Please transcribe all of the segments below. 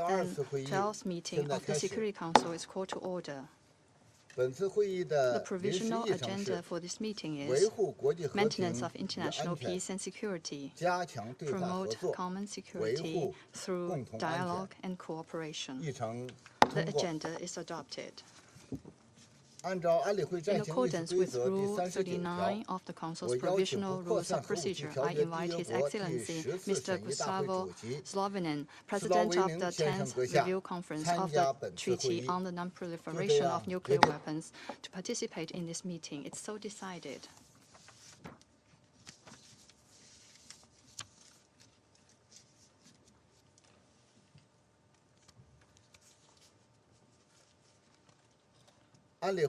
12th meeting of the Security Council is called to order. The provisional agenda for this meeting is maintenance of international peace and security, promote common security through dialogue and cooperation. The agenda is adopted. In accordance with Rule 39 of the Council's Provisional Rules of Procedure, I invite His Excellency Mr. Gustavo Slovenin, President of the 10th Review Conference of the Treaty on the Non-Proliferation of Nuclear Weapons, to participate in this meeting. It's so decided. The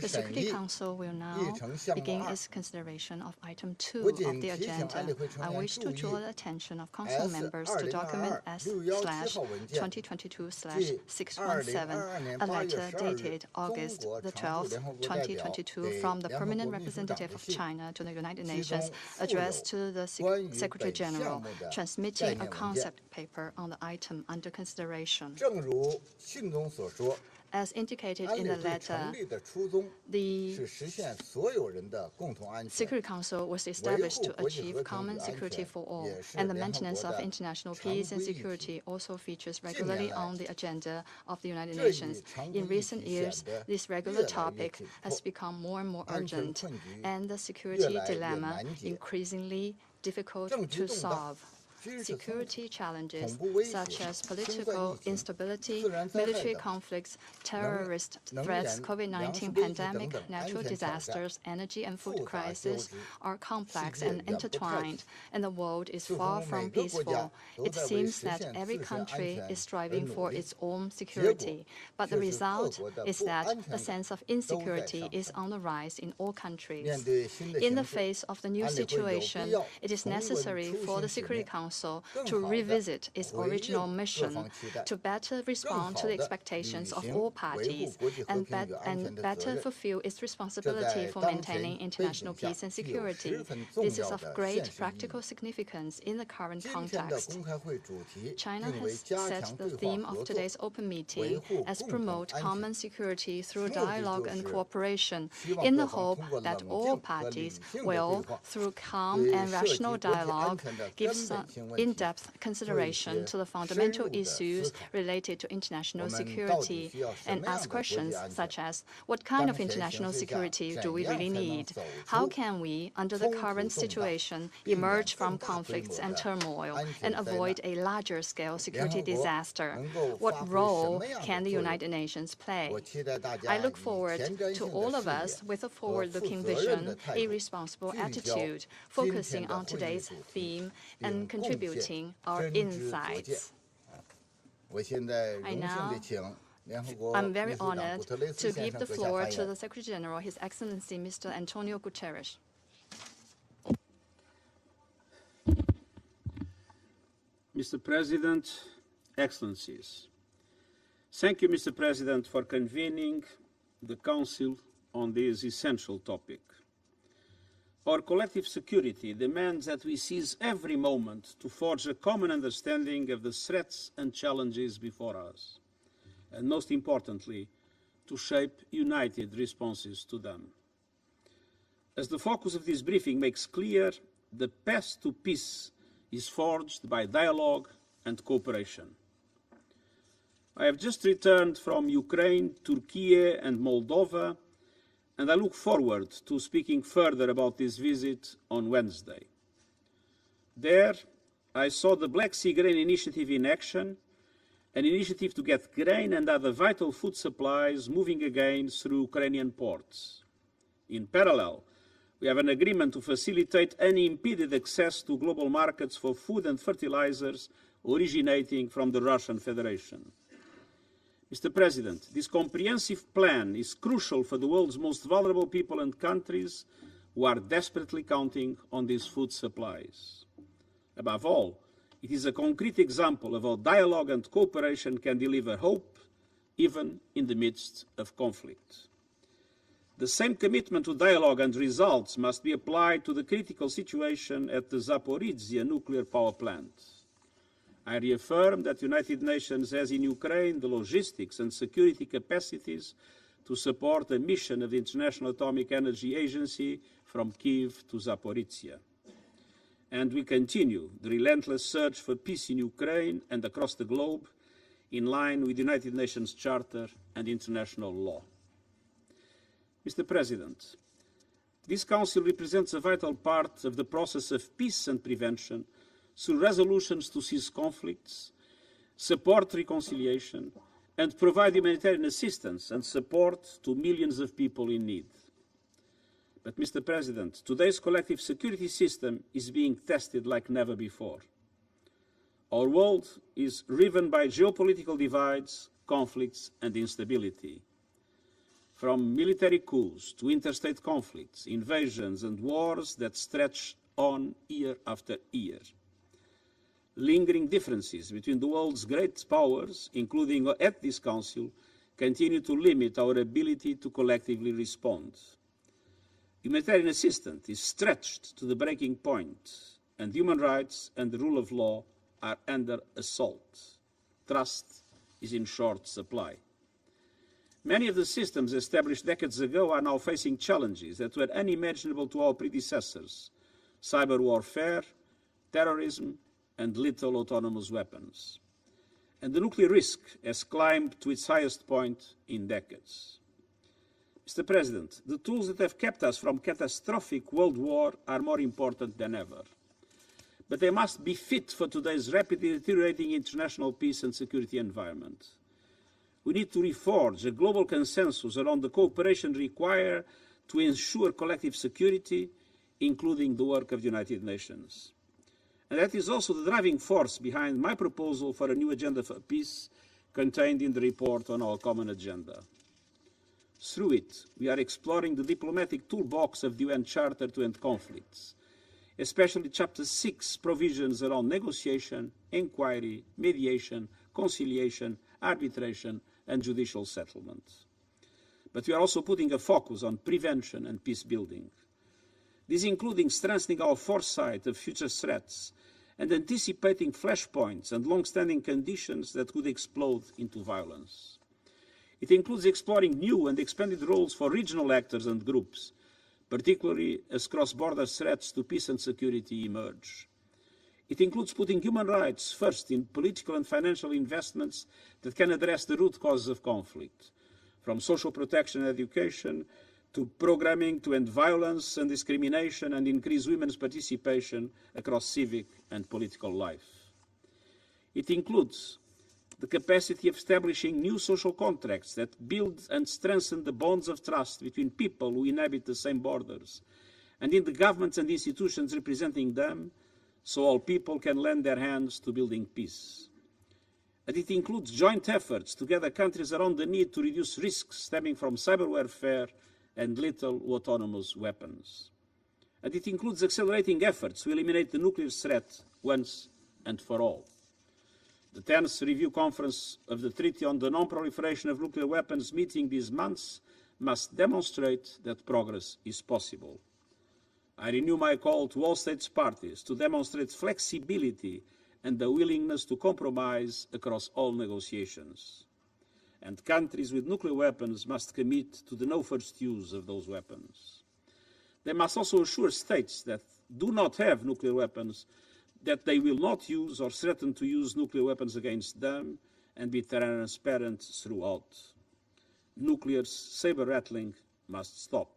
Security Council will now begin its consideration of Item 2 of the agenda. I wish to draw the attention of Council members to document S/2022/617, a letter dated August the 12th, 2022, from the Permanent Representative of China to the United Nations, addressed to the Secretary General, transmitting a concept paper on the item under consideration. As indicated in the letter, the Security Council was established to achieve common security for all, and the maintenance of international peace and security also features regularly on the agenda of the United Nations. In recent years, this regular topic has become more and more urgent, and the security dilemma increasingly difficult to solve. Security challenges such as political instability, military conflicts, terrorist threats, COVID-19 pandemic, natural disasters, energy and food crisis are complex and intertwined, and the world is far from peaceful. It seems that every country is striving for its own security, but the result is that the sense of insecurity is on the rise in all countries. In the face of the new situation, it is necessary for the Security Council to revisit its original mission, to better respond to the expectations of all parties, and better fulfill its responsibility for maintaining international peace and security. This is of great practical significance in the current context. China has set the theme of today's open meeting as promote common security through dialogue and cooperation, in the hope that all parties will, through calm and rational dialogue, give some in-depth consideration to the fundamental issues related to international security and ask questions such as, what kind of international security do we really need? How can we, under the current situation, emerge from conflicts and turmoil and avoid a larger-scale security disaster? What role can the United Nations play? I look forward to all of us with a forward-looking vision, a responsible attitude, focusing on today's theme and contributing our insights. I'm very honored to give the floor to the Secretary General, His Excellency Mr. Antonio Guterres. Mr. President, Excellencies, thank you, Mr. President, for convening the Council on this essential topic. Our collective security demands that we seize every moment to forge a common understanding of the threats and challenges before us, and most importantly, to shape united responses to them. As the focus of this briefing makes clear, the path to peace is forged by dialogue and cooperation. I have just returned from Ukraine, Turkey, and Moldova, and I look forward to speaking further about this visit on Wednesday. There, I saw the Black Sea Grain Initiative in action, an initiative to get grain and other vital food supplies moving again through Ukrainian ports. In parallel, we have an agreement to facilitate unimpeded access to global markets for food and fertilizers originating from the Russian Federation. Mr. President, this comprehensive plan is crucial for the world's most vulnerable people and countries who are desperately counting on these food supplies. Above all, it is a concrete example of how dialogue and cooperation can deliver hope, even in the midst of conflict. The same commitment to dialogue and results must be applied to the critical situation at the Zaporizhzhia nuclear power plant. I reaffirm that the United Nations has in Ukraine the logistics and security capacities to support the mission of the International Atomic Energy Agency from Kyiv to Zaporizhia. And we continue the relentless search for peace in Ukraine and across the globe in line with the United Nations Charter and international law. Mr. President, this Council represents a vital part of the process of peace and prevention through resolutions to cease conflicts, support reconciliation, and provide humanitarian assistance and support to millions of people in need. But, Mr. President, today's collective security system is being tested like never before. Our world is riven by geopolitical divides, conflicts, and instability. From military coups to interstate conflicts, invasions, and wars that stretch on year after year. Lingering differences between the world's great powers, including at this Council, continue to limit our ability to collectively respond. Humanitarian assistance is stretched to the breaking point, and human rights and the rule of law are under assault. Trust is in short supply. Many of the systems established decades ago are now facing challenges that were unimaginable to our predecessors: cyber warfare, terrorism, and lethal autonomous weapons. And the nuclear risk has climbed to its highest point in decades. Mr. President, the tools that have kept us from catastrophic world war are more important than ever. But they must be fit for today's rapidly deteriorating international peace and security environment. We need to reforge a global consensus around the cooperation required to ensure collective security, including the work of the United Nations. And that is also the driving force behind my proposal for a new agenda for peace contained in the report on our common agenda. Through it, we are exploring the diplomatic toolbox of the UN Charter to end conflicts, especially Chapter 6 provisions around negotiation, inquiry, mediation, conciliation, arbitration, and judicial settlement. But we are also putting a focus on prevention and peace building. This including strengthening our foresight of future threats and anticipating flashpoints and long-standing conditions that could explode into violence. It includes exploring new and expanded roles for regional actors and groups, particularly as cross-border threats to peace and security emerge. It includes putting human rights first in political and financial investments that can address the root causes of conflict, from social protection and education to programming to end violence and discrimination and increase women's participation across civic and political life. It includes the capacity of establishing new social contracts that build and strengthen the bonds of trust between people who inhabit the same borders, and in the governments and institutions representing them, so all people can lend their hands to building peace. And it includes joint efforts to gather countries around the need to reduce risks stemming from cyber warfare and lethal autonomous weapons. And it includes accelerating efforts to eliminate the nuclear threat once and for all. The 10th Review Conference of the Treaty on the Non-Proliferation of Nuclear Weapons meeting these months must demonstrate that progress is possible. I renew my call to all states parties to demonstrate flexibility and the willingness to compromise across all negotiations. And countries with nuclear weapons must commit to the no first use of those weapons. They must also assure states that do not have nuclear weapons that they will not use or threaten to use nuclear weapons against them, and be transparent throughout. Nuclear saber-rattling must stop.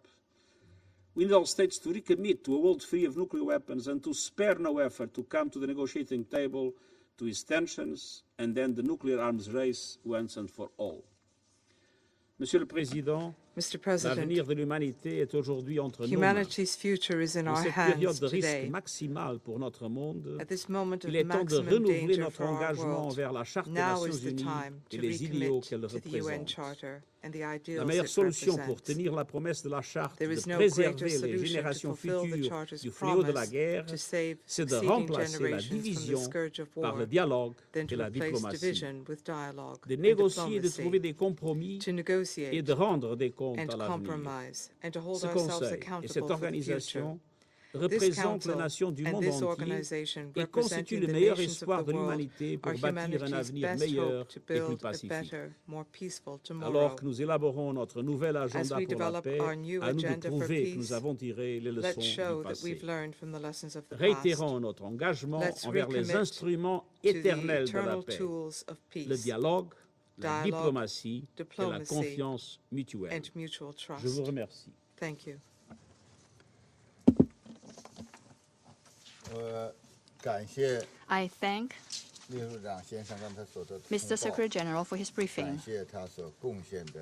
We need all states to recommit to a world free of nuclear weapons and to spare no effort to come to the negotiating table to ease tensions and end the nuclear arms race once and for all. Monsieur le Président, Mr. President, l'avenir de l'humanité est aujourd'hui entre nos mains. humanity's future is in En our cette période hands de risque today. maximal pour notre monde, At this moment of il est temps de maximum renouveler danger notre for our engagement world, envers la Charte des now is Nations the Unies time et to les idéaux recommit qu'elle to the UN représente. Charter and the La ideals meilleure it solution pour represents. tenir la promesse de la Charte There de is no préserver greater les solution to générations fulfill the futures Charter's du fléau de la promise guerre, to save c'est de succeeding remplacer la generations from the division scourge of par war le dialogue than et to la replace diplomatie. division with dialogue De and négocier et de diplomacy, trouver des compromis to et negotiate de rendre des comptes and à l'avenir. compromise, and to hold Ce ourselves Conseil et accountable cette for the future. organisation représente les nations du monde entier et constitue le meilleur espoir de l'humanité pour bâtir un avenir meilleur et plus pacifique. Alors que nous élaborons notre nouvel agenda pour la paix, à nous de prouver que nous avons tiré les leçons du passé. Réitérons notre engagement envers les instruments éternels de la paix, le dialogue, la diplomatie et la confiance mutuelle. Je vous remercie. Thank you. I thank Mr. Secretary General for his briefing.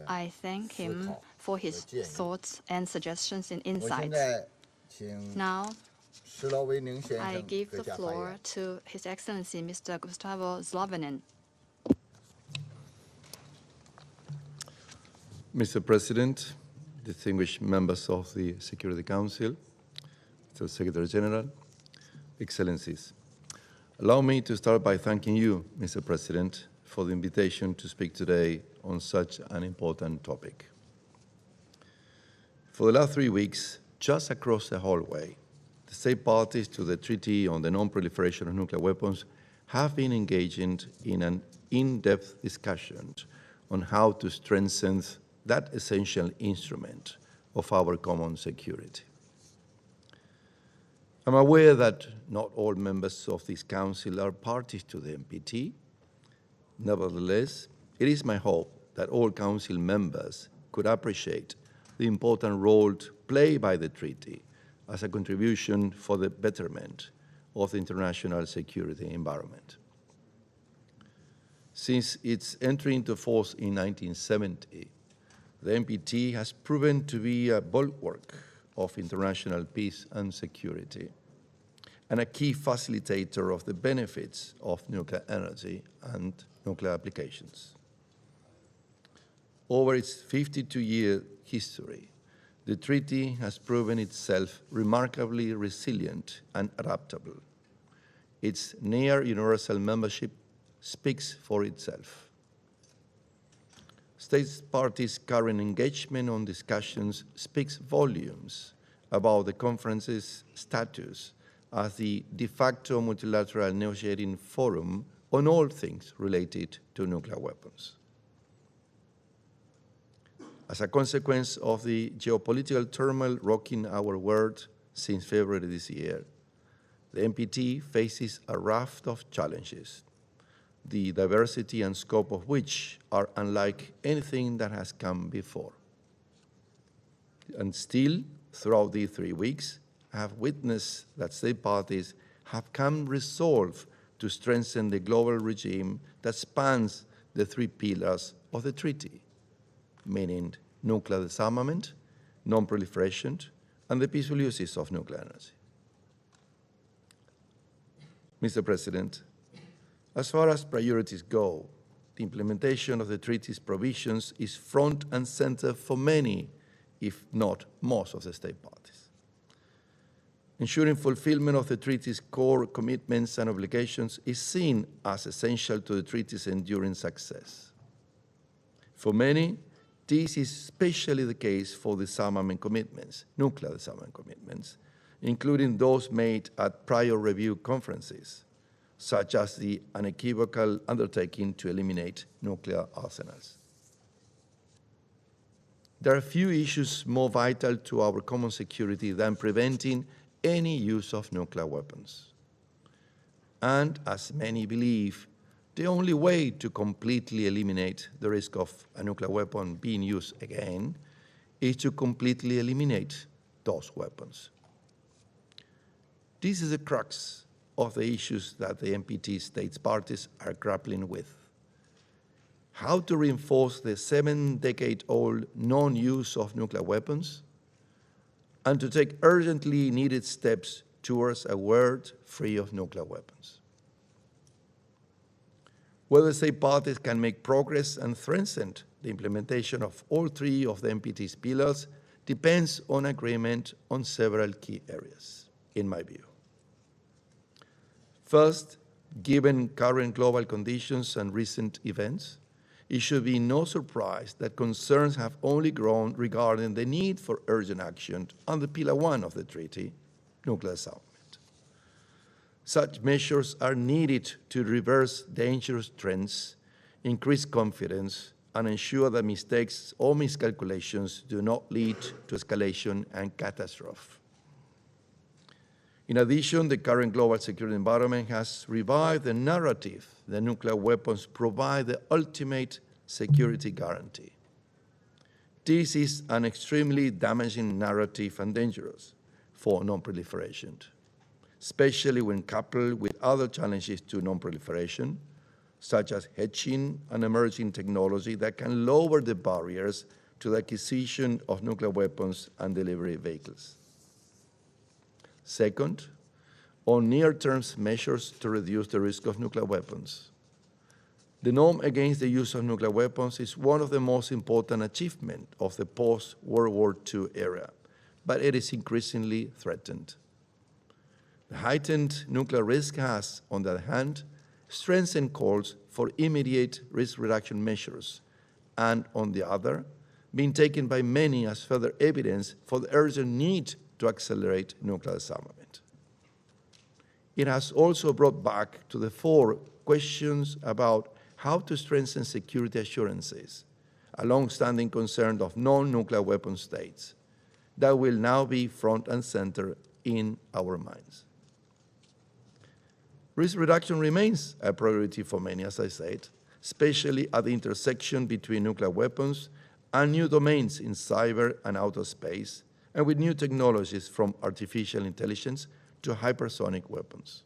I thank him for his thoughts and suggestions and insights. Now, I give the floor to His Excellency Mr. Gustavo Zlovenin. Mr. President, distinguished members of the Security Council, Mr. Secretary General, Excellencies, allow me to start by thanking you, Mr. President, for the invitation to speak today on such an important topic. For the last 3 weeks, just across the hallway, the state parties to the Treaty on the Non-Proliferation of Nuclear Weapons have been engaging in an in-depth discussion on how to strengthen that essential instrument of our common security. I'm aware that not all members of this Council are parties to the NPT. Nevertheless, it is my hope that all Council members could appreciate the important role played by the treaty as a contribution for the betterment of the international security environment. Since its entry into force in 1970, the NPT has proven to be a bulwark of international peace and security, and a key facilitator of the benefits of nuclear energy and nuclear applications. Over its 52-year history, the treaty has proven itself remarkably resilient and adaptable. Its near universal membership speaks for itself. States parties' current engagement on discussions speaks volumes about the conference's status as the de facto multilateral negotiating forum on all things related to nuclear weapons. As a consequence of the geopolitical turmoil rocking our world since February this year, the NPT faces a raft of challenges, the diversity and scope of which are unlike anything that has come before. And still, throughout these 3 weeks, I have witnessed that state parties have come resolved to strengthen the global regime that spans the 3 pillars of the treaty, meaning nuclear disarmament, non-proliferation, and the peaceful uses of nuclear energy. Mr. President, as far as priorities go, the implementation of the treaty's provisions is front and center for many, if not most, of the state parties. Ensuring fulfillment of the treaty's core commitments and obligations is seen as essential to the treaty's enduring success. For many, this is especially the case for disarmament commitments, nuclear disarmament commitments, including those made at prior review conferences, such as the unequivocal undertaking to eliminate nuclear arsenals. There are few issues more vital to our common security than preventing any use of nuclear weapons. And as many believe, the only way to completely eliminate the risk of a nuclear weapon being used again is to completely eliminate those weapons. This is the crux of the issues that the NPT states parties are grappling with. How to reinforce the 7-decade-old non-use of nuclear weapons, and to take urgently needed steps towards a world free of nuclear weapons. Whether state parties can make progress and strengthen the implementation of all 3 of the NPT's pillars depends on agreement on several key areas, in my view. First, given current global conditions and recent events, it should be no surprise that concerns have only grown regarding the need for urgent action under Pillar 1 of the treaty, nuclear disarmament. Such measures are needed to reverse dangerous trends, increase confidence, and ensure that mistakes or miscalculations do not lead to escalation and catastrophe. In addition, the current global security environment has revived the narrative that nuclear weapons provide the ultimate security guarantee. This is an extremely damaging narrative and dangerous for non-proliferation, especially when coupled with other challenges to non-proliferation, such as hedging and emerging technology that can lower the barriers to the acquisition of nuclear weapons and delivery vehicles. Second, on near-term measures to reduce the risk of nuclear weapons. The norm against the use of nuclear weapons is one of the most important achievements of the post-World War II era, but it is increasingly threatened. The heightened nuclear risk has, on the other hand, strengthened calls for immediate risk reduction measures, and on the other, been taken by many as further evidence for the urgent need to accelerate nuclear disarmament. It has also brought back to the fore questions about how to strengthen security assurances, a long-standing concern of non-nuclear weapon states, that will now be front and center in our minds. Risk reduction remains a priority for many, as I said, especially at the intersection between nuclear weapons and new domains in cyber and outer space, and with new technologies from artificial intelligence to hypersonic weapons.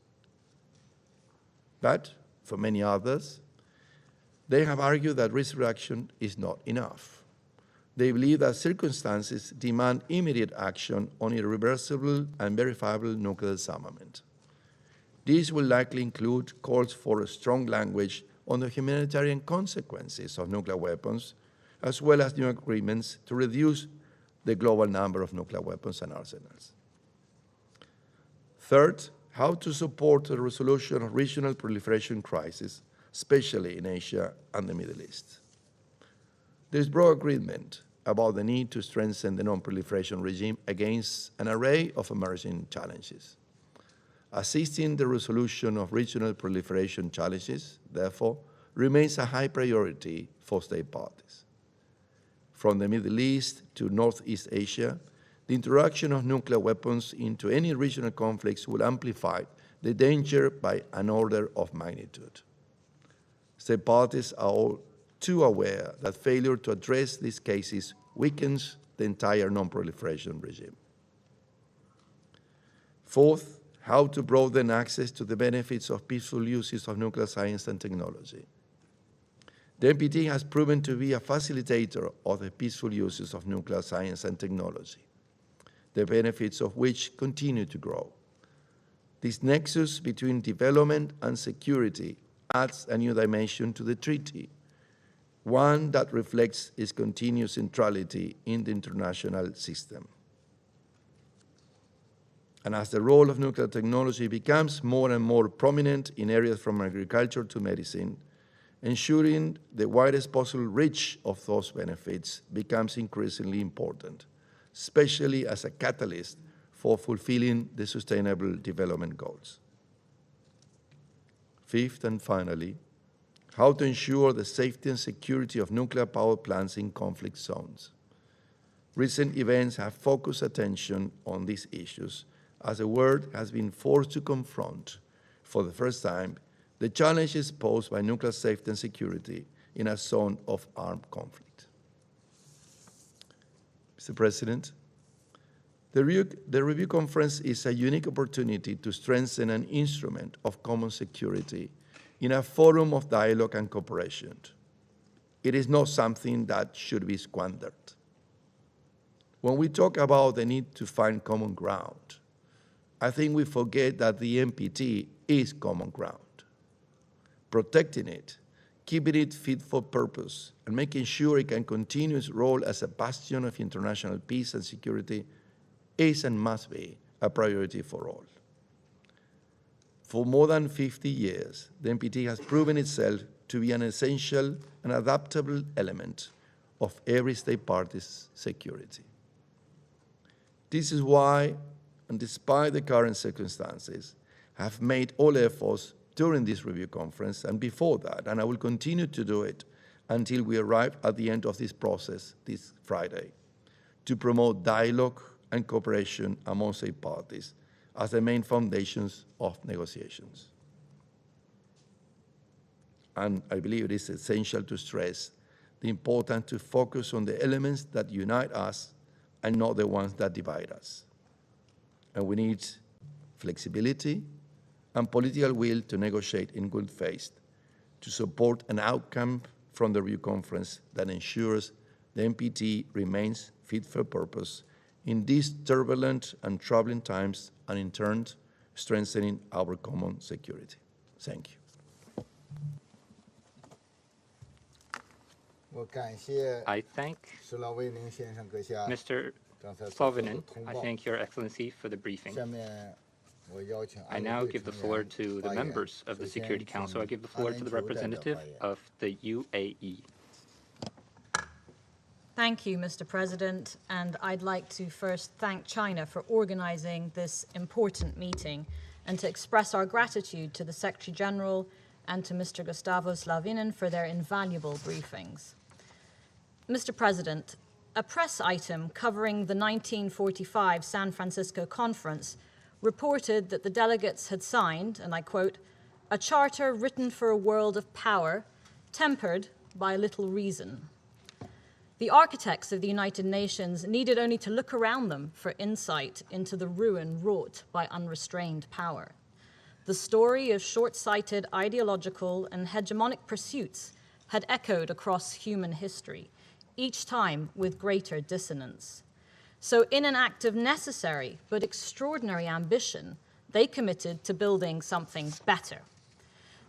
But for many others, they have argued that risk reduction is not enough. They believe that circumstances demand immediate action on irreversible and verifiable nuclear disarmament. These will likely include calls for a strong language on the humanitarian consequences of nuclear weapons, as well as new agreements to reduce the global number of nuclear weapons and arsenals. Third, how to support the resolution of regional proliferation crises, especially in Asia and the Middle East. There is broad agreement about the need to strengthen the non-proliferation regime against an array of emerging challenges. Assisting the resolution of regional proliferation challenges, therefore, remains a high priority for state parties. From the Middle East to Northeast Asia, the introduction of nuclear weapons into any regional conflicts will amplify the danger by an order of magnitude. State parties are all too aware that failure to address these cases weakens the entire non-proliferation regime. Fourth, how to broaden access to the benefits of peaceful uses of nuclear science and technology. The NPT has proven to be a facilitator of the peaceful uses of nuclear science and technology, the benefits of which continue to grow. This nexus between development and security adds a new dimension to the treaty, one that reflects its continued centrality in the international system. And as the role of nuclear technology becomes more and more prominent in areas from agriculture to medicine, ensuring the widest possible reach of those benefits becomes increasingly important, especially as a catalyst for fulfilling the Sustainable Development Goals. Fifth and finally, how to ensure the safety and security of nuclear power plants in conflict zones. Recent events have focused attention on these issues as the world has been forced to confront, for the first time, the challenges posed by nuclear safety and security in a zone of armed conflict. Mr. President, the review conference is a unique opportunity to strengthen an instrument of common security in a forum of dialogue and cooperation. It is not something that should be squandered. When we talk about the need to find common ground, I think we forget that the NPT is common ground. Protecting it, keeping it fit for purpose, and making sure it can continue its role as a bastion of international peace and security is and must be a priority for all. For more than 50 years, the NPT has proven itself to be an essential and adaptable element of every state party's security. This is why and despite the current circumstances, have made all efforts during this review conference and before that, and I will continue to do it until we arrive at the end of this process this Friday, to promote dialogue and cooperation among state parties as the main foundations of negotiations. And I believe it is essential to stress the importance to focus on the elements that unite us and not the ones that divide us. And we need flexibility and political will to negotiate in good faith, to support an outcome from the review conference that ensures the NPT remains fit for purpose in these turbulent and troubling times, and in turn, strengthening our common security. Thank you. I thank Mr. Slovenen. I thank Your Excellency for the briefing. I now give the floor to the members of the Security Council. I give the floor to the representative of the UAE. Thank you, Mr. President, and I'd like to first thank China for organizing this important meeting and to express our gratitude to the Secretary General and to Mr. Gustavo Slovenen for their invaluable briefings. Mr. President, a press item covering the 1945 San Francisco Conference reported that the delegates had signed, and I quote, "a charter written for a world of power, tempered by little reason." The architects of the United Nations needed only to look around them for insight into the ruin wrought by unrestrained power. The story of short-sighted ideological and hegemonic pursuits had echoed across human history, each time with greater dissonance. So in an act of necessary but extraordinary ambition, they committed to building something better.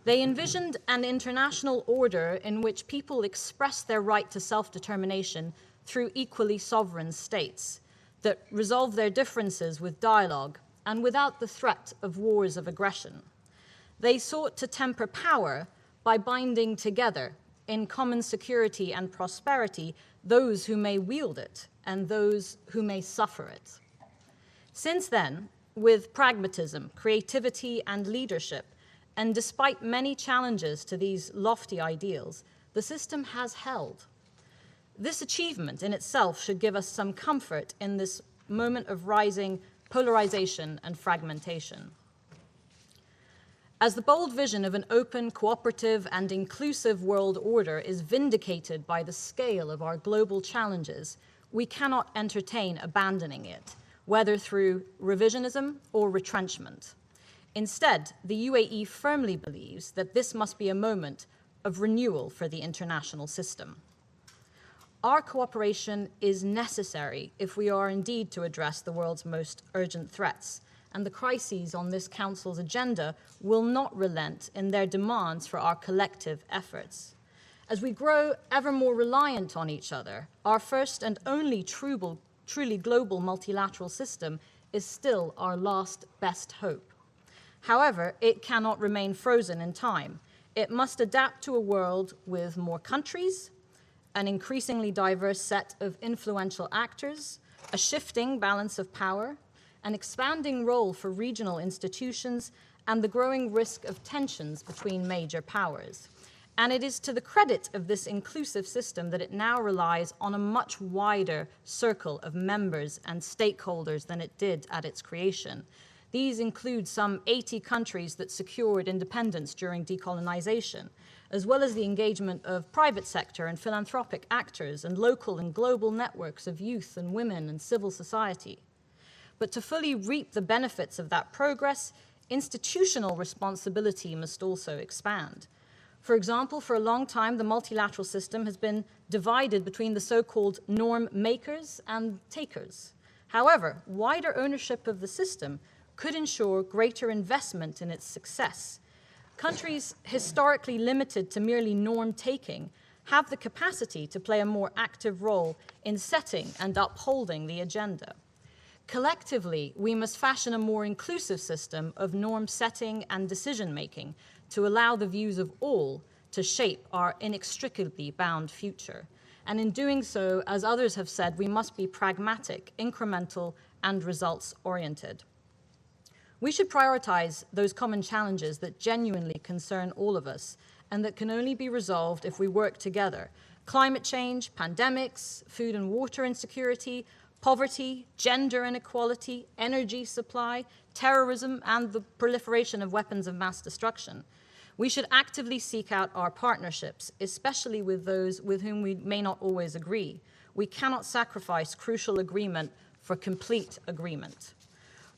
They envisioned an international order in which people express their right to self-determination through equally sovereign states that resolve their differences with dialogue and without the threat of wars of aggression. They sought to temper power by binding together in common security and prosperity those who may wield it and those who may suffer it. Since then, with pragmatism, creativity, and leadership, and despite many challenges to these lofty ideals, the system has held. This achievement in itself should give us some comfort in this moment of rising polarization and fragmentation. As the bold vision of an open, cooperative, and inclusive world order is vindicated by the scale of our global challenges, we cannot entertain abandoning it, whether through revisionism or retrenchment. Instead, the UAE firmly believes that this must be a moment of renewal for the international system. Our cooperation is necessary if we are indeed to address the world's most urgent threats, and the crises on this Council's agenda will not relent in their demands for our collective efforts. As we grow ever more reliant on each other, our first and only truly global multilateral system is still our last best hope. However, it cannot remain frozen in time. It must adapt to a world with more countries, an increasingly diverse set of influential actors, a shifting balance of power, an expanding role for regional institutions, and the growing risk of tensions between major powers. And it is to the credit of this inclusive system that it now relies on a much wider circle of members and stakeholders than it did at its creation. These include some 80 countries that secured independence during decolonization, as well as the engagement of private sector and philanthropic actors and local and global networks of youth and women and civil society. But to fully reap the benefits of that progress, institutional responsibility must also expand. For example, for a long time, the multilateral system has been divided between the so-called norm makers and takers. However, wider ownership of the system could ensure greater investment in its success. Countries historically limited to merely norm-taking have the capacity to play a more active role in setting and upholding the agenda. Collectively, we must fashion a more inclusive system of norm-setting and decision-making to allow the views of all to shape our inextricably bound future. And in doing so, as others have said, we must be pragmatic, incremental, and results-oriented. We should prioritize those common challenges that genuinely concern all of us and that can only be resolved if we work together. Climate change, pandemics, food and water insecurity, poverty, gender inequality, energy supply, terrorism, and the proliferation of weapons of mass destruction. We should actively seek out our partnerships, especially with those with whom we may not always agree. We cannot sacrifice crucial agreement for complete agreement.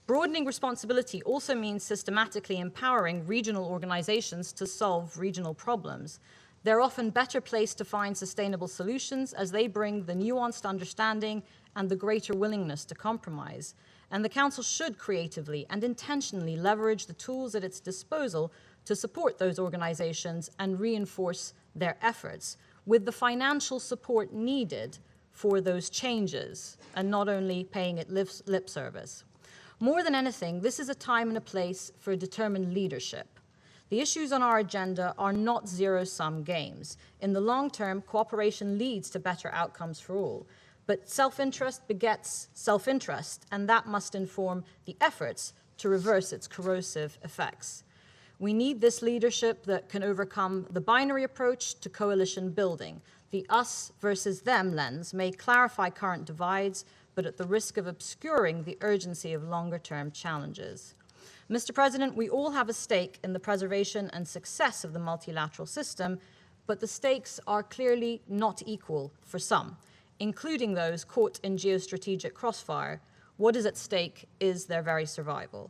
Broadening responsibility also means systematically empowering regional organizations to solve regional problems. They're often better placed to find sustainable solutions as they bring the nuanced understanding and the greater willingness to compromise. And the Council should creatively and intentionally leverage the tools at its disposal to support those organizations and reinforce their efforts with the financial support needed for those changes and not only paying it lip service. More than anything, this is a time and a place for determined leadership. The issues on our agenda are not zero-sum games. In the long term, cooperation leads to better outcomes for all. But self-interest begets self-interest, and that must inform the efforts to reverse its corrosive effects. We need this leadership that can overcome the binary approach to coalition building. The us versus them lens may clarify current divides, but at the risk of obscuring the urgency of longer-term challenges. Mr. President, we all have a stake in the preservation and success of the multilateral system, but the stakes are clearly not equal for some, including those caught in geostrategic crossfire. What is at stake is their very survival.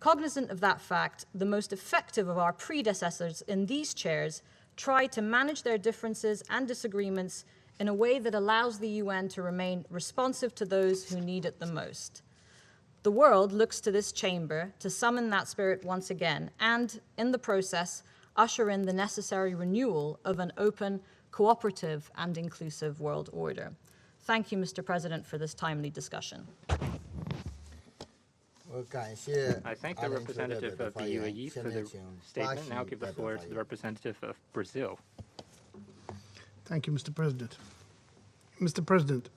Cognizant of that fact, the most effective of our predecessors in these chairs tried to manage their differences and disagreements in a way that allows the UN to remain responsive to those who need it the most. The world looks to this chamber to summon that spirit once again and, in the process, usher in the necessary renewal of an open, cooperative, and inclusive world order. Thank you, Mr. President, for this timely discussion. I thank the representative of the UAE for the statement. Now give the floor to the representative of Brazil. Thank you, Mr. President. Mr. President,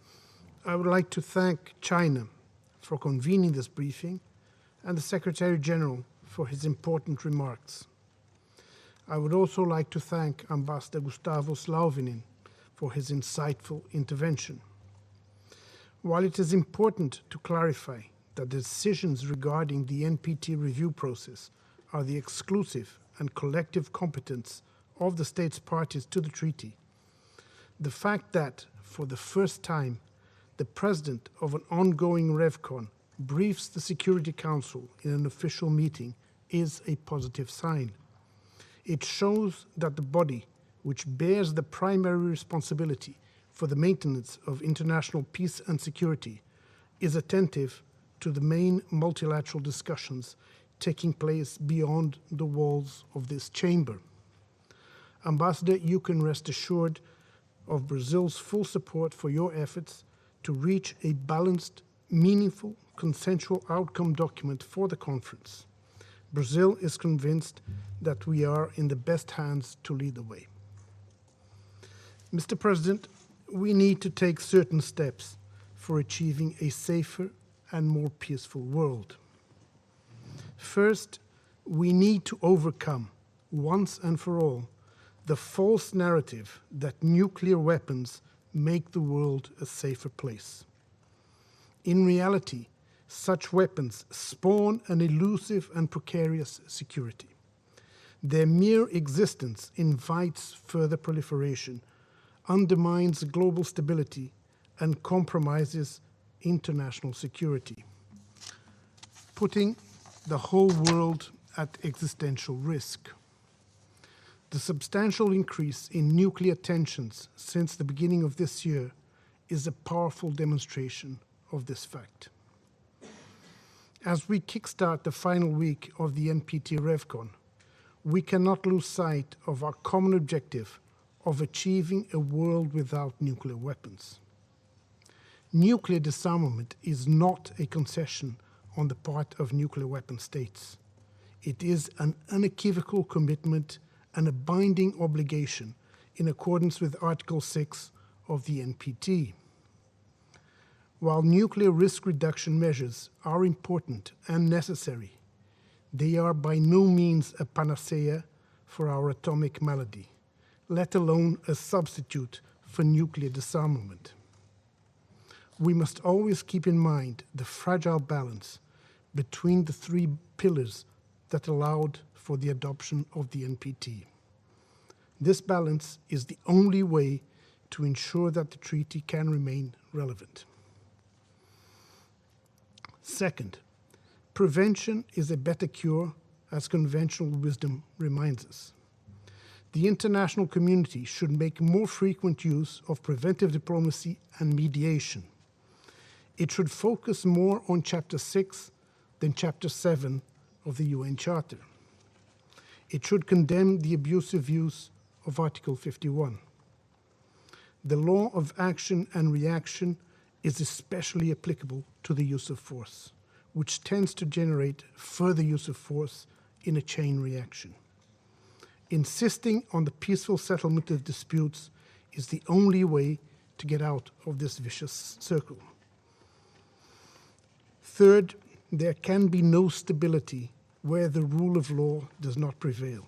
I would like to thank China for convening this briefing and the Secretary General for his important remarks. I would also like to thank Ambassador Gustavo Slauvinen for his insightful intervention. While it is important to clarify that the decisions regarding the NPT review process are the exclusive and collective competence of the states parties to the treaty, the fact that, for the first time, the president of an ongoing RevCon briefs the Security Council in an official meeting is a positive sign. It shows that the body, which bears the primary responsibility for the maintenance of international peace and security, is attentive to the main multilateral discussions taking place beyond the walls of this chamber. Ambassador, you can rest assured of Brazil's full support for your efforts to reach a balanced, meaningful, consensual outcome document for the conference. Brazil is convinced that we are in the best hands to lead the way. Mr. President, we need to take certain steps for achieving a safer and more peaceful world. First, we need to overcome, once and for all, the false narrative that nuclear weapons make the world a safer place. In reality, such weapons spawn an elusive and precarious security. Their mere existence invites further proliferation, undermines global stability, and compromises international security, putting the whole world at existential risk. The substantial increase in nuclear tensions since the beginning of this year is a powerful demonstration of this fact. As we kickstart the final week of the NPT RevCon, we cannot lose sight of our common objective of achieving a world without nuclear weapons. Nuclear disarmament is not a concession on the part of nuclear weapon states. It is an unequivocal commitment and a binding obligation in accordance with Article 6 of the NPT. While nuclear risk reduction measures are important and necessary, They are by no means a panacea for our atomic malady, let alone a substitute for nuclear disarmament. We must always keep in mind the fragile balance between the three pillars that allowed for the adoption of the NPT. This balance is the only way to ensure that the treaty can remain relevant. Second, prevention is a better cure, as conventional wisdom reminds us. The international community should make more frequent use of preventive diplomacy and mediation. It should focus more on Chapter 6 than Chapter 7 of the UN Charter. It should condemn the abusive use of Article 51. The law of action and reaction is especially applicable to the use of force, which tends to generate further use of force in a chain reaction. Insisting on the peaceful settlement of disputes is the only way to get out of this vicious circle. Third, there can be no stability where the rule of law does not prevail.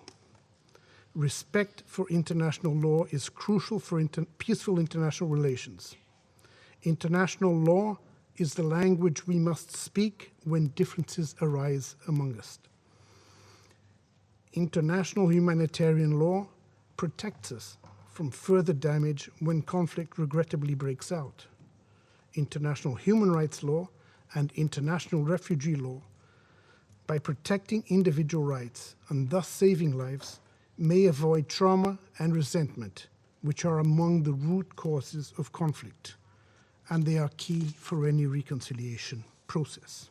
Respect for international law is crucial for peaceful international relations. International law is the language we must speak when differences arise among us. International humanitarian law protects us from further damage when conflict regrettably breaks out. International human rights law and international refugee law, by protecting individual rights and thus saving lives, may avoid trauma and resentment, which are among the root causes of conflict, and they are key for any reconciliation process.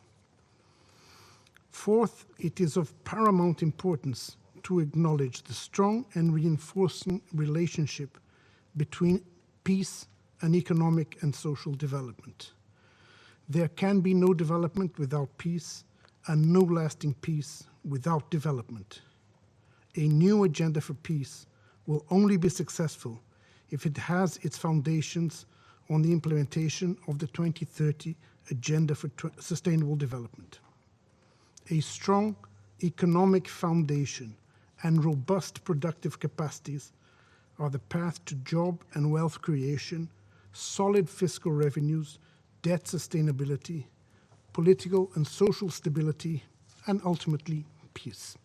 Fourth, it is of paramount importance to acknowledge the strong and reinforcing relationship between peace and economic and social development. There can be no development without peace, and no lasting peace without development. A new agenda for peace will only be successful if it has its foundations on the implementation of the 2030 Agenda for Sustainable Development. A strong economic foundation and robust productive capacities are the path to job and wealth creation, solid fiscal revenues, debt sustainability, political and social stability, and ultimately peace.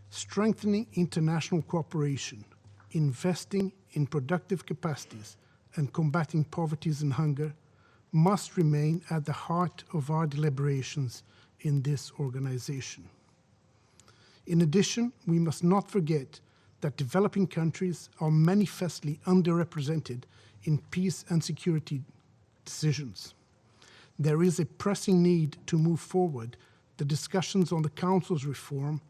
Strengthening international cooperation, investing in productive capacities, and combating poverty and hunger must remain at the heart of our deliberations in this organization. In addition, we must not forget that developing countries are manifestly underrepresented in peace and security decisions. There is a pressing need to move forward the discussions on the Council's reform,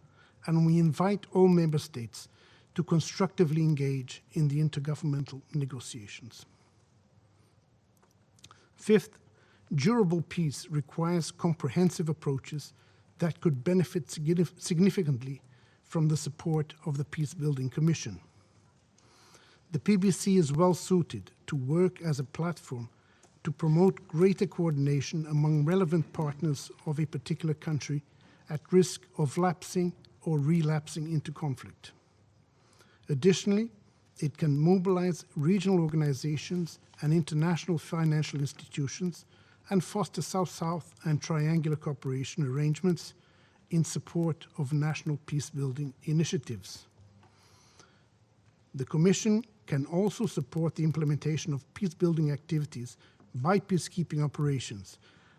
and we invite all member states to constructively engage in the intergovernmental negotiations. Fifth, durable peace requires comprehensive approaches that could benefit significantly from the support of the Peace-Building Commission. The PBC is well suited to work as a platform to promote greater coordination among relevant partners of a particular country at risk of lapsing or relapsing into conflict. Additionally, it can mobilize regional organizations and international financial institutions and foster South-South and triangular cooperation arrangements in support of national peace-building initiatives. The Commission can also support the implementation of peace-building activities by peacekeeping operations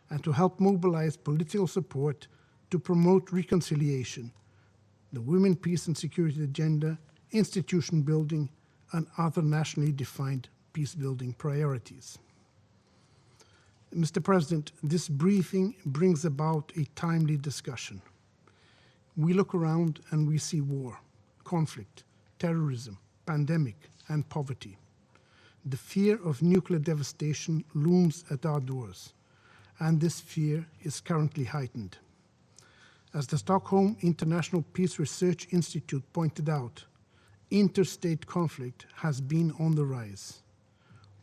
and to help mobilize political support to promote reconciliation, the Women, Peace and Security Agenda, institution building, and other nationally defined peace-building priorities. Mr. President, this briefing brings about a timely discussion. We look around and we see war, conflict, terrorism, pandemic, and poverty. The fear of nuclear devastation looms at our doors, and this fear is currently heightened. As the Stockholm International Peace Research Institute pointed out, interstate conflict has been on the rise.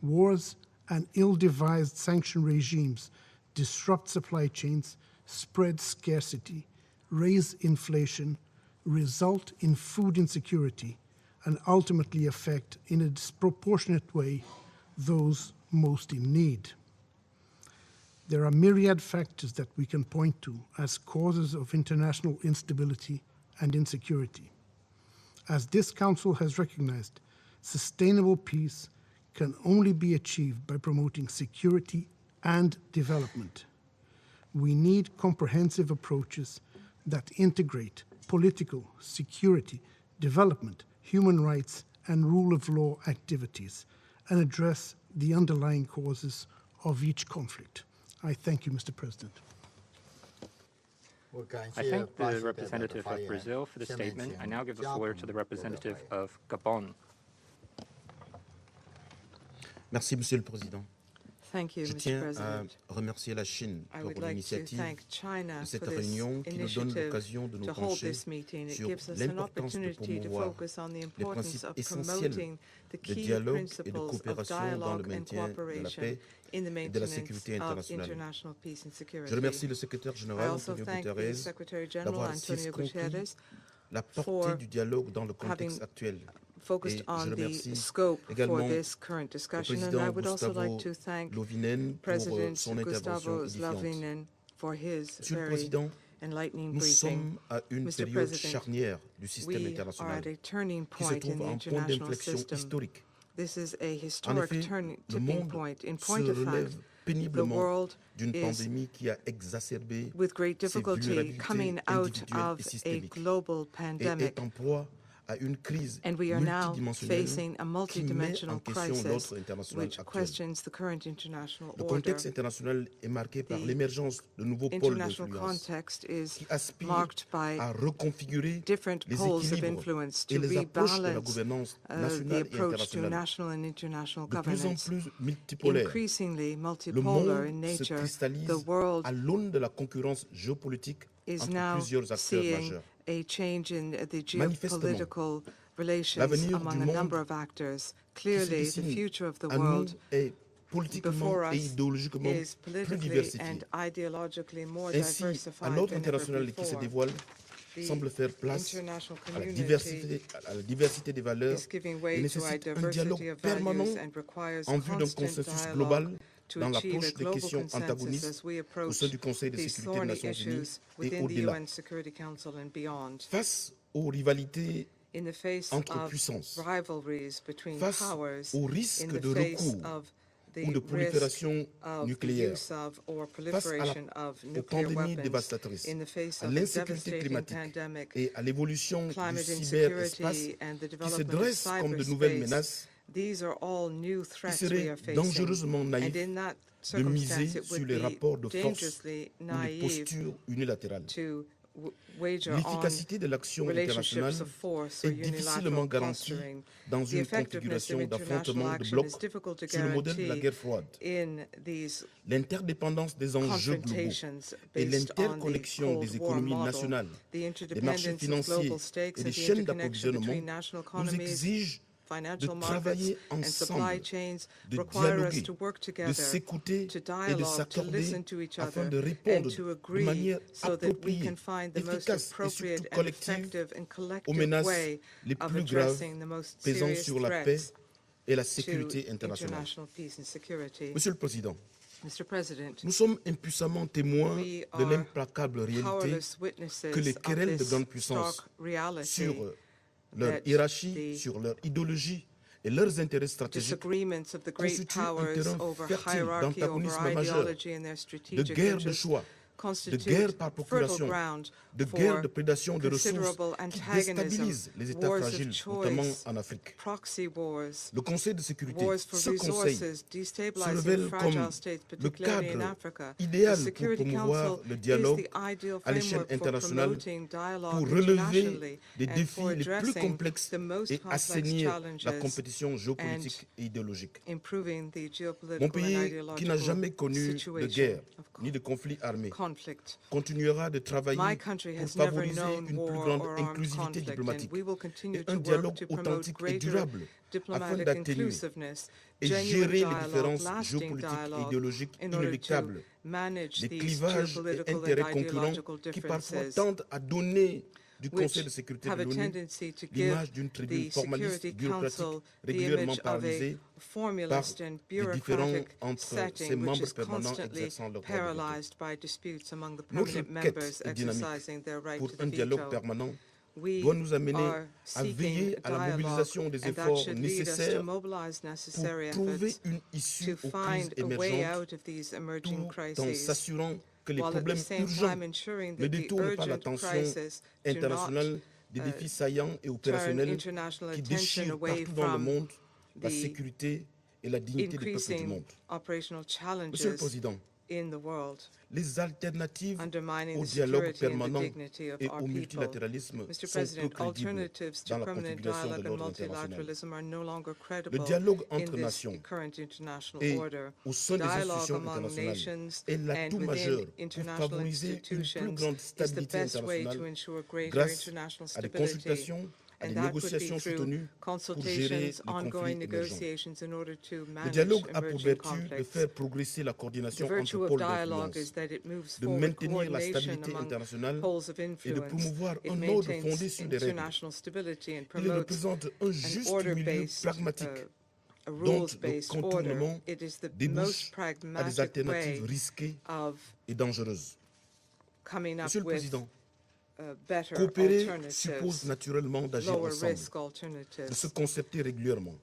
Wars and ill-devised sanction regimes disrupt supply chains, spread scarcity, raise inflation, result in food insecurity, and ultimately affect in a disproportionate way those most in need. There are myriad factors that we can point to as causes of international instability and insecurity. As this Council has recognized, sustainable peace can only be achieved by promoting security and development. We need comprehensive approaches that integrate political, security, development, human rights, and rule of law activities and address the underlying causes of each conflict. I thank you, Mr. President. I thank the representative of Brazil for the statement. I now give the floor to the representative of Gabon. Merci, Monsieur le Président. Thank you, Je Mr. tiens à President. remercier la Chine I pour would like to l'initiative thank China de cette for this réunion qui nous donne initiative l'occasion de nous to hold pencher this meeting. It sur gives us an l'importance de opportunity to promouvoir focus on the les importance principes of essentiels promoting the de key dialogue et de principles of coopération dans le dialogue and maintien de la cooperation paix in the et de la maintenance sécurité of internationale. international peace and security. Je remercie le secrétaire I général also Antonio thank the Guterres Secretary General d'avoir Antonio compris Guterres la for portée du dialogue dans le contexte having actuel. focused Et je on the remercie scope for également this current le discussion. And I président would also Gustavo like to thank Lovinen pour President son intervention Gustavo édifiante. Slavinen for his Monsieur le very Président, enlightening nous briefing. sommes à une Mr. période President, charnière du système we are international at a turning qui se point in trouve the à un point international d'inflexion system. historique. This is a En historic effet, le tipping monde point. In se point of relève fact, the péniblement world d'une is, pandémie qui a exacerbé with great ses difficulty, vulnérabilités coming out individuelles of et a systémiques global et pandemic. est en proie à une crise And we are now multidimensionnelle facing a qui met en multidimensional question crisis l'ordre international which actuel. questions the current international Le order. contexte international est marqué par The l'émergence de nouveaux pôles International d'influence context is qui aspirent marked by à reconfigurer different les poles of équilibres influence et to les approches de la rebalance gouvernance the nationale et approach to internationale. national and international De plus en governance. plus multipolaire, Increasingly le multipolar in monde se nature, cristallise the world à l'aune de la concurrence géopolitique is entre now plusieurs acteurs seeing majeurs. a change in the Manifestement, geopolitical relations l'avenir among du a monde number of actors. qui se Clearly, the dessine future of the à nous world est politiquement before et us idéologiquement is plus politically diversifié. and ideologically more Ainsi, à diversified l'ordre than ever international qui se before. dévoile The semble faire place international à la community diversité des valeurs is giving et way to a nécessite un diversity dialogue of permanent values and requires en vue d'un constant consensus dialogue global to dans achieve a l'approche des global questions consensus antagonistes as we au approach sein du Conseil de these sécurité des thorny Nations Unies issues et within the au-delà. UN Security Council and beyond. Face aux rivalités In the face entre of puissances, rivalries between face powers, au in risque the de face recours of the ou de risk prolifération of the nucléaire, use of or face à proliferation of aux nuclear pandémies weapons, dévastatrices, in the face à of a l'insécurité devastating climatique pandemic, et à l'évolution du climate cyberespace insecurity, and the qui se development of dresse comme de nouvelles cyberspace, menaces, these are all new il threats we serait are facing. dangereusement naïf And in that de miser circumstance, it sur would les be rapports de force dangerously ou les naive postures unilatérales. to wager on L'efficacité de l'action internationale relationships of force or est difficilement unilateral garantie posturing. dans The une effectiveness of configuration international d'affrontement de action blocs is difficult to sur le modèle de la guarantee guerre froide. in these L'interdépendance des enjeux globaux confrontations et based on the l'interconnexion des Cold War économies model. nationales, The des marchés interdependence of financiers global stakes et and des the chaînes interconnection d'approvisionnement between national nous economies, exigent de financial markets, travailler and supply ensemble, chains de require us dialoguer, to work de together, s'écouter to et de dialogue, to s'accorder listen to each afin other, de and répondre to de agree manière so that we appropriée, can find the most efficace et appropriate surtout and collective effective and aux collective menaces way les of plus graves addressing the most pesant serious sur la paix threats et la to sécurité internationale. international peace and security. Monsieur le Président, Mr. President, nous sommes impuissamment témoins we de are l'implacable réalité powerless witnesses que les of querelles de this grandes puissances stark reality sur leur that hiérarchie, the sur leur idéologie et leurs intérêts stratégiques disagreements of the great constituent un powers terrain over fertile hierarchy, over d'antagonisme majeur, ideology and their de strategic guerre de interests choix, de constitute guerre par fertile procuration, ground de guerre for de prédation de ressources considerable qui antagonism, déstabilisent les États wars fragiles, of notamment choice, en Afrique. proxy wars, Le Conseil de sécurité, wars for ce Conseil, resources, se destabilizing révèle fragile comme states, le particularly in cadre Africa. idéal The pour Security promouvoir Council le is dialogue the ideal à l'échelle framework for internationale promoting dialogue pour relever internationally des and défis for les plus addressing complexes the most et complex assainir la challenges compétition géopolitique et idéologique. improving the Mon geopolitical and pays, qui n'a jamais ideological connu de situation guerre of ni de conflit armé, conflict. continuera de My travailler country pour has never favoriser known une plus war grande or armed inclusivité conflict, diplomatique and we will continue et to un work dialogue to promote authentique et greater durable afin diplomatic d'atténuer inclusiveness, et genuine gérer les dialogue, différences lasting géopolitiques et dialogue, idéologiques in order to inéluctables, manage les these clivages et geopolitical and intérêts concurrents ideological qui parfois differences, tentent à donner du which Conseil de sécurité have de a l'ONU tendency to give l'image d'une tribune the formaliste, Security bureaucratique, Council the régulièrement image of a paralysée par formulist and des différends bureaucratic entre ses setting which membres is permanents constantly exerçant leur droit de veto. paralyzed by disputes among the Notre permanent quête members est dynamique exercising their right pour to the un dialogue veto. permanent We doit nous amener are à seeking veiller à la dialogue, mobilisation des and that efforts should lead us to nécessaires mobilize pour necessary trouver efforts une issue to aux crises find a way émergentes out of these emerging tout en crises, s'assurant que les while at the problèmes same urgents time ensuring ne that the détournent pas urgent l'attention crises do not internationale des défis saillants et turn opérationnels international qui attention déchirent away partout dans le from monde la the sécurité et la dignité des peuples du increasing monde. operational Monsieur le challenges Président, in the world, les alternatives undermining au the dialogue security and the permanent dignity of et our au people. multilatéralisme Mr. sont peu President, crédibles alternatives to dans la permanent configuration de dialogue and l'ordre international. multilateralism are no longer Le credible dialogue in entre this nations current international et order. au sein des Dialogue institutions among internationales nations est and l'atout within majeur pour international favoriser une plus institutions grande is the stabilité best way to internationale ensure greater grâce international à des stability. consultations, à des And that would be négociations through soutenues pour gérer consultations, les conflits ongoing émergents. negotiations in order to Le manage dialogue a pour emerging vertu de conflicts. faire progresser la The coordination virtue entre of pôles dialogue d'influence, is that it moves de forward maintenir la coordination stabilité among internationale poles of et de influence. promouvoir It un ordre maintains fondé sur des règles. international stability and Il promotes représente un juste milieu order-based, pragmatique a dont le rules-based order. contournement It is the most débouche à des pragmatic alternatives way risquées of et dangereuses. coming up Monsieur le with Président, better coopérer alternatives, suppose naturellement d'agir lower ensemble, risk de se alternatives. concerter régulièrement,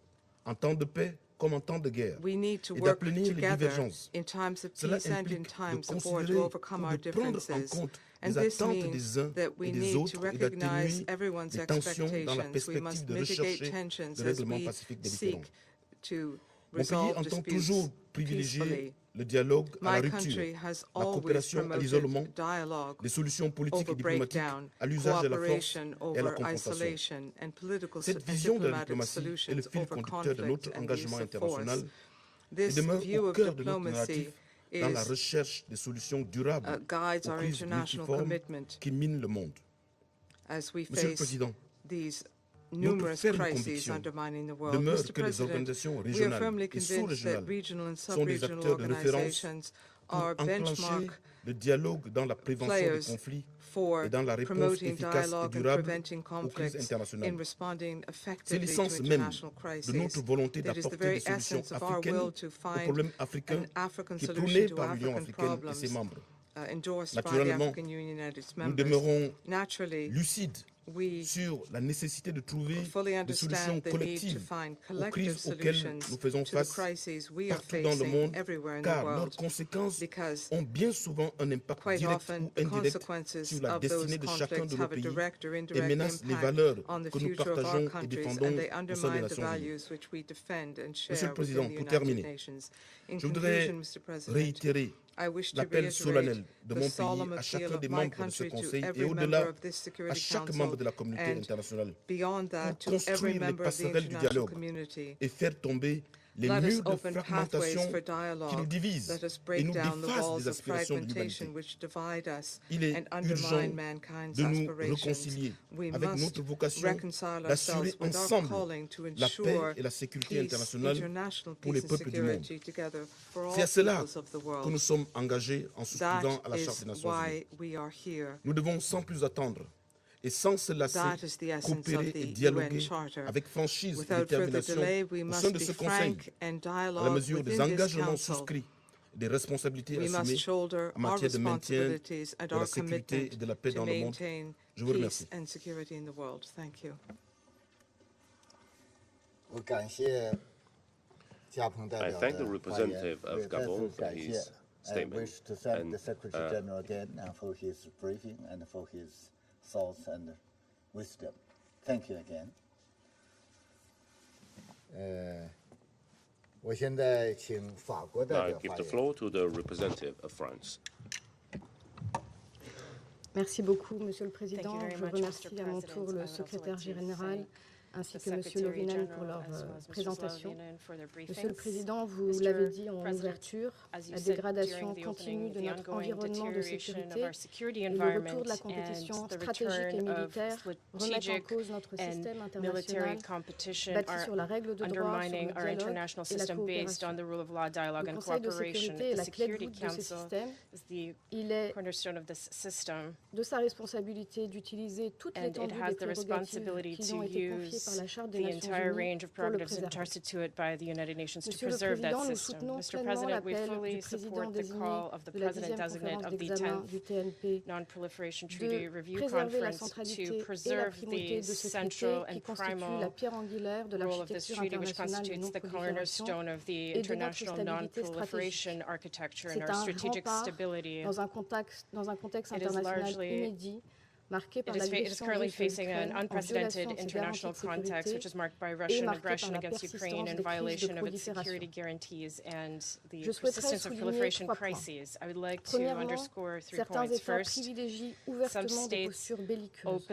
en temps de paix comme en temps de guerre, We need to et work d'aplanir les together divergences. in times of Cela peace and in implique times de of war to considérer overcome ou our de prendre en differences. compte And les this attentes means des uns that we et des need to autres et recognize d'atténuer everyone's les tensions dans la expectations. We perspective must de mitigate rechercher tensions le as règlement we pacifique des différends. seek to Mon pays resolve entend disputes toujours privilégier peacefully. le dialogue à My la country rupture, has la always coopération à promoted l'isolement, dialogue les solutions politiques over et diplomatiques breakdown, à l'usage de la force cooperation et à la over confrontation. isolation, and political Cette and vision de la diplomatic diplomatie est le solutions fil over conducteur de notre conflict and engagement use of force. international et This demeure view au of cœur de notre diplomacy narratif dans la is recherche des solutions durables guides aux our crises international multiformes commitment qui minent le monde. as we Monsieur le face Président, these notre numerous ferme crises conviction undermining the world. demeure Mr. que les President, organisations we are régionales firmly et convinced that sous-régionales regional and sont des sub-regional acteurs de référence organizations pour are enclencher benchmark le dialogue dans la prévention des players conflits for et dans la réponse promoting efficace et dialogue and durable preventing aux crises conflicts in internationales. responding C'est effectively to l'essence même international crises. de notre volonté That is the d'apporter very des solutions essence of our africaines will to aux find problèmes africains an African qui est solution prôné to par l'Union African africaine et ses problems membres. endorsed by the Naturellement, African Union and its Nous members. demeurons Naturally, lucides we sur la nécessité de trouver fully des solutions understand the need to collectives find aux collective crises auxquelles solutions nous faisons to the face crises we are partout dans le facing monde, everywhere in the car leurs world, conséquences because ont bien souvent un impact quite direct often ou the indirect consequences sur la of those destinée de chacun conflicts de nos have a pays direct or et indirect menacent les impact valeurs on the que nous future of our partageons et countries, défendons and they au sein des undermine the Nations Unies. values which we defend and Monsieur share le Président, within the pour United terminer, Nations. In je voudrais conclusion, Mr. President, réitérer I wish to l'appel reiterate solennel de the mon solemn pays à appeal chacun of des my membres de ce country to Conseil et every member au-delà of this à Security chaque Council, membre de la communauté and internationale beyond that, pour to every construire les member of the passerelles du international dialogue community. et faire tomber les Let us murs de open pathways fragmentation for qui nous dialogue. divisent Let us et break nous down the défacent walls des of aspirations de fragmentation l'humanité. which divide us Il est and urgent undermine mankind's de nous aspirations. réconcilier We avec must notre vocation reconcile d'assurer ourselves with our ensemble calling to la paix ensure et la sécurité peace, internationale international pour les peace and peuples du monde. security together for all C'est à cela peoples of the que world. nous sommes engagés en souscrivant à la That Charte is des Nations Unies. why we are here. Nous devons sans plus attendre et sans se lasser That is the essence of coopérer the et UN dialoguer Charter. avec franchise et Without further détermination delay, we au sein must de be ce Conseil frank and à la dialogue mesure des within this engagements council. souscrits et des responsabilités We must assumées shoulder en our matière de maintien responsibilities and de our la sécurité et commitment de la paix to dans le monde. maintain Je vous peace remercie. and security in the world. Thank you. I thank the representative of Gabon for his statement. I wish to thank and, the Secretary General again for his briefing and for his thoughts and wisdom. Thank you again. Now I give the floor to the representative of France. Merci beaucoup, Monsieur le Président. Thank you very Je much, remercie Mr. à mon President. tour I le would also secrétaire like to général thank ainsi que M. Lovinen pour leur présentation. Monsieur le Président, vous l'avez dit en ouverture, la dégradation continue de notre environnement de sécurité et le retour de la compétition stratégique et militaire remettent en cause notre système international bâti sur la règle de droit, sur le dialogue et la coopération. Le Conseil de sécurité est la clé de voûte de ce système. Il est de sa responsabilité d'utiliser toutes l'étendue des prérogatives qui ont été confiées par la Charte des Nations Unies pour le préserver. Monsieur le Président, nous soutenons pleinement l'appel du président désigné de la 10e conférence d'examen du TNP de préserver la centralité et la primauté de ce traité qui constitue la pierre angulaire de l'architecture internationale de non-prolifération et de notre stabilité stratégique. C'est un rempart dans un contexte international inédit marqué par l'agression russe contre l'Ukraine en violation de ses garanties de sécurité et marqué par la persistance des crises de prolifération. Je souhaiterais souligner 3 points. Premièrement, certains États privilégient ouvertement des postures belliqueuses.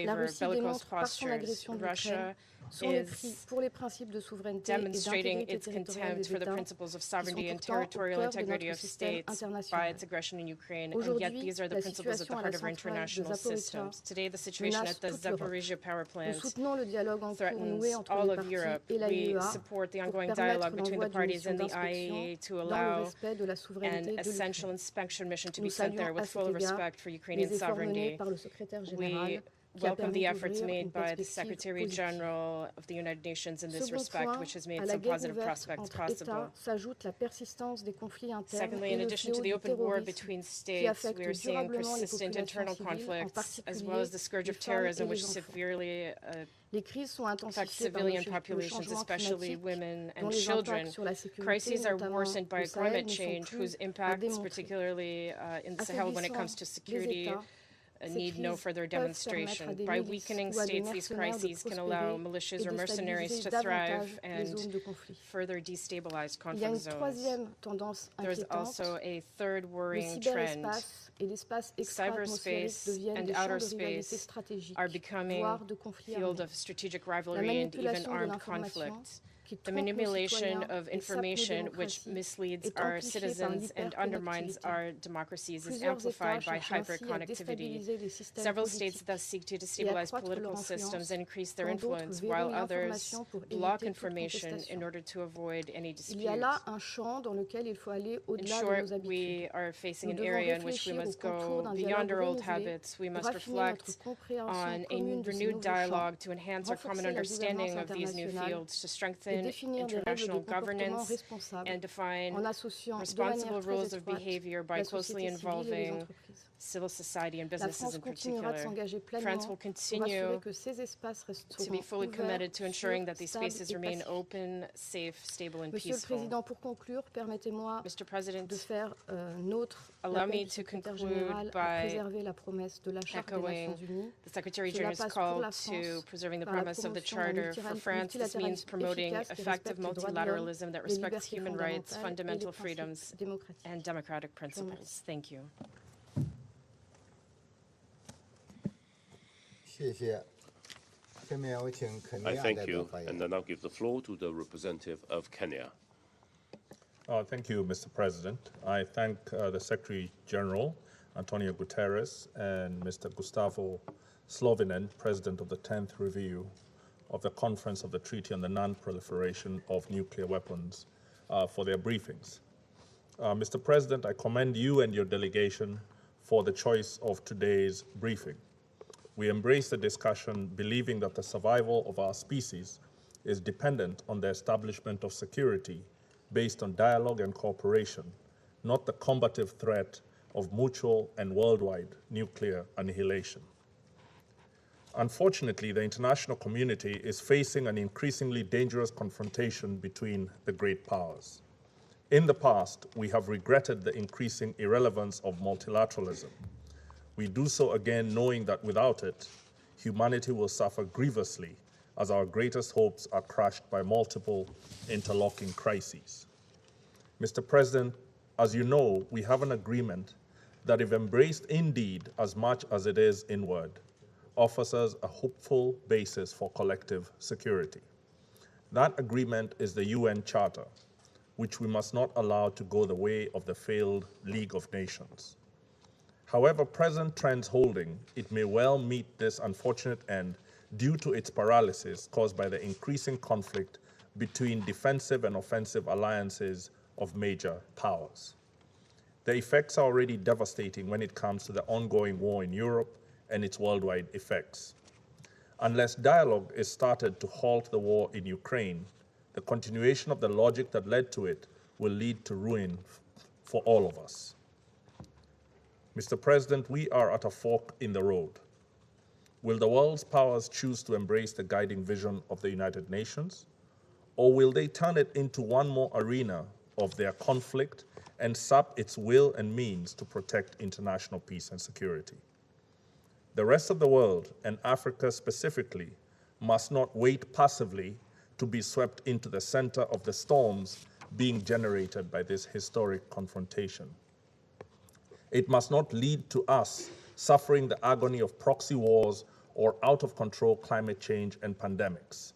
La Russie démontre par son agression de l'Ukraine son mépris pour les principes de souveraineté et d'intégrité territoriale des États, qui sont pourtant au cœur de notre système international. Aujourd'hui, la situation à la centrale de Zaporizhzhia menace toute l'Europe. Nous soutenons le dialogue en cours noué entre les parties et l'AIEA pour permettre l'envoi d'une mission d'inspection dans le respect de la souveraineté de l'Ukraine. Nous saluons à cet égard les efforts menés par le secrétaire général welcome the efforts made by the Secretary General of the United Nations in this respect, which has made some positive prospects possible. Secondly, in addition to the open war between states, we are seeing persistent internal conflicts, as well as the scourge of terrorism, which severely affects civilian populations, especially women and children. Crises are worsened by climate change, whose impacts, particularly in the Sahel when it comes to security, need no further demonstration. By weakening states, these crises can allow militias or mercenaries to thrive and further destabilize conflict zones. There's also a third worrying trend. Cyberspace and outer space are becoming a field of strategic rivalry and even armed conflict. The manipulation of information which misleads our citizens and undermines our democracies is amplified by hyperconnectivity. Several states thus seek to destabilize political systems and increase their influence, while others block information in order to avoid any disputes. In short, we are facing an area in which we must go beyond our old habits. We must reflect on a renewed dialogue to enhance our common understanding of these new fields, to strengthen international governance and define responsible rules of behavior by closely involving civil society and businesses in particular. France will continue to be fully committed to ensuring that these spaces remain open, safe, stable, and peaceful. Mr. President, allow me to conclude by echoing the Secretary General's call to preserving the promise of the Charter. For France, this means promoting effective multilateralism that respects human rights, fundamental freedoms, and democratic principles. Thank you. I thank you, and then I'll give the floor to the representative of Kenya. Thank you, Mr. President. I thank the Secretary General, Antonio Guterres, and Mr. Gustavo Slovinen, President of the 10th Review of the Conference of the Treaty on the Non-Proliferation of Nuclear Weapons for their briefings. Mr. President, I commend you and your delegation for the choice of today's briefing. We embrace the discussion, believing that the survival of our species is dependent on the establishment of security based on dialogue and cooperation, not the combative threat of mutual and worldwide nuclear annihilation. Unfortunately, the international community is facing an increasingly dangerous confrontation between the great powers. In the past, we have regretted the increasing irrelevance of multilateralism. We do so again knowing that without it, humanity will suffer grievously as our greatest hopes are crushed by multiple interlocking crises. Mr. President, as you know, we have an agreement that if embraced indeed as much as it is inward, offers us a hopeful basis for collective security. That agreement is the UN Charter, which we must not allow to go the way of the failed League of Nations. However, present trends holding, it may well meet this unfortunate end due to its paralysis caused by the increasing conflict between defensive and offensive alliances of major powers. The effects are already devastating when it comes to the ongoing war in Europe and its worldwide effects. Unless dialogue is started to halt the war in Ukraine, the continuation of the logic that led to it will lead to ruin for all of us. Mr. President, we are at a fork in the road. Will the world's powers choose to embrace the guiding vision of the United Nations, or will they turn it into one more arena of their conflict and sap its will and means to protect international peace and security? The rest of the world, and Africa specifically, must not wait passively to be swept into the center of the storms being generated by this historic confrontation. It must not lead to us suffering the agony of proxy wars or out-of-control climate change and pandemics.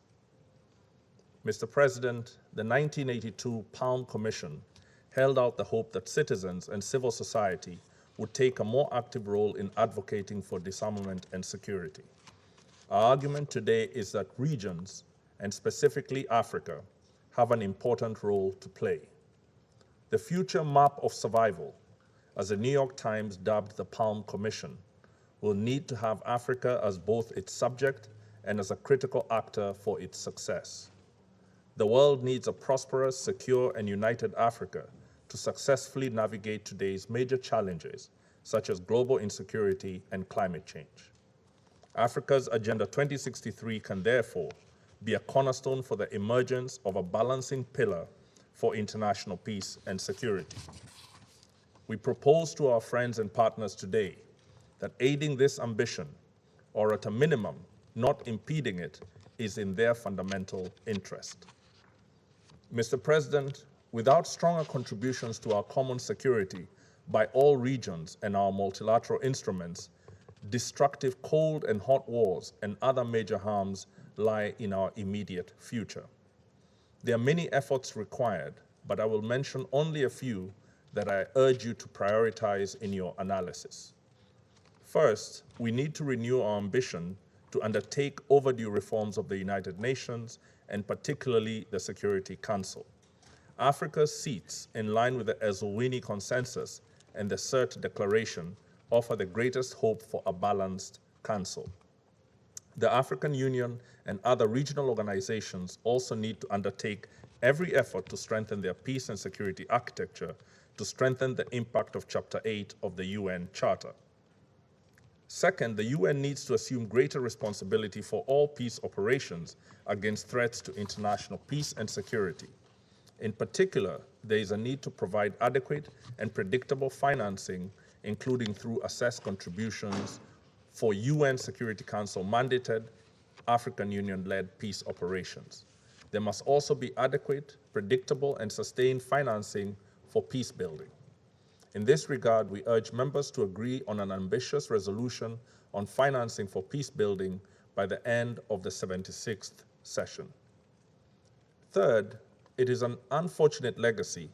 Mr. President, the 1982 Palm Commission held out the hope that citizens and civil society would take a more active role in advocating for disarmament and security. Our argument today is that regions, and specifically Africa, have an important role to play. The future map of survival, as the New York Times dubbed the Palm Commission, will need to have Africa as both its subject and as a critical actor for its success. The world needs a prosperous, secure, and united Africa to successfully navigate today's major challenges, such as global insecurity and climate change. Africa's Agenda 2063 can therefore be a cornerstone for the emergence of a balancing pillar for international peace and security. We propose to our friends and partners today that aiding this ambition, or at a minimum, not impeding it, is in their fundamental interest. Mr. President, without stronger contributions to our common security by all regions and our multilateral instruments, destructive cold and hot wars and other major harms lie in our immediate future. There are many efforts required, but I will mention only a few that I urge you to prioritize in your analysis. First, we need to renew our ambition to undertake overdue reforms of the United Nations and particularly the Security Council. Africa's seats, in line with the Eswatini Consensus and the CERT Declaration, offer the greatest hope for a balanced council. The African Union and other regional organizations also need to undertake every effort to strengthen their peace and security architecture to strengthen the impact of Chapter 8 of the UN Charter. Second, the UN needs to assume greater responsibility for all peace operations against threats to international peace and security. In particular, there is a need to provide adequate and predictable financing, including through assessed contributions for UN Security Council mandated, African Union-led peace operations. There must also be adequate, predictable, and sustained financing for peace building. In this regard, we urge members to agree on an ambitious resolution on financing for peace building by the end of the 76th session. Third, it is an unfortunate legacy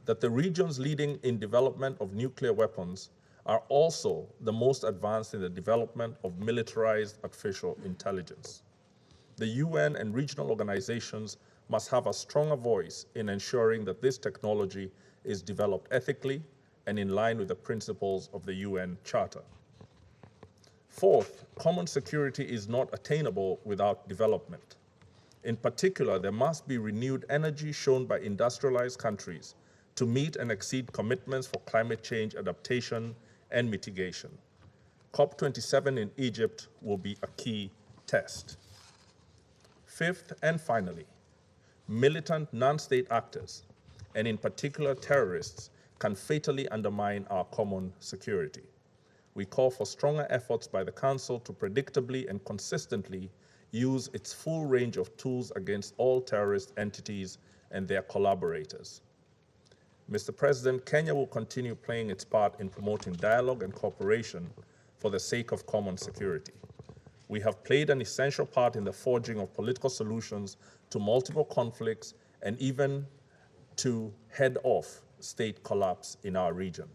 that the regions leading in development of nuclear weapons are also the most advanced in the development of militarized artificial intelligence. The UN and regional organizations must have a stronger voice in ensuring that this technology is developed ethically and in line with the principles of the UN Charter. Fourth, common security is not attainable without development. In particular, there must be renewed energy shown by industrialized countries to meet and exceed commitments for climate change adaptation and mitigation. COP27 in Egypt will be a key test. Fifth and finally, militant non-state actors, and in particular terrorists, can fatally undermine our common security. We call for stronger efforts by the Council to predictably and consistently use its full range of tools against all terrorist entities and their collaborators. Mr. President, Kenya will continue playing its part in promoting dialogue and cooperation for the sake of common security. We have played an essential part in the forging of political solutions to multiple conflicts and even to head off state collapse in our region.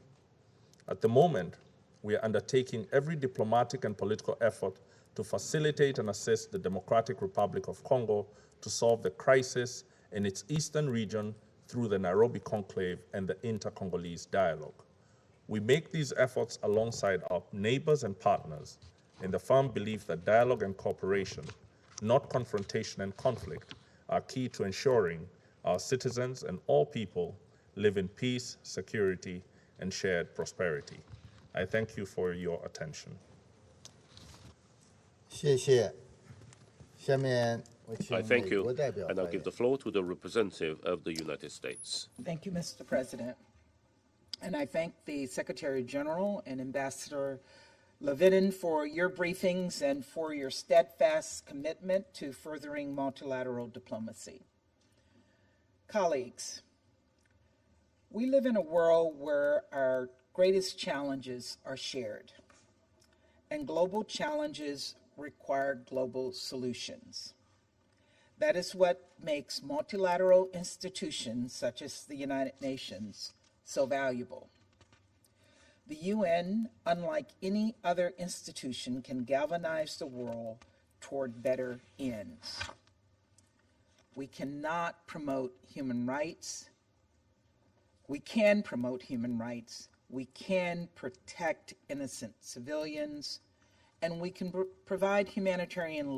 At the moment, we are undertaking every diplomatic and political effort to facilitate and assist the Democratic Republic of Congo to solve the crisis in its eastern region through the Nairobi Conclave and the inter-Congolese dialogue. We make these efforts alongside our neighbors and partners in the firm belief that dialogue and cooperation, not confrontation and conflict, are key to ensuring our citizens and all people live in peace, security, and shared prosperity. I thank you for your attention. I thank you, and I'll give the floor to the representative of the United States. Thank you, Mr. President. And I thank the Secretary General and Ambassador Levinen for your briefings and for your steadfast commitment to furthering multilateral diplomacy. Colleagues, we live in a world where our greatest challenges are shared, and global challenges require global solutions. That is what makes multilateral institutions such as the United Nations so valuable. The UN, unlike any other institution, can galvanize the world toward better ends. We cannot promote human rights. We can promote human rights. We can protect innocent civilians, and we can provide humanitarian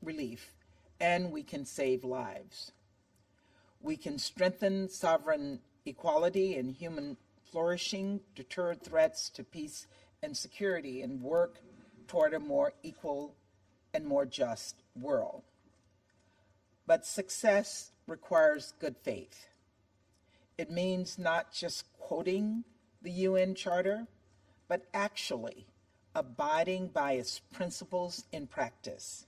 relief, and we can save lives. We can strengthen sovereign equality and human flourishing, deter threats to peace and security, and work toward a more equal and more just world. But success requires good faith. It means not just quoting the UN Charter, but actually abiding by its principles in practice.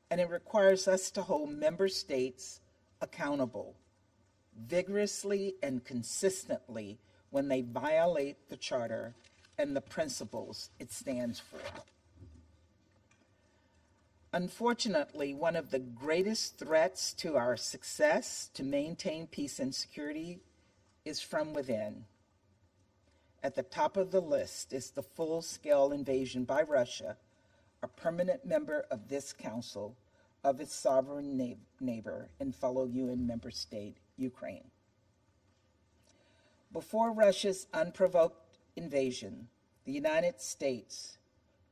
And it requires us to hold member states accountable vigorously and consistently when they violate the Charter and the principles it stands for. Unfortunately, one of the greatest threats to our success to maintain peace and security is from within. At the top of the list is the full-scale invasion by Russia, a permanent member of this council, of its sovereign neighbor and fellow UN member state, Ukraine. Before Russia's unprovoked invasion, the United States,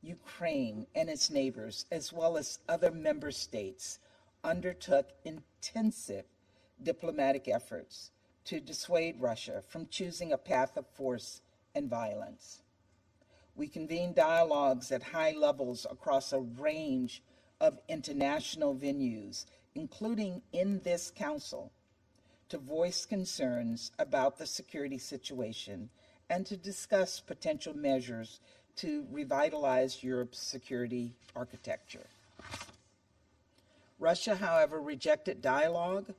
Ukraine, and its neighbors, as well as other member states, undertook intensive diplomatic efforts to dissuade Russia from choosing a path of force and violence. We convened dialogues at high levels across a range of international venues, including in this council, to voice concerns about the security situation and to discuss potential measures to revitalize Europe's security architecture. Russia, however, rejected dialogue,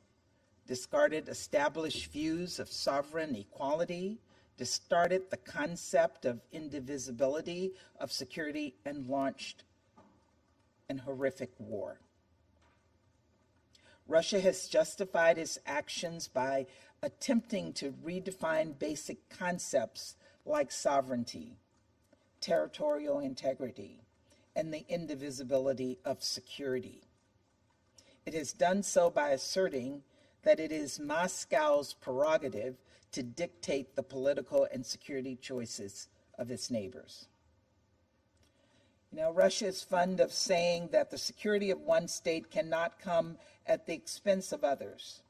discarded established views of sovereign equality, discarded the concept of indivisibility of security, and launched an horrific war. Russia has justified its actions by attempting to redefine basic concepts like sovereignty, territorial integrity, and the indivisibility of security. It has done so by asserting that it is Moscow's prerogative to dictate the political and security choices of its neighbors. You know, Russia is fond of saying that the security of one state cannot come at the expense of others.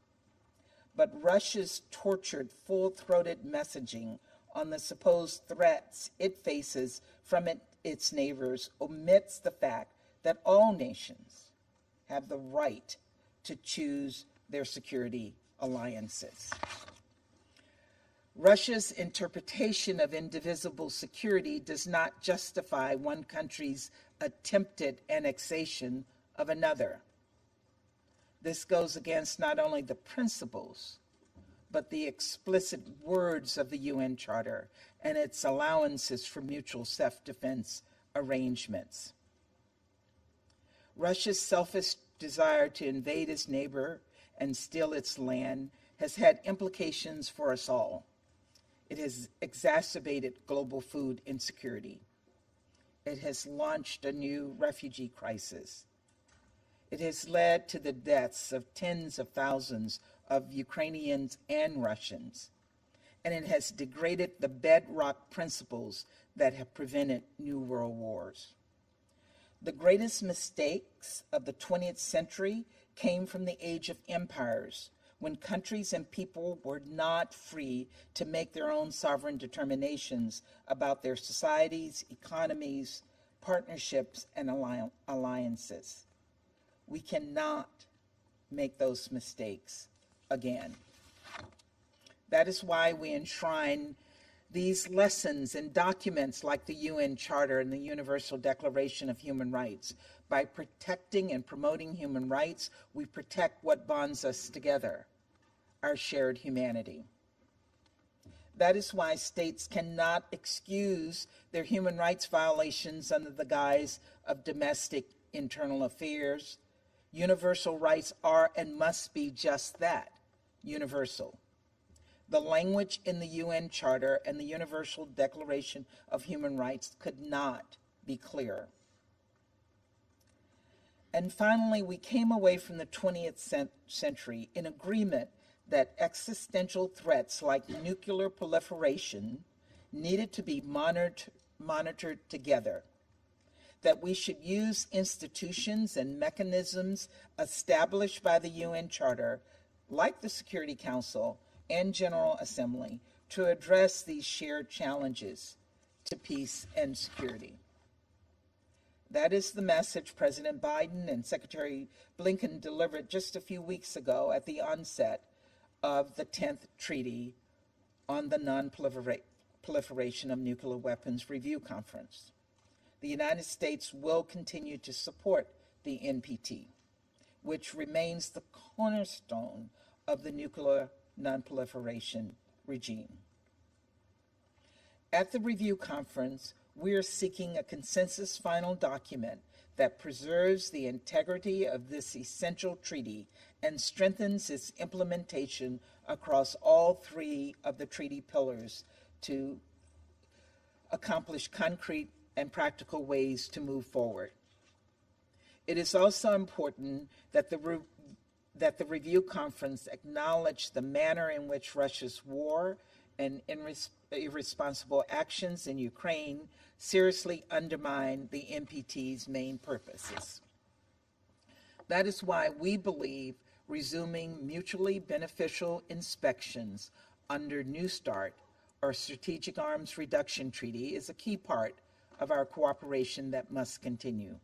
But Russia's tortured, full-throated messaging on the supposed threats it faces from its neighbors omits the fact that all nations have the right to choose their security alliances. Russia's interpretation of indivisible security does not justify one country's attempted annexation of another. This goes against not only the principles, but the explicit words of the UN Charter and its allowances for mutual self-defense arrangements. Russia's selfish desire to invade its neighbor and steal its land has had implications for us all. It has exacerbated global food insecurity. It has launched a new refugee crisis. It has led to the deaths of tens of thousands of Ukrainians and Russians, and it has degraded the bedrock principles that have prevented new world wars. The greatest mistakes of the 20th century came from the age of empires, when countries and people were not free to make their own sovereign determinations about their societies, economies, partnerships, and alliances. We cannot make those mistakes again. That is why we enshrine these lessons in documents like the UN Charter and the Universal Declaration of Human Rights. By protecting and promoting human rights, we protect what bonds us together, our shared humanity. That is why states cannot excuse their human rights violations under the guise of domestic internal affairs. Universal rights are and must be just that, universal. The language in the UN Charter and the Universal Declaration of Human Rights could not be clearer. And finally, we came away from the 20th century in agreement that existential threats like nuclear proliferation needed to be monitored together, that we should use institutions and mechanisms established by the UN Charter, like the Security Council and General Assembly, to address these shared challenges to peace and security. That is the message President Biden and Secretary Blinken delivered just a few weeks ago at the onset of the 10th Treaty on the Non-Proliferation of Nuclear Weapons Review Conference. The United States will continue to support the NPT, which remains the cornerstone of the nuclear non-proliferation regime. At the review conference, we are seeking a consensus final document that preserves the integrity of this essential treaty and strengthens its implementation across all three of the treaty pillars to accomplish concrete and practical ways to move forward. It is also important that the review conference acknowledge the manner in which Russia's war and irresponsible actions in Ukraine seriously undermine the NPT's main purposes. That is why we believe resuming mutually beneficial inspections under New START, or Strategic Arms Reduction Treaty, is a key part of our cooperation that must continue.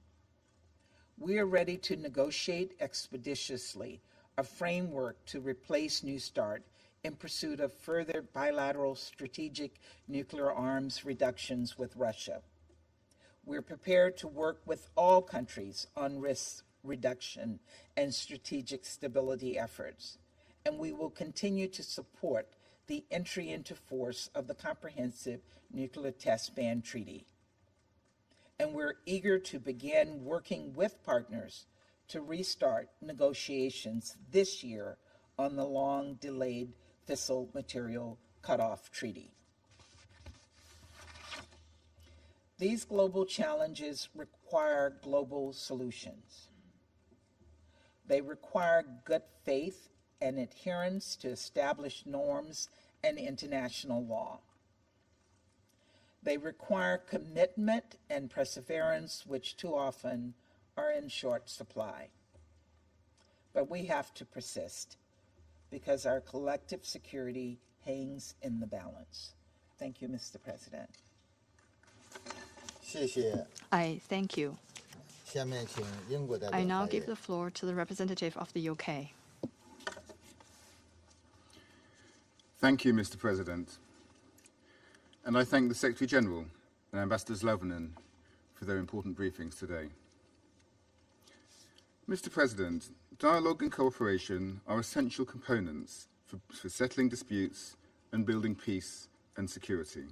We are ready to negotiate expeditiously a framework to replace New START in pursuit of further bilateral strategic nuclear arms reductions with Russia. We're prepared to work with all countries on risk reduction and strategic stability efforts, and we will continue to support the entry into force of the Comprehensive Nuclear Test Ban Treaty. And we're eager to begin working with partners to restart negotiations this year on the long-delayed fissile material cutoff treaty. These global challenges require global solutions. They require good faith and adherence to established norms and international law. They require commitment and perseverance, which too often are in short supply. But we have to persist, because our collective security hangs in the balance. Thank you, Mr. President. I thank you. I now give the floor to the representative of the UK. Thank you, Mr. President. And I thank the Secretary General and Ambassador Slovinen for their important briefings today. Mr. President, dialogue and cooperation are essential components for settling disputes and building peace and security.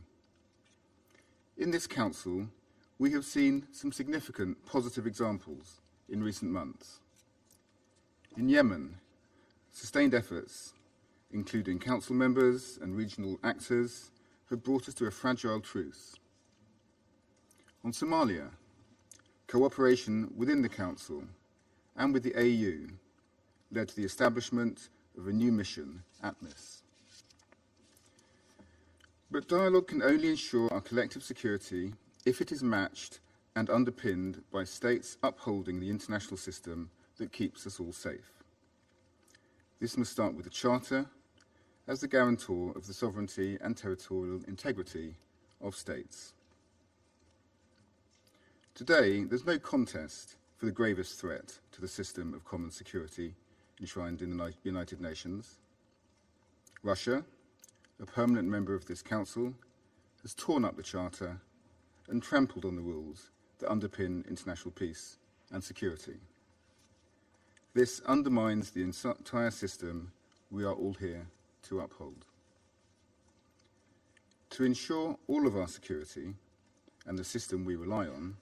In this Council, we have seen some significant positive examples in recent months. In Yemen, sustained efforts, including council members and regional actors, have brought us to a fragile truce. On Somalia, cooperation within the Council and with the AU led to the establishment of a new mission, ATMIS. But dialogue can only ensure our collective security if it is matched and underpinned by states upholding the international system that keeps us all safe. This must start with the Charter as the guarantor of the sovereignty and territorial integrity of states. Today, there's no contest for the gravest threat to the system of common security enshrined in the United Nations. Russia, a permanent member of this Council, has torn up the Charter and trampled on the rules that underpin international peace and security. This undermines the entire system we are all here to uphold. To ensure all of our security and the system we rely on,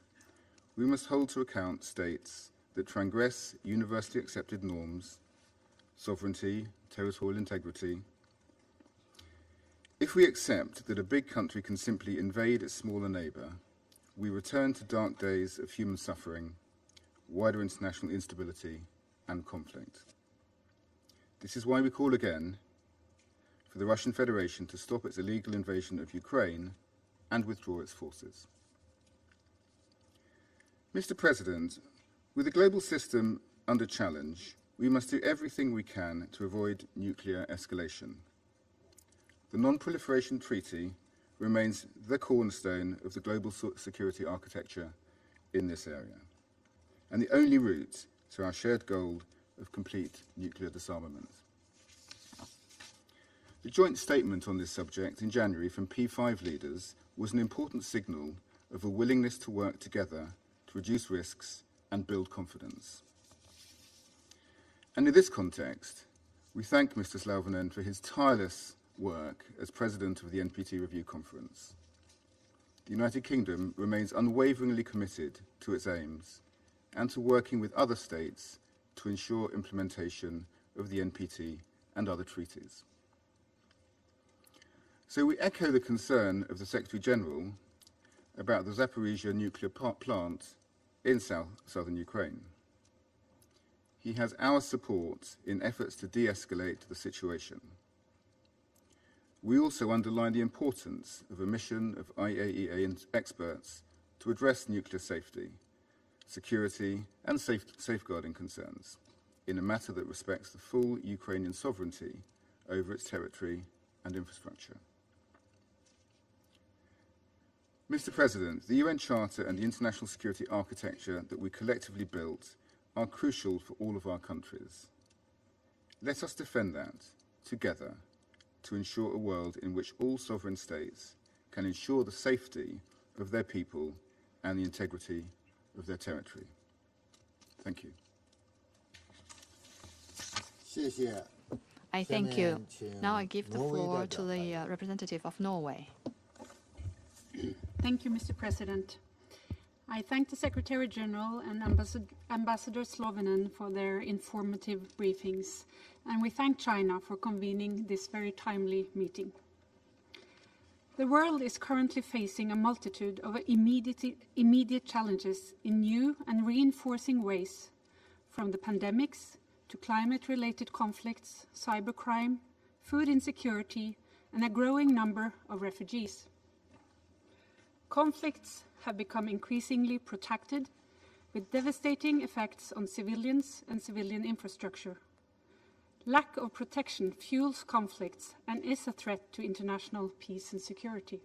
we must hold to account states that transgress universally accepted norms, sovereignty, territorial integrity. If we accept that a big country can simply invade its smaller neighbour, we return to dark days of human suffering, wider international instability and conflict. This is why we call again for the Russian Federation to stop its illegal invasion of Ukraine and withdraw its forces. Mr. President, with the global system under challenge, we must do everything we can to avoid nuclear escalation. The Non-Proliferation Treaty remains the cornerstone of the global security architecture in this area, and the only route to our shared goal of complete nuclear disarmament. The joint statement on this subject in January from P5 leaders was an important signal of a willingness to work together to reduce risks and build confidence. And in this context, we thank Mr. Slovinen for his tireless work as President of the NPT Review Conference. The United Kingdom remains unwaveringly committed to its aims and to working with other states to ensure implementation of the NPT and other treaties. So we echo the concern of the Secretary-General about the Zaporizhzhia nuclear plant in southern Ukraine. He has our support in efforts to de-escalate the situation. We also underline the importance of a mission of IAEA experts to address nuclear safety, security and safeguarding concerns in a matter that respects the full Ukrainian sovereignty over its territory and infrastructure. Mr. President, the UN Charter and the international security architecture that we collectively built are crucial for all of our countries. Let us defend that together to ensure a world in which all sovereign states can ensure the safety of their people and the integrity of their territory. Thank you. I thank you. Now I give the floor to the representative of Norway. Thank you, Mr. President. I thank the Secretary-General and Ambassador Slovinen for their informative briefings, and we thank China for convening this very timely meeting. The world is currently facing a multitude of immediate challenges in new and reinforcing ways, from the pandemics to climate-related conflicts, cybercrime, food insecurity, and a growing number of refugees. Conflicts have become increasingly protracted, with devastating effects on civilians and civilian infrastructure. Lack of protection fuels conflicts and is a threat to international peace and security.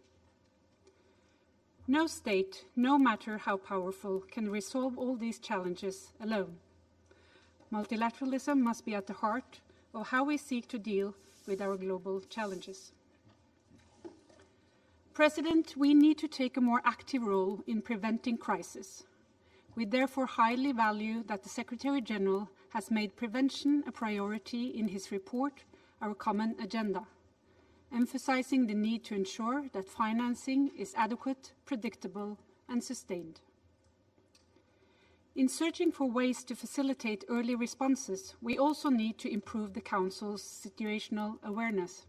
No state, no matter how powerful, can resolve all these challenges alone. Multilateralism must be at the heart of how we seek to deal with our global challenges. President, we need to take a more active role in preventing crisis. We therefore highly value that the Secretary-General has made prevention a priority in his report, Our Common Agenda, emphasizing the need to ensure that financing is adequate, predictable, and sustained. In searching for ways to facilitate early responses, we also need to improve the Council's situational awareness.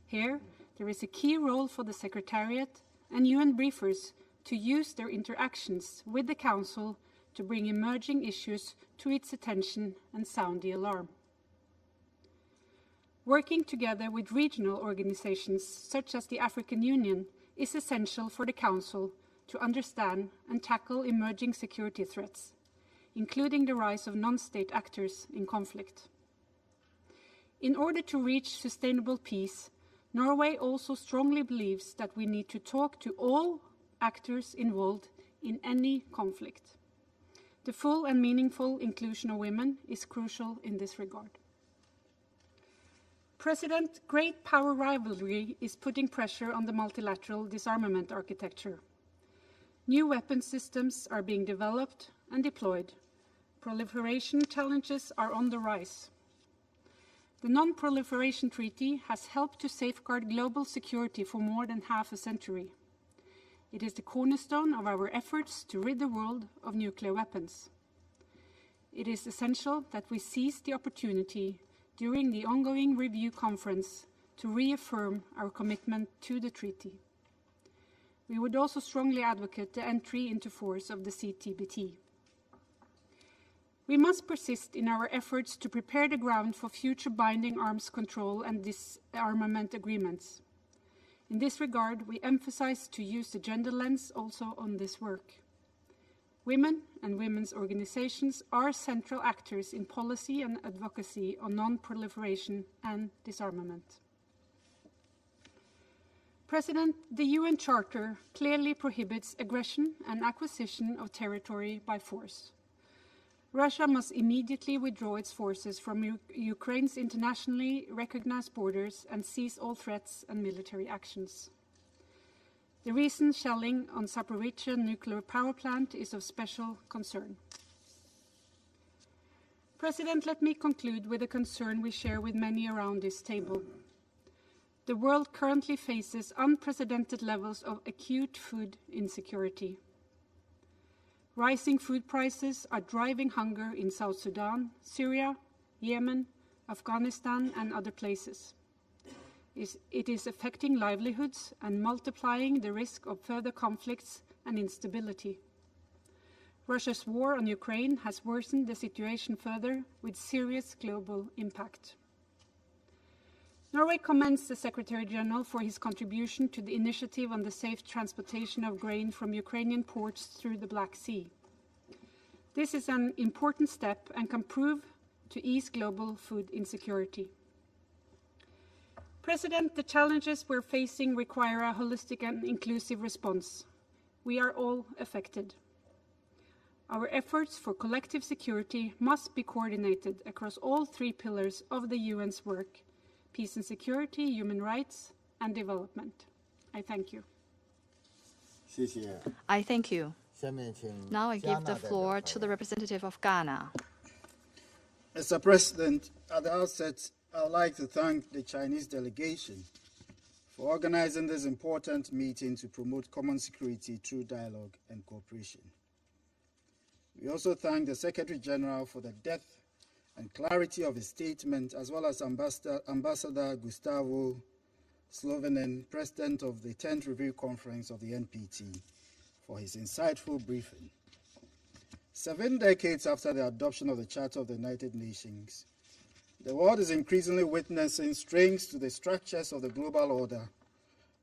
Here, there is a key role for the Secretariat and UN briefers to use their interactions with the Council to bring emerging issues to its attention and sound the alarm. Working together with regional organizations such as the African Union is essential for the Council to understand and tackle emerging security threats, including the rise of non-state actors in conflict. In order to reach sustainable peace, Norway also strongly believes that we need to talk to all actors involved in any conflict. The full and meaningful inclusion of women is crucial in this regard. President, great power rivalry is putting pressure on the multilateral disarmament architecture. New weapon systems are being developed and deployed. Proliferation challenges are on the rise. The Non-Proliferation Treaty has helped to safeguard global security for more than half a century. It is the cornerstone of our efforts to rid the world of nuclear weapons. It is essential that we seize the opportunity during the ongoing review conference to reaffirm our commitment to the treaty. We would also strongly advocate the entry into force of the CTBT. We must persist in our efforts to prepare the ground for future binding arms control and disarmament agreements. In this regard, we emphasize to use the gender lens also on this work. Women and women's organizations are central actors in policy and advocacy on non-proliferation and disarmament. President, the UN Charter clearly prohibits aggression and acquisition of territory by force. Russia must immediately withdraw its forces from Ukraine's internationally recognized borders and cease all threats and military actions. The recent shelling on Zaporizhzhia nuclear power plant is of special concern. President, let me conclude with a concern we share with many around this table. The world currently faces unprecedented levels of acute food insecurity. Rising food prices are driving hunger in South Sudan, Syria, Yemen, Afghanistan, and other places. It is affecting livelihoods and multiplying the risk of further conflicts and instability. Russia's war on Ukraine has worsened the situation further with serious global impact. Norway commends the Secretary-General for his contribution to the initiative on the safe transportation of grain from Ukrainian ports through the Black Sea. This is an important step and can prove to ease global food insecurity. President, the challenges we're facing require a holistic and inclusive response. We are all affected. Our efforts for collective security must be coordinated across all three pillars of the UN's work: peace and security, human rights, and development. I thank you. I thank you. Now I give the floor to the representative of Ghana. Mr. President, at the outset, I would like to thank the Chinese delegation for organizing this important meeting to promote common security through dialogue and cooperation. We also thank the Secretary General for the depth and clarity of his statement, as well as Ambassador Gustavo Slovinen, President of the 10th Review Conference of the NPT, for his insightful briefing. 7 decades after the adoption of the Charter of the United Nations, the world is increasingly witnessing strains to the structures of the global order,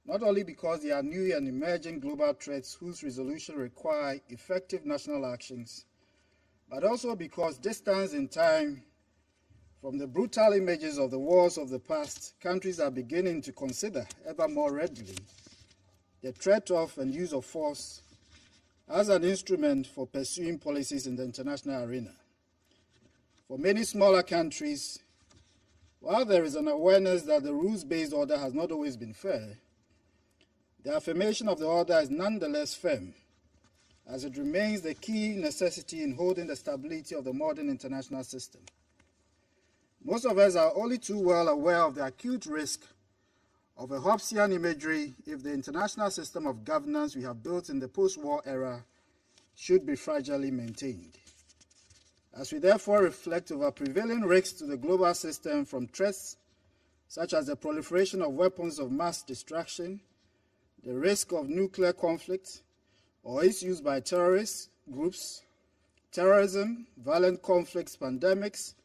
not only because there are new and emerging global threats whose resolution require effective national actions, but also because distance in time from the brutal images of the wars of the past, countries are beginning to consider ever more readily the threat of and use of force as an instrument for pursuing policies in the international arena. For many smaller countries, while there is an awareness that the rules-based order has not always been fair, the affirmation of the order is nonetheless firm, as it remains the key necessity in holding the stability of the modern international system. Most of us are only too well aware of the acute risk of a Hobbesian imagery if the international system of governance we have built in the post-war era should be fragilely maintained. As we therefore reflect over prevailing risks to the global system from threats such as the proliferation of weapons of mass destruction, the risk of nuclear conflict or its use by terrorist groups, terrorism, violent conflicts, pandemics,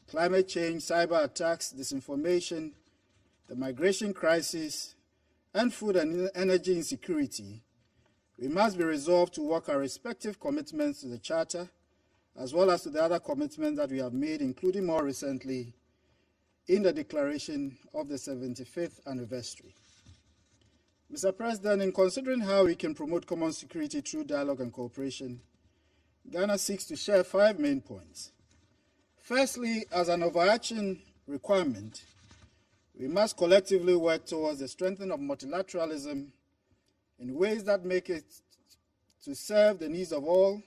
climate change, cyber attacks, disinformation, the migration crisis, and food and energy insecurity, we must be resolved to work our respective commitments to the Charter, as well as to the other commitments that we have made, including more recently in the declaration of the 75th anniversary. Mr. President, in considering how we can promote common security through dialogue and cooperation, Ghana seeks to share 5 main points. Firstly, as an overarching requirement, we must collectively work towards the strengthening of multilateralism in ways that make it to serve the needs of all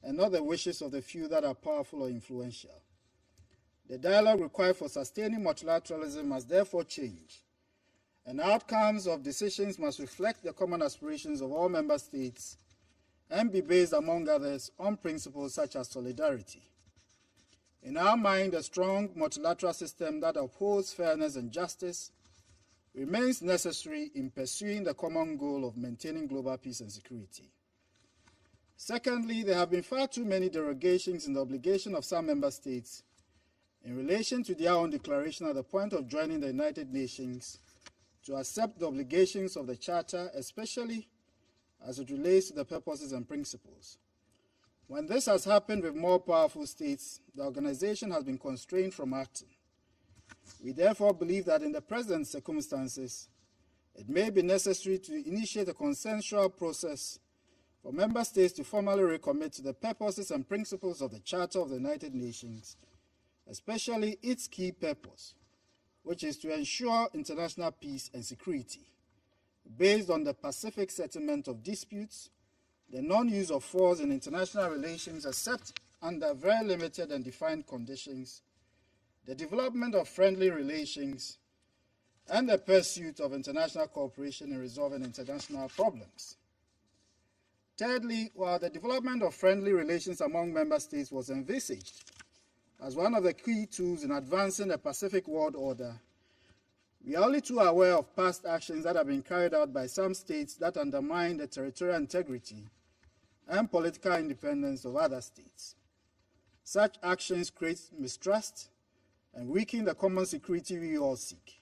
and not the wishes of the few that are powerful or influential. The dialogue required for sustaining multilateralism must therefore change, and outcomes of decisions must reflect the common aspirations of all member states and be based, among others, on principles such as solidarity. In our mind, a strong multilateral system that upholds fairness and justice remains necessary in pursuing the common goal of maintaining global peace and security. Secondly, there have been far too many derogations in the obligation of some member states in relation to their own declaration at the point of joining the United Nations to accept the obligations of the Charter, especially as it relates to the purposes and principles. When this has happened with more powerful states, the organization has been constrained from acting. We therefore believe that in the present circumstances, it may be necessary to initiate a consensual process for member states to formally recommit to the purposes and principles of the Charter of the United Nations, especially its key purpose, which is to ensure international peace and security, based on the pacific settlement of disputes, the non-use of force in international relations except under very limited and defined conditions, the development of friendly relations, and the pursuit of international cooperation in resolving international problems. Thirdly, while the development of friendly relations among member states was envisaged as one of the key tools in advancing the Pacific world order, we are only too aware of past actions that have been carried out by some states that undermine the territorial integrity and political independence of other states. Such actions create mistrust and weaken the common security we all seek.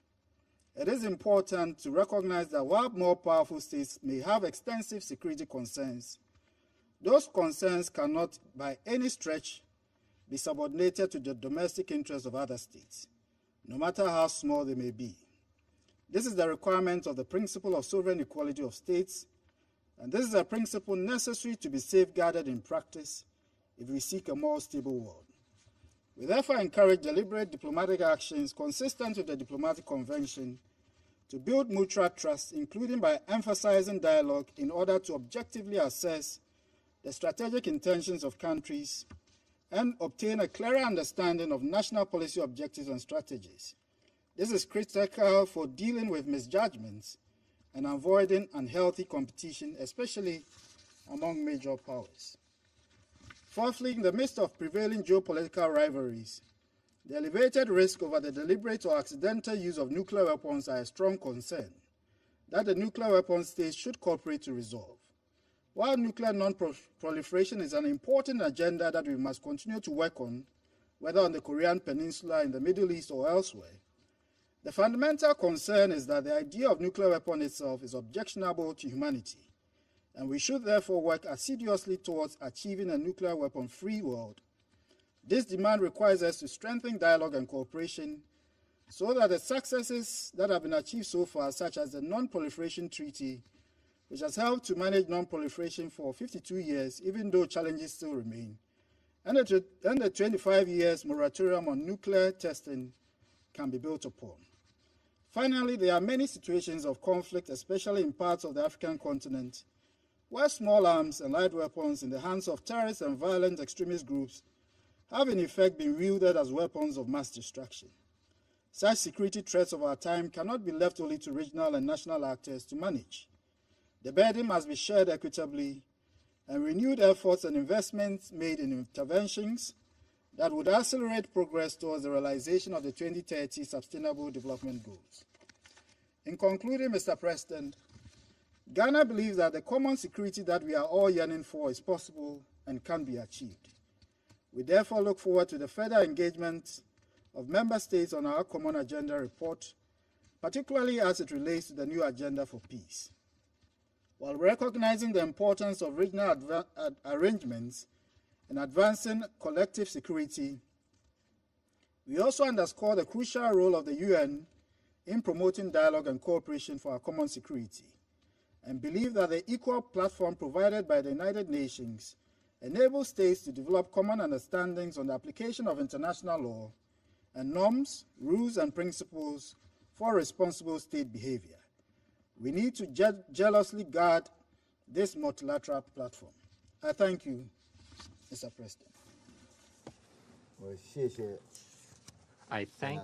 It is important to recognize that while more powerful states may have extensive security concerns, those concerns cannot by any stretch be subordinated to the domestic interests of other states, no matter how small they may be. This is the requirement of the principle of sovereign equality of states, and this is a principle necessary to be safeguarded in practice if we seek a more stable world. We therefore encourage deliberate diplomatic actions consistent with the Diplomatic Convention to build mutual trust, including by emphasizing dialogue in order to objectively assess the strategic intentions of countries and obtain a clearer understanding of national policy objectives and strategies. This is critical for dealing with misjudgments and avoiding unhealthy competition, especially among major powers. Fourthly, in the midst of prevailing geopolitical rivalries, the elevated risk over the deliberate or accidental use of nuclear weapons are a strong concern that the nuclear weapons states should cooperate to resolve. While nuclear non-proliferation is an important agenda that we must continue to work on, whether on the Korean Peninsula, in the Middle East, or elsewhere, the fundamental concern is that the idea of nuclear weapon itself is objectionable to humanity, and we should therefore work assiduously towards achieving a nuclear weapon-free world. This demand requires us to strengthen dialogue and cooperation so that the successes that have been achieved so far, such as the Non-Proliferation Treaty, which has helped to manage non-proliferation for 52 years, even though challenges still remain, and the 25 years moratorium on nuclear testing can be built upon. Finally, there are many situations of conflict, especially in parts of the African continent, where small arms and light weapons in the hands of terrorists and violent extremist groups have in effect been wielded as weapons of mass destruction. Such security threats of our time cannot be left only to regional and national actors to manage. The burden must be shared equitably, and renewed efforts and investments made in interventions that would accelerate progress towards the realization of the 2030 Sustainable Development Goals. In concluding, Mr. President, Ghana believes that the common security that we are all yearning for is possible and can be achieved. We therefore look forward to the further engagement of Member States on our Common Agenda report, particularly as it relates to the new agenda for peace. While recognizing the importance of regional arrangements in advancing collective security, we also underscore the crucial role of the UN in promoting dialogue and cooperation for our common security, and believe that the equal platform provided by the United Nations enables states to develop common understandings on the application of international law and norms, rules, and principles for responsible state behavior. We need to jealously guard this multilateral platform. I thank you, Mr. President. I thank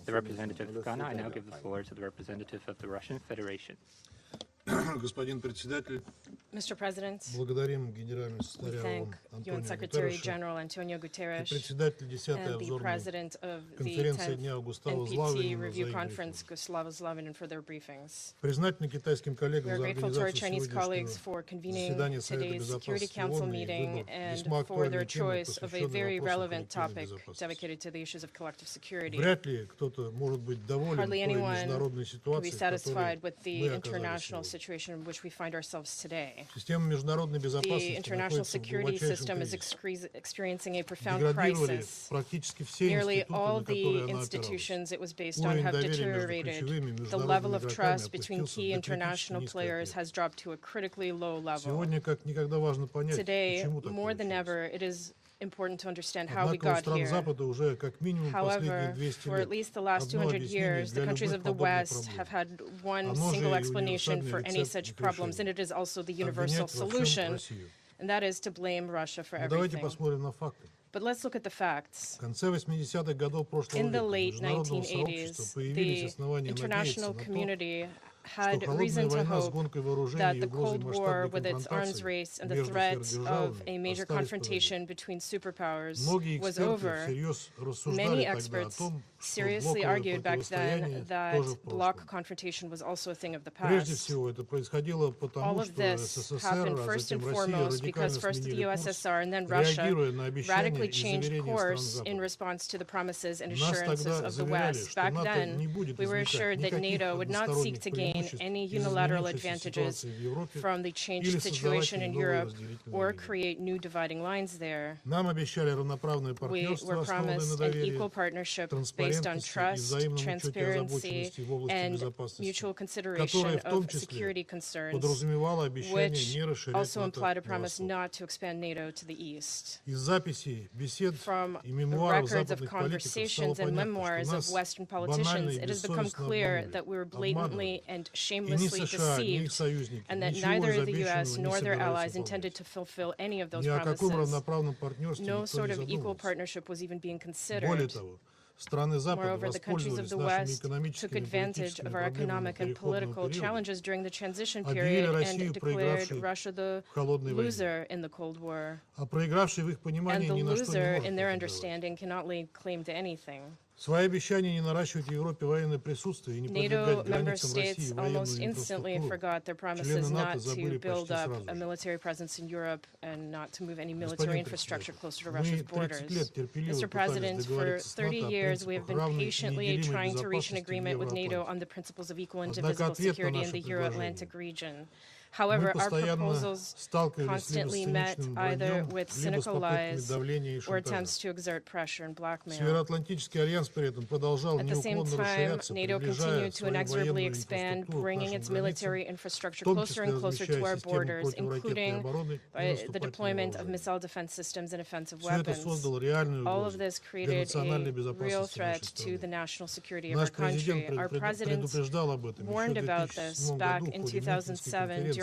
the representative of Ghana. I now give the floor to the representative of the Russian Federation. Господин председатель, Mr. President, благодарим генерального we секретаря thank ООН UN Secretary General Antonio Guterres председатель 10-й and the обзорной President of the конференции 10th дня Густава NPT Злавинина Review за их Conference, Gustavo Zlavinin, for their briefings. Признательны китайским We коллегам are за grateful to our организацию Chinese colleagues сегодняшнего for convening заседания Совета today's Security Безопасности Council ООН и meeting выбор and весьма for their актуальной темы, choice of a посвященной very вопросам relevant коллективной topic безопасности. dedicated to the issues of collective security. Вряд ли кто-то может быть доволен Hardly той anyone международной can be ситуацией, в которой satisfied with the мы оказались international сегодня. situation in which we find ourselves today. Система международной The безопасности international находится в security глубочайшем system is кризисе. experiencing a profound Деградировали crisis. практически все Nearly институты, all на которые the она опиралась. institutions it was based on Уровень have доверия между deteriorated. ключевыми The level of международными trust игроками between опустился key до international критически низких players отметок. has dropped to a critically low level. Сегодня как никогда важно понять, Today, почему так more than получилось. ever, it is important to understand how we Однако у got стран here. Запада уже как минимум последние However, 200 for at лет least the last одно 200 объяснение years, the для countries любых of the подобных West have проблем. had one Оно же single и explanation универсальный for any рецепт such их problems, and решения. it is also the universal Обвинять во всем solution, Россию. and that is to blame Russia for Но давайте everything. посмотрим на факты. But let's look at the facts. В конце 80-х годов прошлого In the века у late международного сообщества 1980s, появились the основания надеяться international на то, community что had холодная reason to война с hope гонкой вооружений that и the угрозой Cold War, масштабной with its arms конфронтации race and the между threat of сверхдержавами a major остались позади. confrontation between superpowers Многие was эксперты over. всерьез рассуждали Many тогда о experts том, что seriously блоковое argued back противостояние then that тоже в прошлом. bloc confrontation was also a thing of the Прежде past. всего, это происходило All потому, of что this СССР, happened а first затем and Россия foremost because радикально first the сменили курс, USSR and then Russia реагируя на обещания radically и changed заверения стран course in Запада. response to the promises and Нас assurances тогда of the заверяли, West. что Back НАТО then, не будет we were извлекать assured that никаких NATO would not seek односторонних to gain преимуществ any из unilateral изменившейся advantages ситуации в Европе from the или changed создавать situation in новые Europe разделительные or линии. create new dividing lines there. Нам обещали равноправное We партнерство, were основанное на promised an доверии, equal partnership based on транспарентности и trust, взаимном учете transparency, озабоченности в области and безопасности, mutual которое consideration в том of числе security concerns, подразумевало обещание which не расширять also НАТО implied a на promise восток. not to expand NATO to the east. Из записей, бесед From и мемуаров records of западных политиков стало conversations and понятно, memoirs что of нас Western банально politicians, и it has become бессовестно clear обманывали. that we were blatantly and И ни shamelessly США, ни их deceived, союзники and that ничего neither из the US обещанного не nor their allies собирались intended выполнять. to fulfill any of those Ни о каком promises. равноправном партнерстве No никто sort не of equal задумывался. partnership was even being Более considered. того, страны Запада Moreover, the countries of воспользовались the нашими West took экономическими и advantage политическими of our проблемами economic and переходного political периода, challenges during the transition объявили period and Россию declared проигравшей Russia the в холодной войне. loser in the Cold War. А проигравший в их And понимании the ни на что не loser, может in their претендовать. understanding, cannot lay claim to anything. Свои обещания не наращивать в Европе военное присутствие и не NATO продвигать member границам России states военную almost instantly инфраструктуру. forgot their promises Члены НАТО not to забыли build почти up сразу a же. military presence in Europe and not to move any military Господин infrastructure closer to председатель, Russia's мы 30 лет borders. терпеливо Mr. пытались President, for договориться с 30 НАТО о years we have принципах been равной и patiently неделимой trying to reach an безопасности в agreement with NATO Евроатланте. on the principles of equal and Однако indivisible ответ на security in наше the предложение Euro-Atlantic region. However, мы our постоянно proposals сталкивались либо с constantly met циничным either враньем, with либо с cynical попытками lies давления и or шантажа. attempts to exert pressure and blackmail. Североатлантический альянс при этом продолжал At the same неуклонно time, расширяться, NATO приближая continued to свою inexorably военную expand, инфраструктуру к bringing нашим its границам, military в infrastructure том closer числе and closer to размещая our систему borders, противоракетной including обороны и the наступательного deployment of вооружения. missile defense systems and offensive Все это weapons. создало реальную All of угрозу this для created национальной a real безопасности threat нашей to the страны. national security of our Наш президент country. Our president предупреждал об этом еще warned в about this 2007 back году в in ходе Мюнхенской 2007 конференции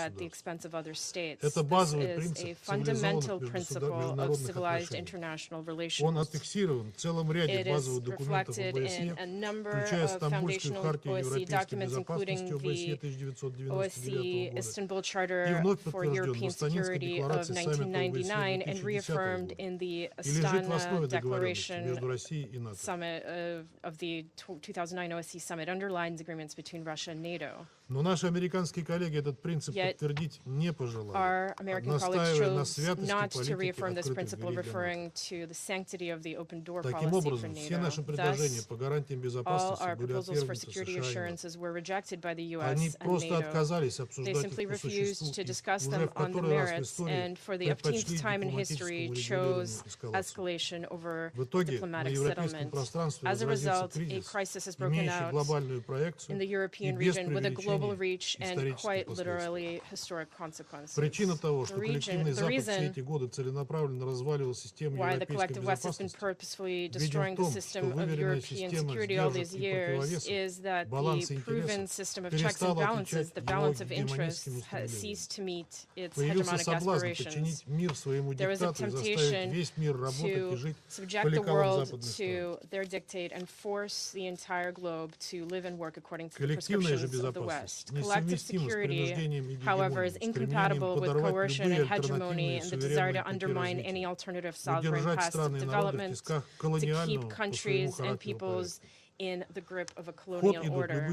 at the expense of other states. Это This базовый is принцип a fundamental цивилизованных principle of международных civilized отношений. international Он relations. отфиксирован в целом ряде It is базовых документов reflected ОБСЕ, in a number включая of Стамбульскую foundational хартию OSCE европейской documents, including безопасности ОБСЕ the 1999 OSCE года Istanbul и Charter вновь for подтвержден в European Астанинской Security of декларации саммита ОБСЕ 1999 and 2010 reaffirmed года in the и лежит в основе Astana договоренности Declaration между Россией и НАТО. Summit of the 2009 OSCE Summit underlines agreements between Russia and NATO. Но наши американские коллеги этот принцип Yet подтвердить не пожелали, our American colleagues настаивая на chose святости not to политики reaffirm this открытых principle, дверей для НАТО. referring to the sanctity of the open door Таким policy for образом, все NATO. наши предложения Thus, по гарантиям all безопасности our были proposals for отвергнуты security США и НАТО. assurances were rejected by the Они US and просто NATO. отказались They обсуждать simply их по refused to существу и discuss уже them в on the который раз в merits, истории and for the предпочли 15th time in history дипломатическому chose регулированию эскалацию. escalation over В итоге diplomatic diplomatic settlement. As a result, a crisis has broken out in the European region with a global reach and quite literally historic consequences. The reason why the collective West has been purposefully destroying the system of European security all these years is that the proven system of checks and balances, the balance of interests, has ceased to meet its hegemonic aspirations. There was a temptation to subject the world to their dictate and force the entire globe to live and work according to the prescriptions of the West. Collective security, however, is incompatible with coercion and hegemony and the desire to undermine any alternative sovereign paths of development, to keep countries and peoples in the grip of a colonial order.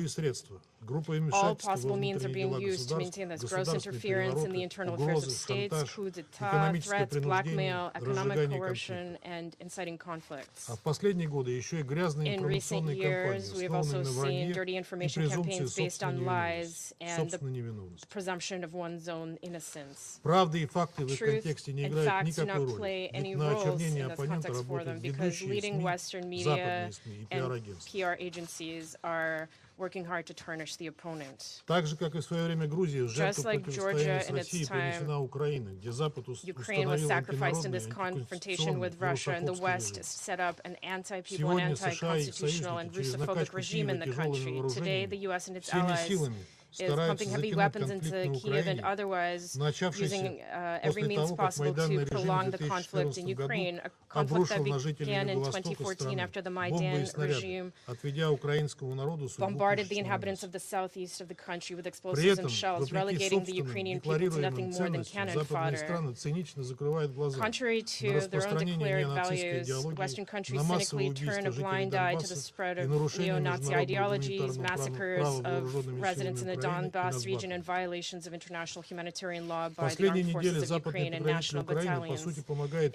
All possible means are being used to maintain this gross interference in the internal affairs of states, coup d'etat, threats, blackmail, economic coercion, and inciting conflicts. In recent years, we have also seen dirty information campaigns based on lies and the presumption of one's own innocence. Truth and facts do not play any roles in this context for them because leading Western media and PR agencies are working hard to tarnish the opponent. Just like Georgia in its time, Ukraine was sacrificed in this confrontation with Russia, and the West set up an anti-people and anti-constitutional and Russophobic regime in the country. Today, the U.S. and its allies is pumping heavy weapons into Kyiv and otherwise using every means possible to prolong the conflict in Ukraine, a conflict that began in 2014 after the Maidan regime bombarded the inhabitants of the southeast of the country with explosives and shells, relegating the Ukrainian people to nothing more than cannon fodder. Contrary to their own declared values, Western countries cynically turn a blind eye to the spread of neo-Nazi ideologies, massacres of residents in the Donbass region, and violations of international humanitarian law by the armed forces of Ukraine and national battalions.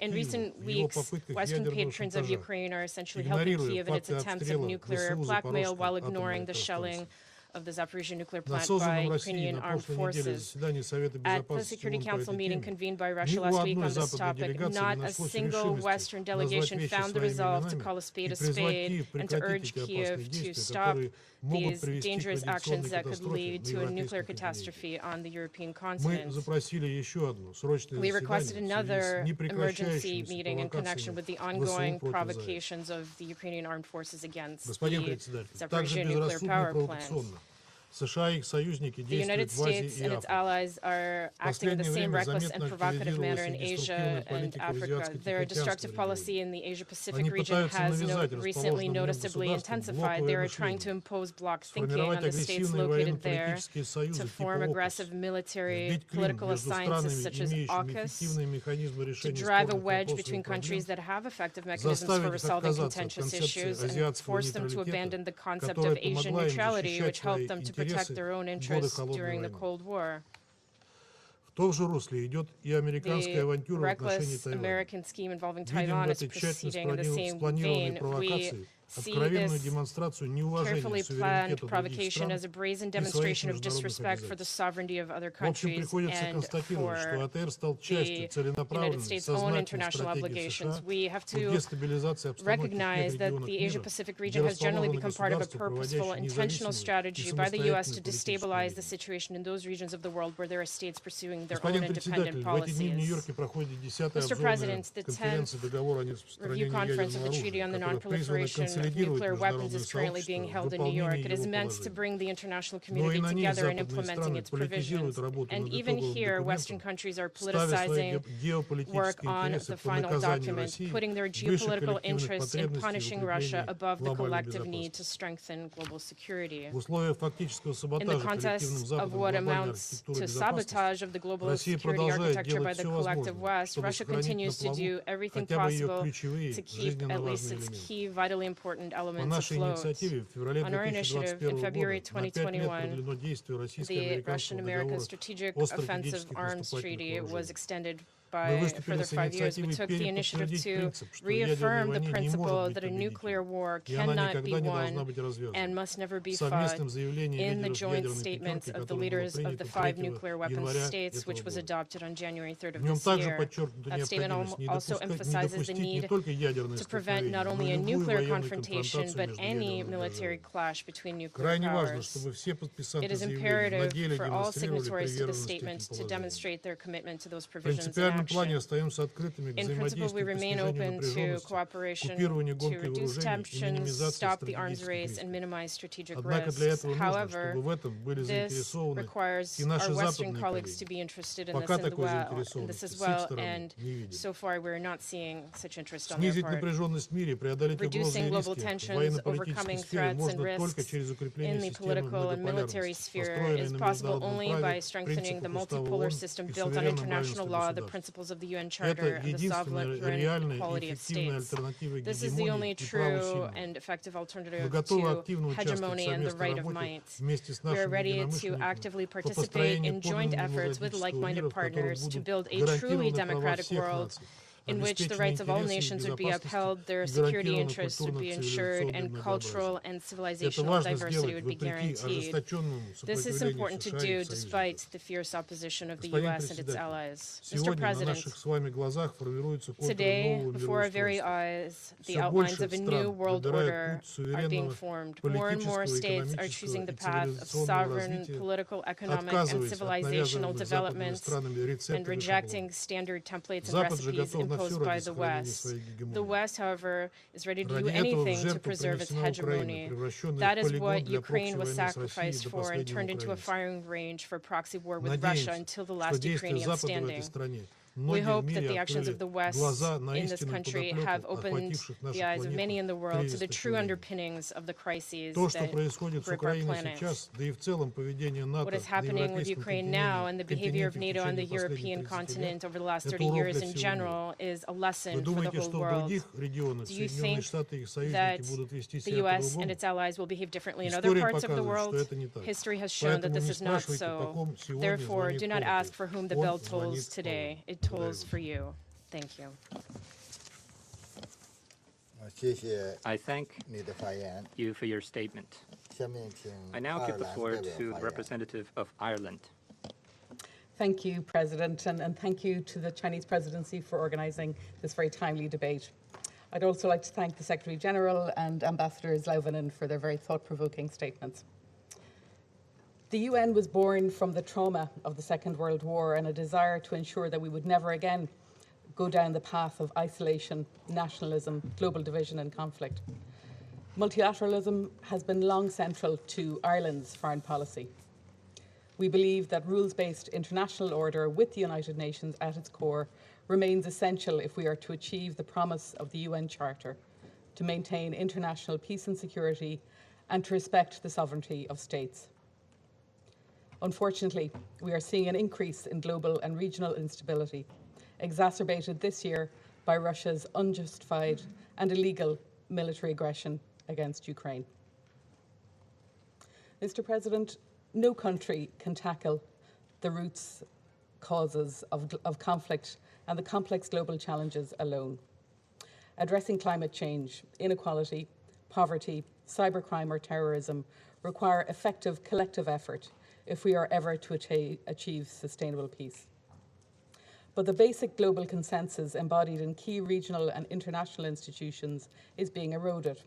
In recent weeks, Western patrons of Ukraine are essentially helping Kyiv in its attempts of nuclear blackmail while ignoring the shelling of the Zaporizhia nuclear plant by Ukrainian armed forces. At the Security Council meeting convened by Russia last week on this topic, not a single Western delegation found the resolve to call a spade and to urge Kyiv to stop these dangerous actions that could lead to a nuclear catastrophe on the European continent. We requested another emergency meeting in connection with the ongoing provocations of the Ukrainian armed forces against the Zaporizhia nuclear power plant. The United States and its allies are acting in the same reckless and provocative manner in Asia and Africa. Their destructive policy in the Asia-Pacific region has recently noticeably intensified. They are trying to impose bloc thinking on the states located there, to form aggressive military political alliances such as AUKUS, to drive a wedge between countries that have effective mechanisms for resolving contentious issues, and force them to abandon the concept of Asian neutrality, which helped them to protect their own interests during the Cold War. The reckless American scheme involving Taiwan is proceeding in the same vein. We see this carefully planned provocation as a brazen demonstration of disrespect for the sovereignty of other countries and for the United States' own international obligations. We have to recognize that the Asia-Pacific region has generally become part of a purposeful, intentional strategy by the U.S. to destabilize the situation in those regions of the world where there are states pursuing their own independent policies. Mr. President, the 10th Review Conference of the Treaty on the Non-Proliferation of Nuclear Weapons is currently being held in New York. It is meant to bring the international community together in implementing its provisions. And even here, Western countries are politicizing work on the final document, putting their geopolitical interests in punishing Russia above the collective need to strengthen global security. In the context of what amounts to sabotage of the global security architecture by the collective West, Russia continues to do everything possible to keep at least its key, vitally important elements afloat. On our initiative, in February 2021, the Russian-American Strategic Offensive Arms Treaty was extended by a further 5 years. We took the initiative to reaffirm the principle that a nuclear war cannot be won and must never be fought in the joint statements of the leaders of the 5 nuclear weapons states, which was adopted on January 3rd of this year. That statement also emphasizes the need to prevent not only a nuclear confrontation, but any military clash between nuclear powers. It is imperative for all signatories to the statement to demonstrate their commitment to those provisions in action. In principle, we remain open to cooperation to reduce tensions, stop the arms race, and minimize strategic risks. However, this requires our Western colleagues to be interested in this as well, and so far we're not seeing such interest on their part. Reducing global tensions, overcoming threats and risks in the political and military sphere is possible only by strengthening the multipolar system built on international law, the principles of the UN Charter, and the sovereign equality of states. This is the only true and effective alternative to hegemony and the right of might. We are ready to actively participate in joint efforts with like-minded partners to build a truly democratic world in which the rights of all nations would be upheld, their security interests would be ensured, and cultural and civilizational diversity would be guaranteed. This is important to do despite the fierce opposition of the U.S. and its allies. Mr. President, today, before our very eyes, the outlines of a new world order are being formed. More and more states are choosing the path of sovereign, political, economic, and civilizational development and rejecting standard templates and recipes imposed by the West. The West, however, is ready to do anything to preserve its hegemony. That is what Ukraine was sacrificed for and turned into a firing range for proxy war with Russia until the last Ukrainian standing. We hope that the actions of the West in this country have opened the eyes of many in the world to the true underpinnings of the crises that grip our planet. What is happening with Ukraine now and the behavior of NATO on the European continent over the last 30 years in general is a lesson for the whole world. Do you think that the U.S. and its allies will behave differently in other parts of the world? History has shown that this is not so. Therefore, do not ask for whom the bell tolls today. It tolls for you. Thank you. I thank you for your statement. I now give the floor to the representative of Ireland. Thank you, President, and thank you to the Chinese presidency for organizing this very timely debate. I'd also like to thank the Secretary General and Ambassador Slovinen for their very thought-provoking statements. The UN was born from the trauma of the Second World War and a desire to ensure that we would never again go down the path of isolation, nationalism, global division and conflict. Multilateralism has been long central to Ireland's foreign policy. We believe that rules-based international order with the United Nations at its core remains essential if we are to achieve the promise of the UN Charter, to maintain international peace and security, and to respect the sovereignty of states. Unfortunately, we are seeing an increase in global and regional instability, exacerbated this year by Russia's unjustified and illegal military aggression against Ukraine. Mr. President, no country can tackle the roots causes of conflict and the complex global challenges alone. Addressing climate change, inequality, poverty, cybercrime or terrorism require effective collective effort if we are ever to achieve sustainable peace. But the basic global consensus embodied in key regional and international institutions is being eroded.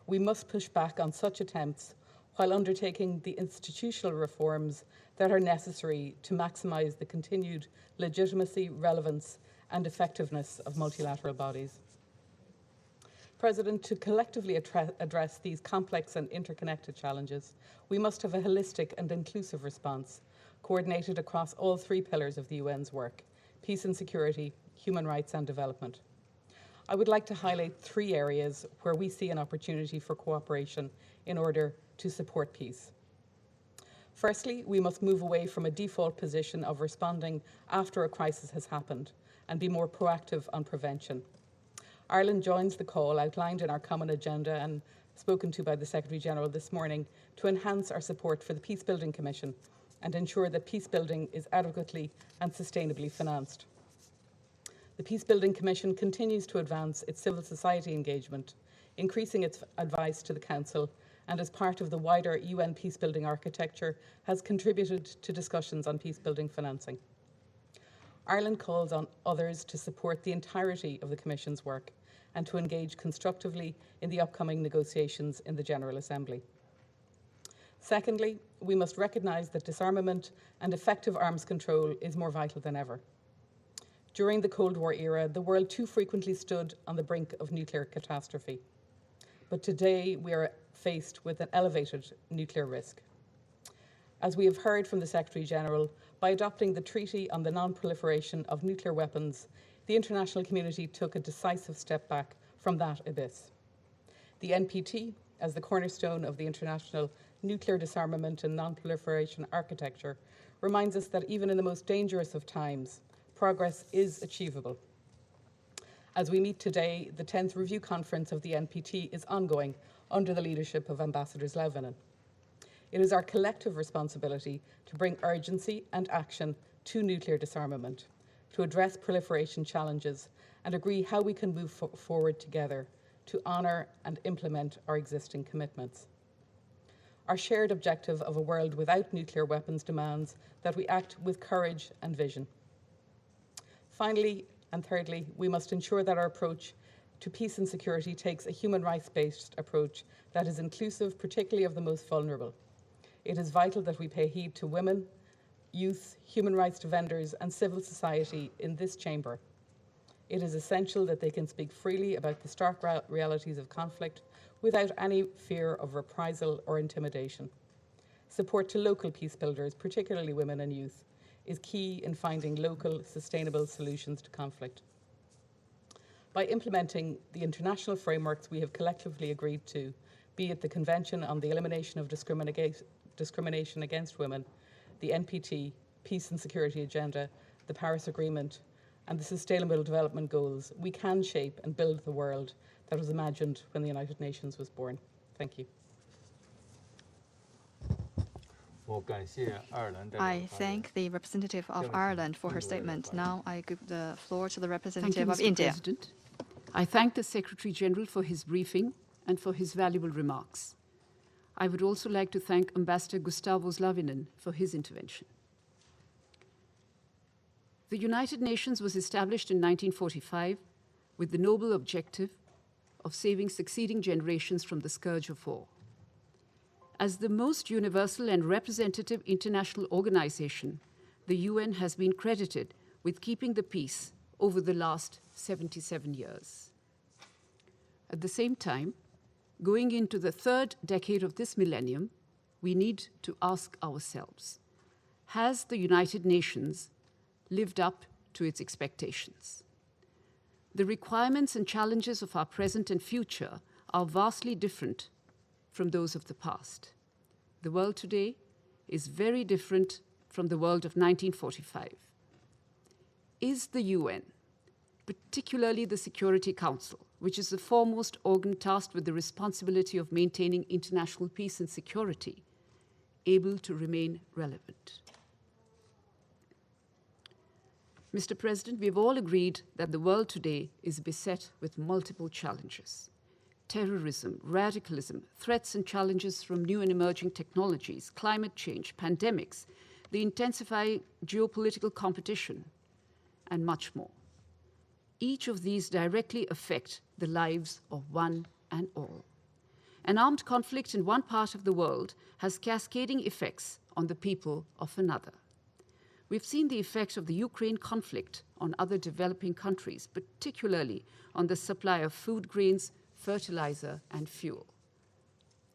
We must push back on such attempts while undertaking the institutional reforms that are necessary to maximise the continued legitimacy, relevance and effectiveness of multilateral bodies. President, to collectively address these complex and interconnected challenges, we must have a holistic and inclusive response, coordinated across all 3 pillars of the UN's work: peace and security, human rights and development. I would like to highlight 3 areas where we see an opportunity for cooperation in order to support peace. Firstly, we must move away from a default position of responding after a crisis has happened and be more proactive on prevention. Ireland joins the call outlined in our common agenda and spoken to by the Secretary General this morning to enhance our support for the Peacebuilding Commission and ensure that peacebuilding is adequately and sustainably financed. The Peacebuilding Commission continues to advance its civil society engagement, increasing its advice to the Council, and as part of the wider UN peacebuilding architecture, has contributed to discussions on peacebuilding financing. Ireland calls on others to support the entirety of the Commission's work and to engage constructively in the upcoming negotiations in the General Assembly. Secondly, we must recognise that disarmament and effective arms control is more vital than ever. During the Cold War era, the world too frequently stood on the brink of nuclear catastrophe. But today we are faced with an elevated nuclear risk. As we have heard from the Secretary-General, by adopting the Treaty on the Non-Proliferation of Nuclear Weapons, the international community took a decisive step back from that abyss. The NPT, as the cornerstone of the international nuclear disarmament and non-proliferation architecture, reminds us that even in the most dangerous of times, progress is achievable. As we meet today, the 10th Review Conference of the NPT is ongoing under the leadership of Ambassador Slovinen. It is our collective responsibility to bring urgency and action to nuclear disarmament, to address proliferation challenges, and agree how we can move forward together to honour and implement our existing commitments. Our shared objective of a world without nuclear weapons demands that we act with courage and vision. Finally, and thirdly, we must ensure that our approach to peace and security takes a human rights-based approach that is inclusive, particularly of the most vulnerable. It is vital that we pay heed to women, youth, human rights defenders, and civil society in this chamber. It is essential that they can speak freely about the stark realities of conflict without any fear of reprisal or intimidation. Support to local peace builders, particularly women and youth, is key in finding local, sustainable solutions to conflict. By implementing the international frameworks we have collectively agreed to, be it the Convention on the Elimination of Discrimination Against Women, the NPT, Peace and Security Agenda, the Paris Agreement, and the Sustainable Development Goals, we can shape and build the world that was imagined when the United Nations was born. Thank you. I thank the representative of Ireland for her statement. Now I give the floor to the representative of India. President. I thank the Secretary-General for his briefing and for his valuable remarks. I would also like to thank Ambassador Gustavo Slovinen for his intervention. The United Nations was established in 1945 with the noble objective of saving succeeding generations from the scourge of war. As the most universal and representative international organization, the UN has been credited with keeping the peace over the last 77 years. At the same time, going into the third decade of this millennium, we need to ask ourselves, has the United Nations lived up to its expectations? The requirements and challenges of our present and future are vastly different from those of the past. The world today is very different from the world of 1945. Is the UN, particularly the Security Council, which is the foremost organ tasked with the responsibility of maintaining international peace and security, able to remain relevant? Mr. President, we've all agreed that the world today is beset with multiple challenges. Terrorism, radicalism, threats and challenges from new and emerging technologies, climate change, pandemics, the intensifying geopolitical competition, and much more. Each of these directly affect the lives of one and all. An armed conflict in one part of the world has cascading effects on the people of another. We've seen the effect of the Ukraine conflict on other developing countries, particularly on the supply of food grains, fertilizer, and fuel.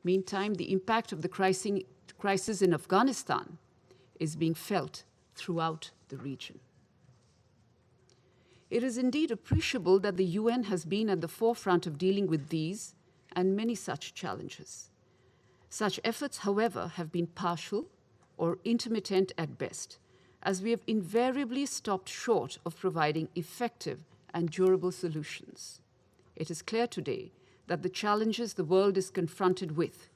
Meantime, the impact of the crisis in Afghanistan is being felt throughout the region. It is indeed appreciable that the UN has been at the forefront of dealing with these and many such challenges. Such efforts, however, have been partial or intermittent at best, as we have invariably stopped short of providing effective and durable solutions. It is clear today that the challenges the world is confronted with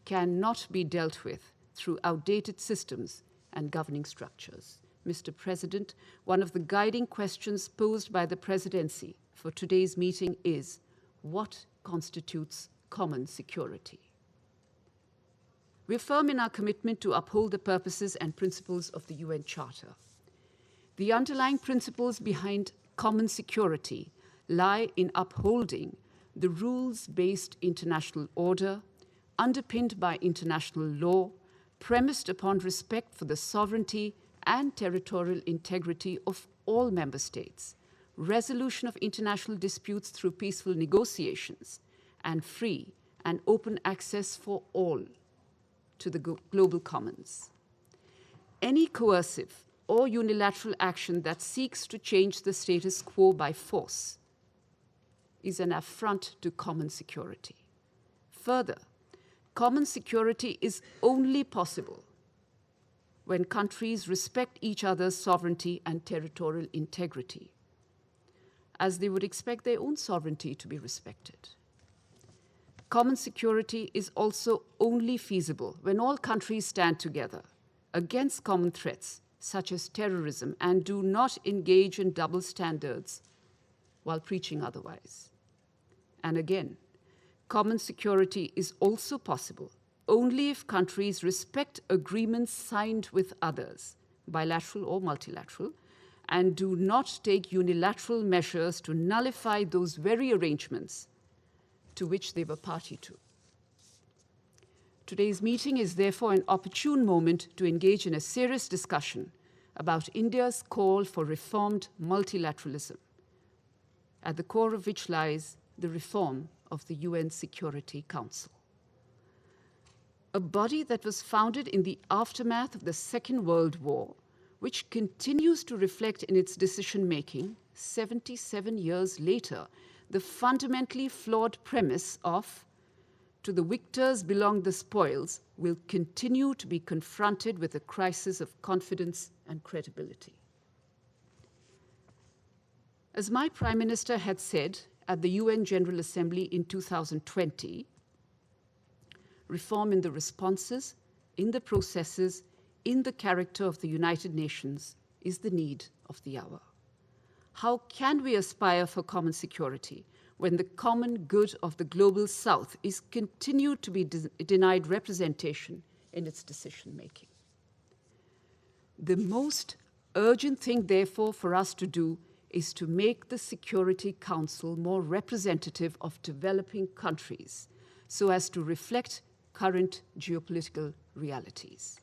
cannot be dealt with through outdated systems and governing structures. Mr. President, one of the guiding questions posed by the Presidency for today's meeting is, what constitutes common security? We are firm in our commitment to uphold the purposes and principles of the UN Charter. The underlying principles behind common security lie in upholding the rules-based international order, underpinned by international law, premised upon respect for the sovereignty and territorial integrity of all member states, resolution of international disputes through peaceful negotiations, and free and open access for all to the global commons. Any coercive or unilateral action that seeks to change the status quo by force is an affront to common security. Further, common security is only possible when countries respect each other's sovereignty and territorial integrity, as they would expect their own sovereignty to be respected. Common security is also only feasible when all countries stand together against common threats such as terrorism and do not engage in double standards while preaching otherwise. And again, common security is also possible only if countries respect agreements signed with others, bilateral or multilateral, and do not take unilateral measures to nullify those very arrangements to which they were party to. Today's meeting is therefore an opportune moment to engage in a serious discussion about India's call for reformed multilateralism, at the core of which lies the reform of the UN Security Council. A body that was founded in the aftermath of the Second World War, which continues to reflect in its decision-making 77 years later the fundamentally flawed premise of, to the victors belong the spoils, will continue to be confronted with a crisis of confidence and credibility. As my Prime Minister had said at the UN General Assembly in 2020, reform in the responses, in the processes, in the character of the United Nations is the need of the hour. How can we aspire for common security when the common good of the global South is continued to be denied representation in its decision-making? The most urgent thing, therefore, for us to do is to make the Security Council more representative of developing countries so as to reflect current geopolitical realities.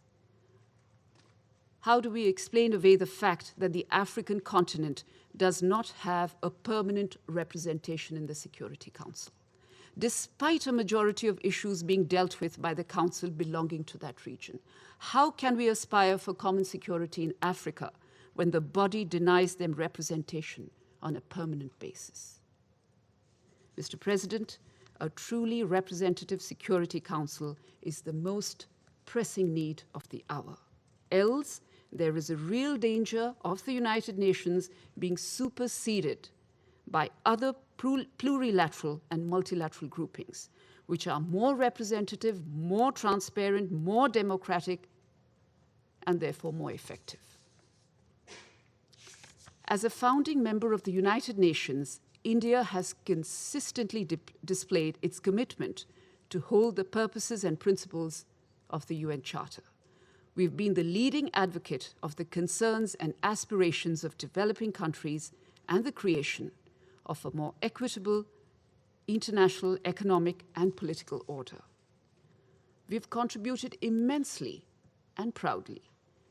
How do we explain away the fact that the African continent does not have a permanent representation in the Security Council, despite a majority of issues being dealt with by the Council belonging to that region? How can we aspire for common security in Africa when the body denies them representation on a permanent basis? Mr. President, a truly representative Security Council is the most pressing need of the hour. Else, there is a real danger of the United Nations being superseded by other plurilateral and multilateral groupings, which are more representative, more transparent, more democratic, and therefore more effective. As a founding member of the United Nations, India has consistently displayed its commitment to hold the purposes and principles of the UN Charter. We've been the leading advocate of the concerns and aspirations of developing countries and the creation of a more equitable international economic and political order. We've contributed immensely and proudly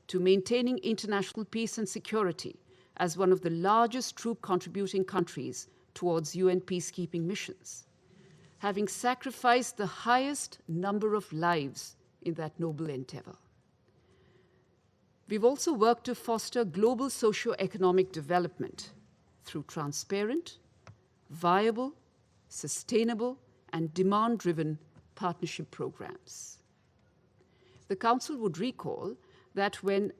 to maintaining international peace and security as one of the largest troop contributing countries towards UN peacekeeping missions, having sacrificed the highest number of lives in that noble endeavor. We've also worked to foster global socio-economic development through transparent, viable, sustainable, and demand-driven partnership programs. The Council would recall that when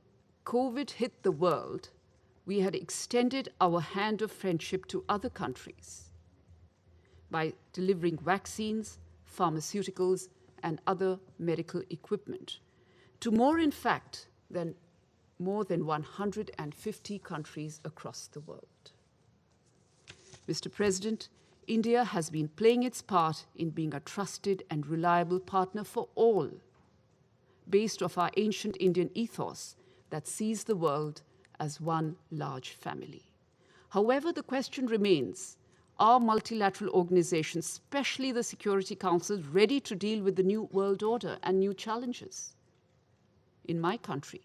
COVID hit the world, we had extended our hand of friendship to other countries by delivering vaccines, pharmaceuticals, and other medical equipment, to more, in fact, than more than 150 countries across the world. Mr. President, India has been playing its part in being a trusted and reliable partner for all, based off our ancient Indian ethos that sees the world as one large family. However, the question remains, are multilateral organizations, especially the Security Council, ready to deal with the new world order and new challenges? In my country,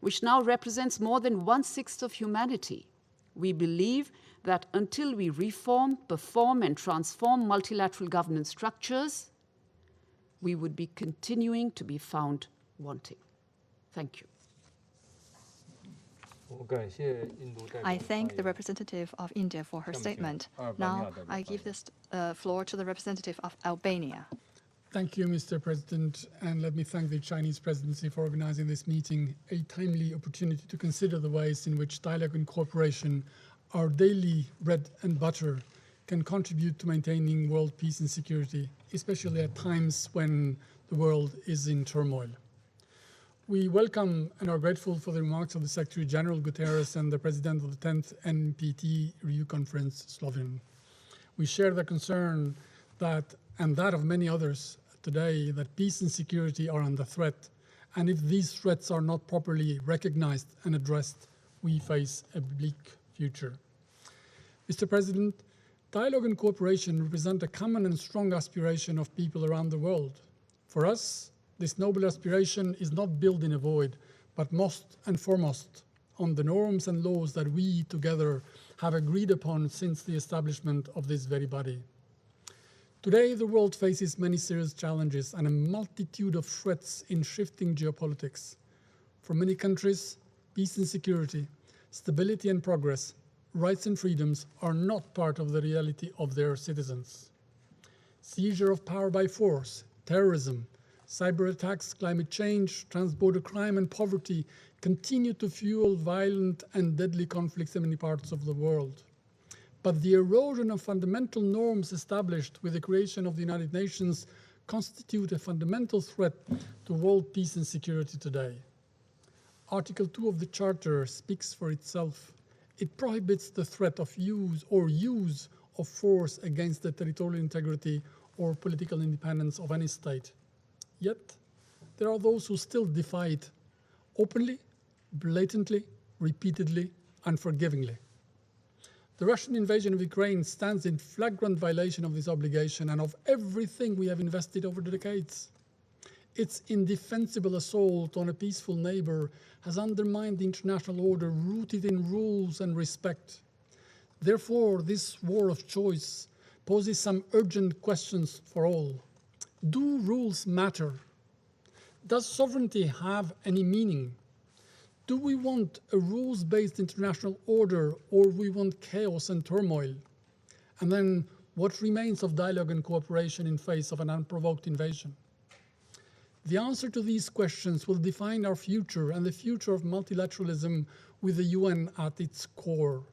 which now represents more than 1/6 of humanity, we believe that until we reform, perform, and transform multilateral governance structures, we would be continuing to be found wanting. Thank you. I thank the representative of India for her statement. Now, I give this floor to the representative of Albania. Thank you, Mr. President, and let me thank the Chinese presidency for organizing this meeting, a timely opportunity to consider the ways in which dialogue and cooperation, our daily bread and butter, can contribute to maintaining world peace and security, especially at times when the world is in turmoil. We welcome and are grateful for the remarks of the Secretary General Guterres and the President of the 10th NPT Review Conference, Sloven. We share the concern that, and that of many others today, that peace and security are under threat. And if these threats are not properly recognized and addressed, we face a bleak future. Mr. President, dialogue and cooperation represent a common and strong aspiration of people around the world. For us, this noble aspiration is not built in a void, but most and foremost on the norms and laws that we together have agreed upon since the establishment of this very body. Today, the world faces many serious challenges and a multitude of threats in shifting geopolitics. For many countries, peace and security, stability and progress, rights and freedoms are not part of the reality of their citizens. Seizure of power by force, terrorism, cyber attacks, climate change, transborder crime, and poverty continue to fuel violent and deadly conflicts in many parts of the world. But the erosion of fundamental norms established with the creation of the United Nations constitute a fundamental threat to world peace and security today. Article 2 of the Charter speaks for itself. It prohibits the threat of use of force against the territorial integrity or political independence of any state. Yet, there are those who still defy it openly, blatantly, repeatedly, unforgivingly. The Russian invasion of Ukraine stands in flagrant violation of this obligation and of everything we have invested over the decades. Its indefensible assault on a peaceful neighbor has undermined the international order rooted in rules and respect. Therefore, this war of choice poses some urgent questions for all. Do rules matter? Does sovereignty have any meaning? Do we want a rules-based international order, or we want chaos and turmoil? And then, what remains of dialogue and cooperation in face of an unprovoked invasion? The answer to these questions will define our future and the future of multilateralism with the UN at its core.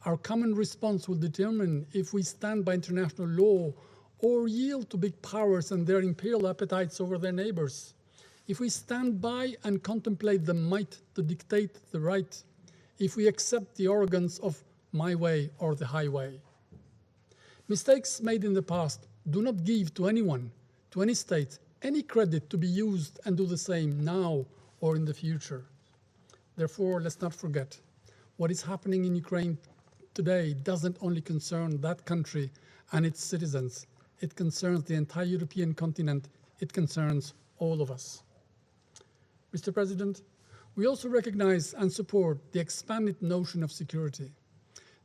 Our common response will determine if we stand by international law or yield to big powers and their imperial appetites over their neighbors. If we stand by and contemplate the might to dictate the right, if we accept the arrogance of my way or the highway. Mistakes made in the past do not give to anyone, to any state, any credit to be used and do the same now or in the future. Therefore, let's not forget, what is happening in Ukraine today doesn't only concern that country and its citizens. It concerns the entire European continent. It concerns all of us. Mr. President, we also recognize and support the expanded notion of security.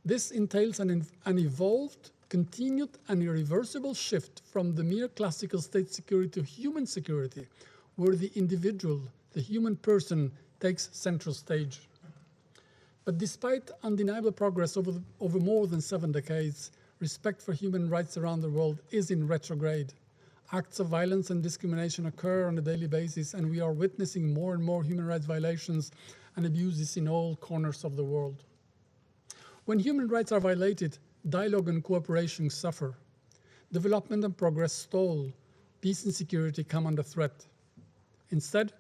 This entails an evolved, continued, and irreversible shift from the mere classical state security to human security, where the individual, the human person, takes central stage. But despite undeniable progress over more than 7 decades, respect for human rights around the world is in retrograde. Acts of violence and discrimination occur on a daily basis, and we are witnessing more and more human rights violations and abuses in all corners of the world. When human rights are violated, dialogue and cooperation suffer. Development and progress stall. Peace and security come under threat. Instead,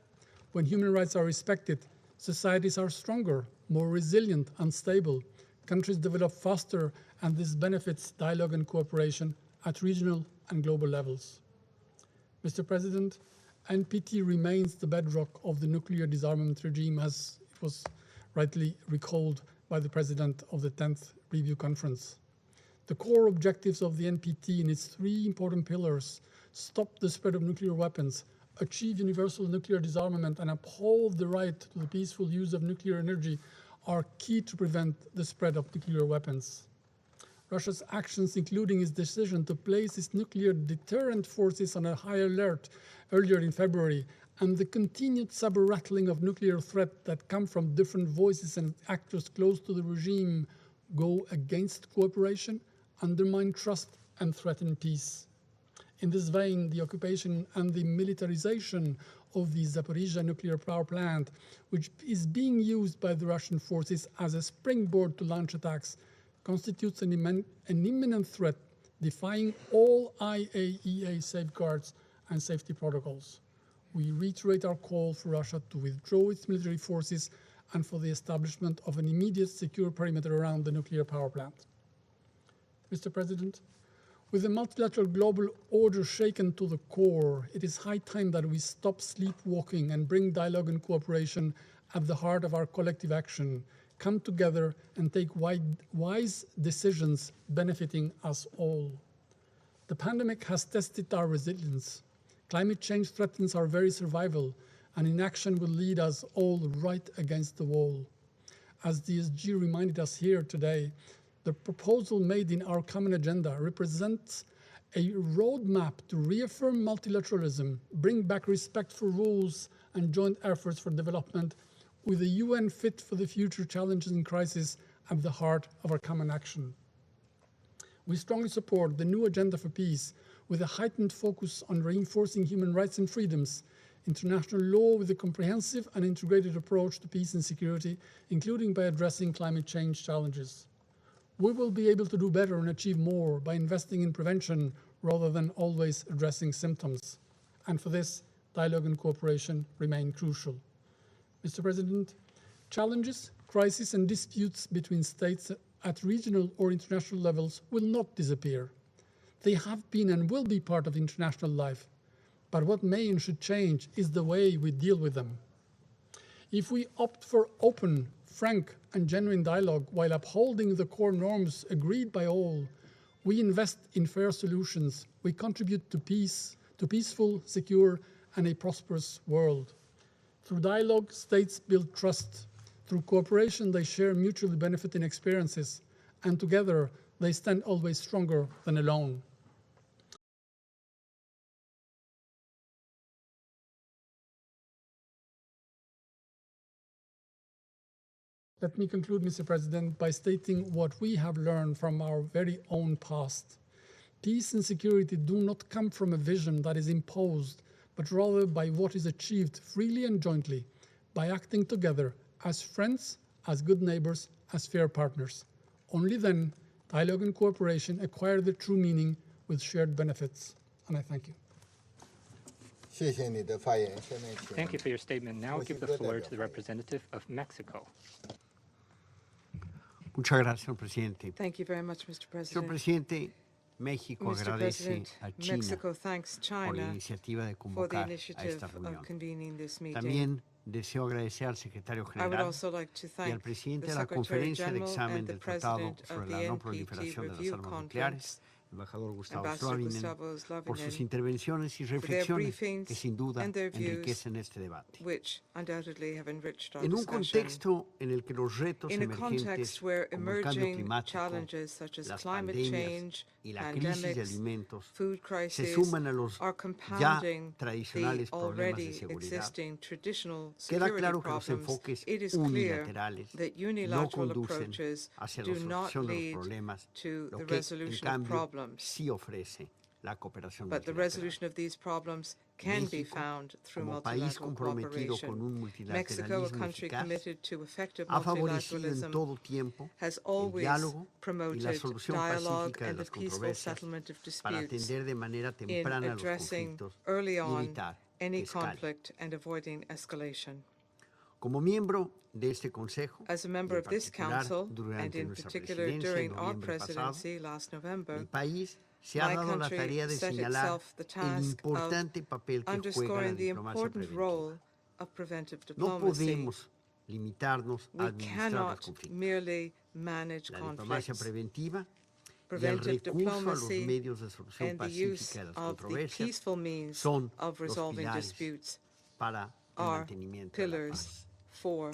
when human rights are respected, societies are stronger, more resilient and stable. Countries develop faster, and this benefits dialogue and cooperation at regional and global levels. Mr. President, NPT remains the bedrock of the nuclear disarmament regime, as it was rightly recalled by the President of the 10th Review Conference. The core objectives of the NPT in its three important pillars, stop the spread of nuclear weapons, achieve universal nuclear disarmament, and uphold the right to the peaceful use of nuclear energy, are key to prevent the spread of nuclear weapons. Russia's actions, including its decision to place its nuclear deterrent forces on a high alert earlier in February, and the continued saber-rattling of nuclear threat that come from different voices and actors close to the regime, go against cooperation, undermine trust, and threaten peace. In this vein, the occupation and the militarization of the Zaporizhzhia nuclear power plant, which is being used by the Russian forces as a springboard to launch attacks, constitutes an imminent threat, defying all IAEA safeguards and safety protocols. We reiterate our call for Russia to withdraw its military forces and for the establishment of an immediate secure perimeter around the nuclear power plant. Mr. President, with the multilateral global order shaken to the core, it is high time that we stop sleepwalking and bring dialogue and cooperation at the heart of our collective action, come together and take wise decisions benefiting us all. The pandemic has tested our resilience. Climate change threatens our very survival, and inaction will lead us all right against the wall. As DSG reminded us here today, the proposal made in our common agenda represents a roadmap to reaffirm multilateralism, bring back respect for rules and joint efforts for development, with a UN fit for the future challenges and crises at the heart of our common action. We strongly support the new agenda for peace, with a heightened focus on reinforcing human rights and freedoms, international law with a comprehensive and integrated approach to peace and security, including by addressing climate change challenges. We will be able to do better and achieve more by investing in prevention rather than always addressing symptoms. And for this, dialogue and cooperation remain crucial. Mr. President, challenges, crises, and disputes between states at regional or international levels will not disappear. They have been and will be part of international life. But what may and should change is the way we deal with them. If we opt for open, frank, and genuine dialogue while upholding the core norms agreed by all, we invest in fair solutions, we contribute to peace, to peaceful, secure, and a prosperous world. Through dialogue, states build trust. Through cooperation, they share mutually benefiting experiences, and together, they stand always stronger than alone. Let me conclude, Mr. President, by stating what we have learned from our very own past. Peace and security do not come from a vision that is imposed, but rather by what is achieved freely and jointly, by acting together as friends, as good neighbors, as fair partners. Only then, dialogue and cooperation acquire the true meaning with shared benefits. And I thank you. Thank you for your statement. Now I'll give the floor to the representative of Mexico. Muchas gracias, señor presidente. Thank you very much, Mr. President. Señor presidente, México agradece a China Mexico thanks China por la iniciativa de for the convocar a initiative esta reunión. of convening this meeting. También deseo agradecer al secretario I would general also like to y thank al presidente the de la Secretary conferencia de General examen and the del Tratado President sobre of la the no NPT proliferación de las Review armas Conference, nucleares, embajador Gustavo Ambassador Slovinen, Gustavo por sus Slovinen, intervenciones y for their reflexiones briefings que sin duda and their views, enriquecen este debate. which undoubtedly have enriched our En un discussion. contexto en el que los retos In a emergentes context where como el cambio emerging climático, challenges such as las climate pandemias change, y la crisis de pandemics, alimentos food se crisis suman a los are ya compounding the tradicionales problemas de already seguridad. existing traditional Queda security claro que los problems. enfoques It is clear unilaterales that no unilateral conducen approaches hacia do la not solución de los lead problemas, to lo the que en resolution of cambio problems. sí ofrece la cooperación But the multilateral. resolution of these problems can be México, found through como país multilateral comprometido con un cooperation. Mexico, a multilateralismo country eficaz, committed to effective ha favorecido en multilateralism, todo tiempo has el always diálogo y la promoted solución dialogue pacífica de and the las peaceful controversias settlement of para disputes atender de manera in temprana los addressing conflictos early y on evitar any que escalen. conflict and avoiding escalation. Como miembro de este Consejo, As a member of this Council, and durante in nuestra particular presidencia during en our noviembre pasado, presidency last November, mi país se ha my dado la country tarea de set señalar itself the el task of importante papel que juega la underscoring the diplomacia important preventiva. role of preventive No diplomacy. podemos limitarnos a We administrar los cannot conflictos. merely manage La diplomacia conflicts. preventiva y el Preventive recurso a los diplomacy medios de solución and the use pacífica de las of the controversias peaceful means son of los resolving pilares disputes para el are mantenimiento de la pillars paz. for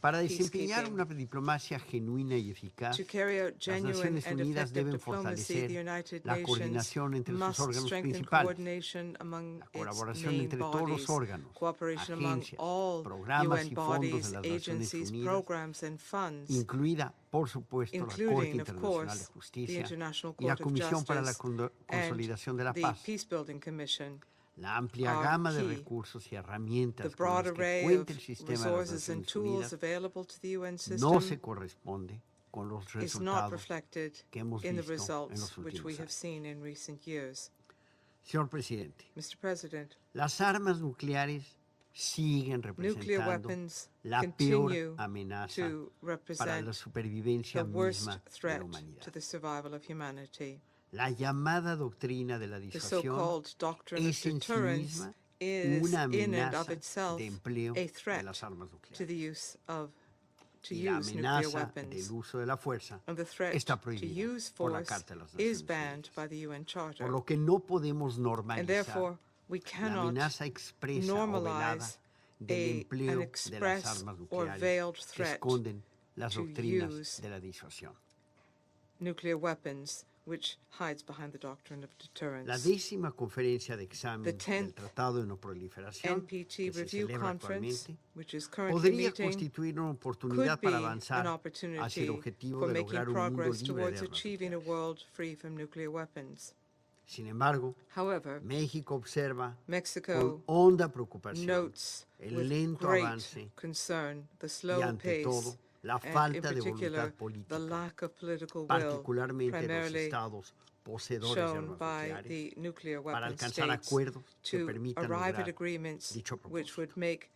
Para desempeñar peacekeeping. una diplomacia genuina y eficaz, To carry out las genuine Naciones and Unidas effective deben diplomacy, the fortalecer United la Nations coordinación entre sus must órganos strengthen principales, coordination among la its colaboración main entre todos bodies, los órganos, cooperation among agencias, all programas UN y fondos bodies, de las Naciones agencies, Unidas, programs, and funds, incluida, por supuesto, la Corte including, of Internacional de course, the Justicia International y la Court of Comisión para la Justice Consolidación de la and the Paz. Peacebuilding Commission. La amplia are gama de key. recursos y The herramientas con broad las que array of cuenta el sistema de las resources and Naciones tools Unidas available to the UN no system se corresponde con los is not resultados reflected que hemos in the visto en results los which we últimos have años. seen in recent years. Señor presidente, Mr. President, las armas nucleares siguen nuclear representando weapons la continue peor amenaza to para la represent supervivencia the worst misma de la threat humanidad. to the survival of humanity. La llamada doctrina de la The disuasión so-called doctrine of es en sí deterrence misma is una in and of amenaza itself de empleo a de threat las armas to nucleares. the use of to Y la use nuclear amenaza weapons. del uso de la fuerza And the threat está to prohibida use por la force Carta de las is Naciones banned Unidas. by the UN Charter. Por lo que no podemos And normalizar therefore, we la cannot amenaza expresa o velada normalize del an empleo de las express armas or nucleares veiled que threat esconden las to doctrinas use de la disuasión. nuclear weapons, which hides behind the doctrine of La deterrence. 10ª conferencia de examen The del 10th Tratado de No Proliferación, NPT que se Review celebra Conference, actualmente, which is currently podría meeting, constituir una could oportunidad be para an avanzar hacia opportunity el objetivo for de making lograr un mundo progress libre towards de armas achieving a nucleares. world free from nuclear weapons. Sin embargo, However, México observa Mexico con honda preocupación notes el with lento great avance concern the y slow ante pace todo la and in falta de particular voluntad política, the lack of political will, particularmente de los primarily estados poseedores de shown armas by nucleares, the nuclear para weapon alcanzar states acuerdos que to permitan arrive at lograr agreements dicho which propósito. would make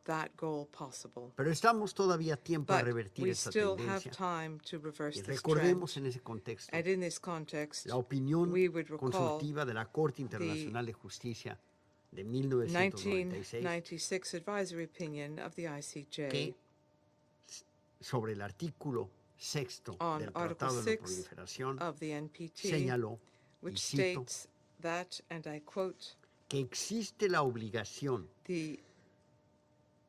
that goal possible. Pero estamos todavía a tiempo de But revertir we esta still have tendencia time to reverse y this recordemos trend. en ese contexto And in this context, la opinión we would recall consultiva de la Corte Internacional de Justicia de 1996 1996 advisory opinion of the ICJ que sobre el artículo 6º on del Article Tratado de No 6 Proliferación of the NPT, señaló, y which cito, states that, and I quote, que existe la obligación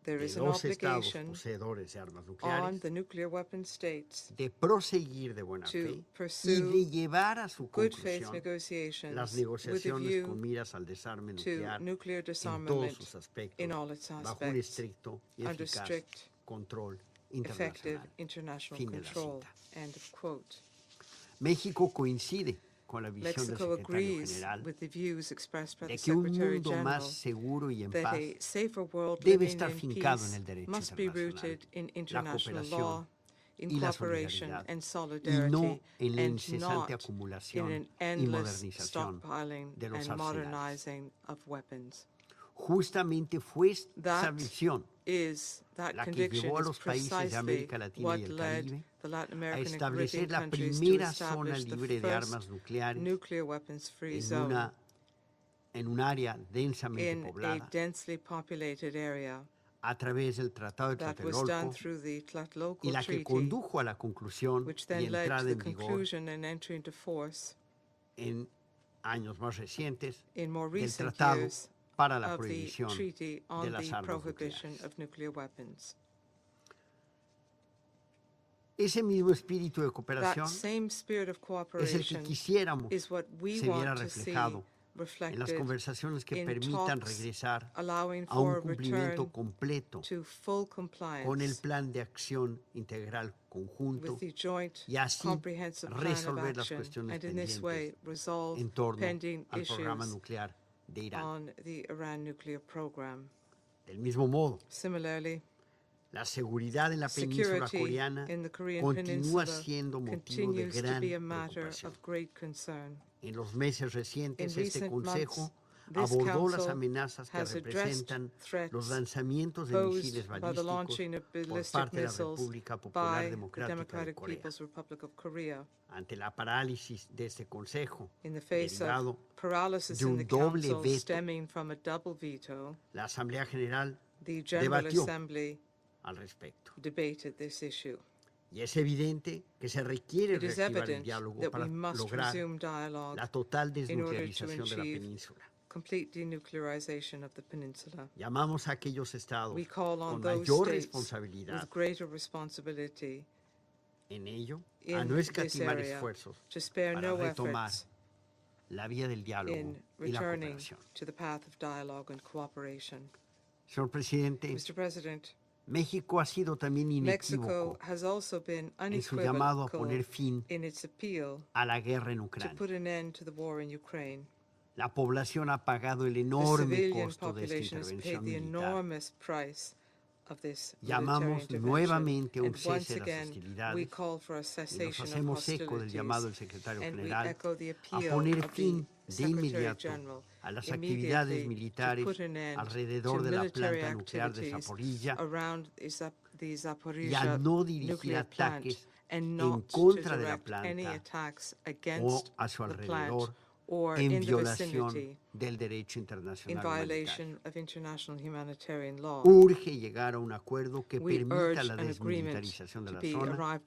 there de is an los estados obligation poseedores de armas on nucleares the nuclear weapon states de proseguir de buena to fe y pursue de llevar a su good faith conclusión negotiations las with a negociaciones con view miras al desarme to nuclear nuclear en todos disarmament sus aspectos in all its bajo un aspects estricto y under eficaz strict, control effective internacional. international Fin de la control. cita. End of quote. México coincide con la visión del Mexico secretario agrees general with the views expressed by de the que un Secretary mundo General más seguro y en that paz a safer world debe living estar in fincado en peace el derecho must be rooted internacional, in la international cooperación law, in y la cooperation solidaridad, and y solidarity, no en la and incesante not in acumulación an y endless modernización stockpiling de los and arsenales. modernizing of weapons. Justamente fue esta That visión that la que conviction llevó a is los países de precisely América Latina what y el led Caribe the Latin a American and establecer Caribbean la countries to primera zona establish the libre de first armas nucleares nuclear weapons-free en, zone en un área densamente in a poblada densely populated area. a través del Tratado de That was done Tlatelolco through the Tlatelolco y la que Treaty, condujo a la conclusión which y then led entrada to the en vigor conclusion and entry into force en años más recientes in more del recent Tratado years para la of the prohibición treaty de on las the armas prohibition nucleares. of nuclear weapons. Ese mismo espíritu de That cooperación same spirit of es el que cooperation quisiéramos is what we se viera want to see reflejado en las reflected conversaciones que in permitan talks regresar allowing a un for a cumplimiento return completo to full con el compliance plan de acción integral conjunto with the joint y así comprehensive plan of resolver las action, cuestiones and in this pendientes way resolve en torno pending al programa issues nuclear de Irán. on the Iran nuclear program. Del mismo modo, Similarly, la seguridad en la península security coreana in the Korean continúa Peninsula siendo motivo de continues to gran be a matter preocupación. of great concern. En los meses In recientes, este recent Consejo months, abordó las amenazas que representan los lanzamientos de misiles balísticos por parte de la República Popular Democrática de Corea. Ante la parálisis de este Consejo, derivado de un doble veto, la Asamblea General debatió al respecto. Y es evidente que se requiere reactivar el diálogo para lograr la total desnuclearización de la península. Llamamos a aquellos estados con mayor responsabilidad en ello a no escatimar esfuerzos para retomar la vía del diálogo y la cooperación. Señor Presidente, México ha sido también inequívoco en su llamado a poner fin a la guerra en Ucrania. La población ha pagado el enorme costo de esta intervención militar. Llamamos nuevamente a un cese de las hostilidades y nos hacemos eco del llamado del secretario general a poner fin de inmediato a las actividades militares alrededor de la planta nuclear de Zaporilla y a no dirigir ataques en contra de la planta o a su alrededor en violación del derecho internacional humanitario. Urge llegar a un acuerdo que permita la desmilitarización de la zona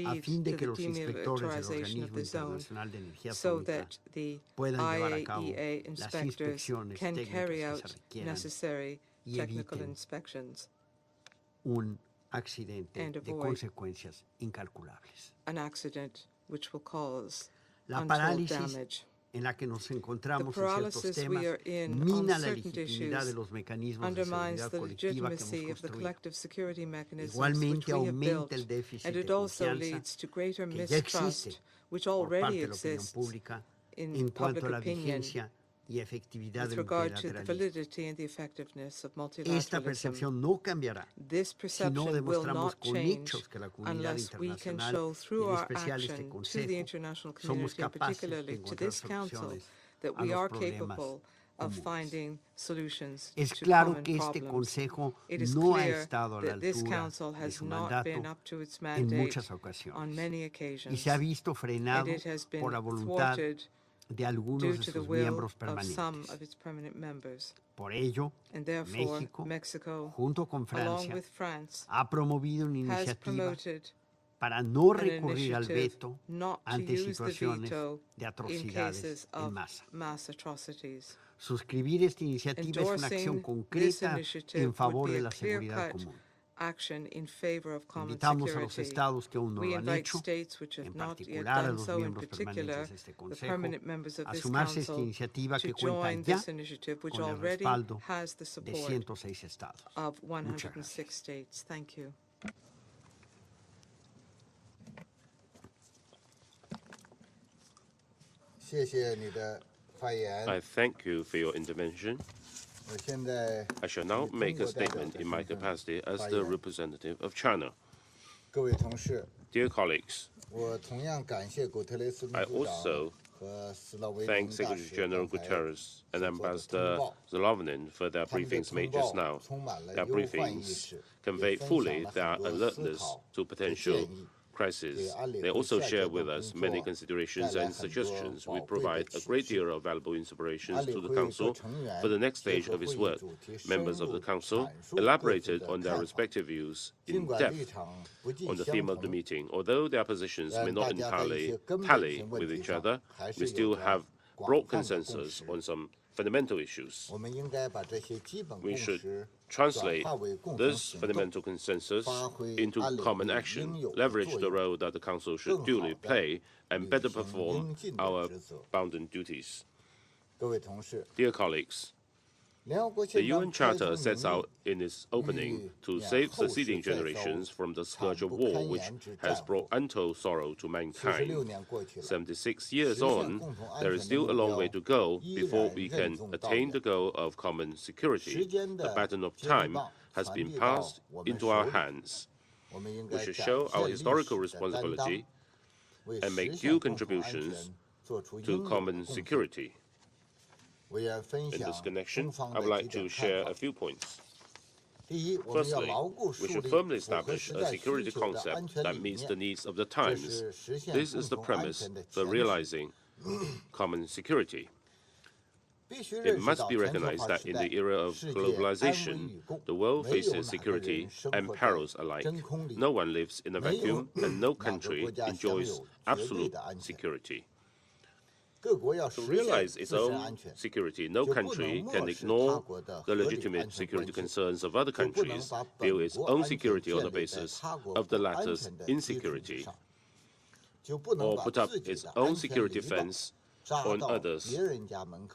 a fin de que los inspectores del Organismo Internacional de Energía Atómica puedan llevar a cabo las inspecciones técnicas que se requieran y eviten un accidente de consecuencias incalculables. La parálisis en la que nos encontramos en ciertos temas mina la legitimidad de los mecanismos de seguridad colectiva que hemos construido. Igualmente aumenta el déficit de confianza que ya existe por parte de la opinión pública en cuanto a la vigencia y efectividad del multilateralismo. Esta percepción no cambiará si no demostramos con hechos que la comunidad internacional, y en especial este Consejo, somos capaces de encontrar soluciones a los problemas comunes. Es claro que este Consejo no ha estado a la altura de su mandato en muchas ocasiones y se ha visto frenado por la voluntad de algunos de sus miembros permanentes. Por ello, México, junto con Francia, ha promovido una iniciativa para no recurrir al veto ante situaciones de atrocidades en masa. Suscribir esta iniciativa es una acción concreta en favor de la seguridad común. Invitamos a los estados que aún no lo han hecho, en particular a los miembros permanentes de este Consejo, a sumarse a esta iniciativa que cuenta ya con el respaldo de 106 estados. Muchas gracias. I thank you for your intervention. I shall now make a statement in my capacity as the representative of China. Dear colleagues, I also thank Secretary General Guterres and Ambassador Slovinen for their briefings made just now. Their briefings convey fully their alertness to potential crisis. They also share with us many considerations and suggestions which provide a great deal of valuable inspirations to the Council for the next stage of its work. Members of the Council elaborated on their respective views in depth on the theme of the meeting. Although their positions may not entirely tally with each other, we still have broad consensus on some fundamental issues. We should translate this fundamental consensus into common action, leverage the role that the Council should duly play, and better perform our bounden duties. Dear colleagues, the UN Charter sets out in its opening to save succeeding generations from the scourge of war, which has brought untold sorrow to mankind. 76 years on, there is still a long way to go before we can attain the goal of common security. The baton of time has been passed into our hands. We should show our historical responsibility and make due contributions to common security. In this connection, I would like to share a few points. Firstly, we should firmly establish a security concept that meets the needs of the times. This is the premise for realizing common security. It must be recognized that in the era of globalization, the world faces security and perils alike. No one lives in a vacuum, and no country enjoys absolute security. To realize its own security, no country can ignore the legitimate security concerns of other countries, view its own security on the basis of the latter's insecurity, or put up its own security fence on others'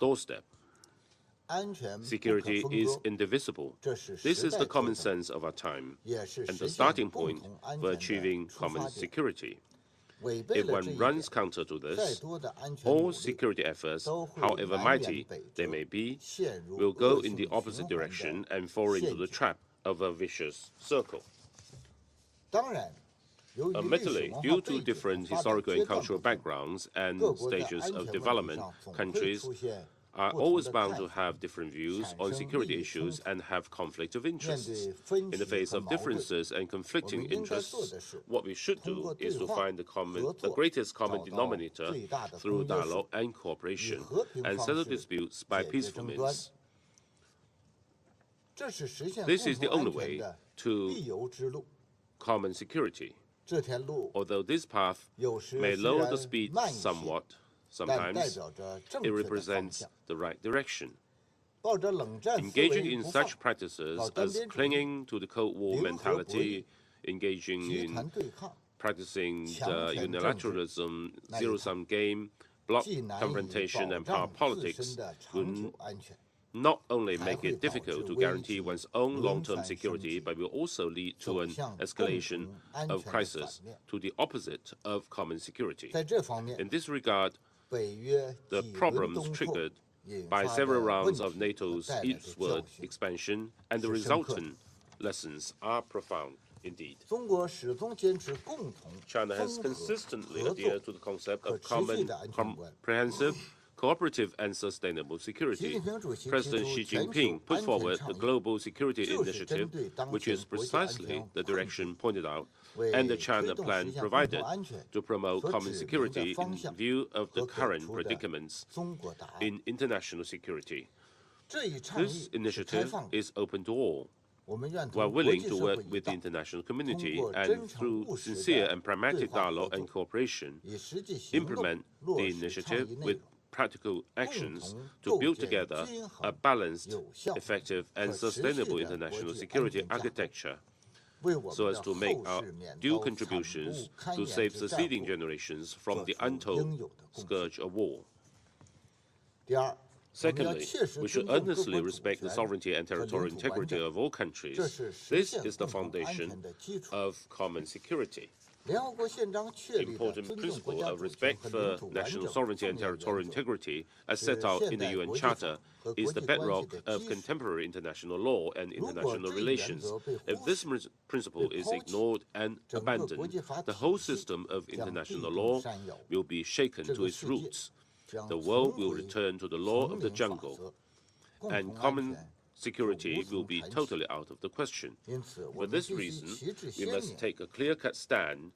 doorstep. Security is indivisible. This is the common sense of our time, and the starting point for achieving common security. If one runs counter to this, all security efforts, however mighty they may be, will go in the opposite direction and fall into the trap of a vicious circle. Admittedly, due to different historical and cultural backgrounds and stages of development, countries are always bound to have different views on security issues and have conflict of interests. In the face of differences and conflicting interests, what we should do is to find the greatest common denominator through dialogue and cooperation, and settle disputes by peaceful means. This is the only way to common security. Although this path may lower the speed somewhat, sometimes it represents the right direction. Engaging in such practices as clinging to the Cold War mentality, engaging in practicing unilateralism, zero-sum game, bloc confrontation, and power politics will not only make it difficult to guarantee one's own long-term security, but will also lead to an escalation of crisis to the opposite of common security. In this regard, the problems triggered by several rounds of NATO's eastward expansion and the resultant lessons are profound indeed. China has consistently adhered to the concept of common, comprehensive, cooperative and sustainable security. President Xi Jinping put forward the Global Security Initiative, which is precisely the direction pointed out, and the China Plan provided to promote common security in view of the current predicaments in international security. This initiative is open to all. We are willing to work with the international community and, through sincere and pragmatic dialogue and cooperation, implement the initiative with practical actions to build together a balanced, effective, and sustainable international security architecture, so as to make our due contributions to save succeeding generations from the untold scourge of war. Secondly, we should earnestly respect the sovereignty and territorial integrity of all countries. This is the foundation of common security. The important principle of respect for national sovereignty and territorial integrity, as set out in the UN Charter, is the bedrock of contemporary international law and international relations. If this principle is ignored and abandoned, the whole system of international law will be shaken to its roots. The world will return to the law of the jungle, and common security will be totally out of the question. For this reason, we must take a clear-cut stand,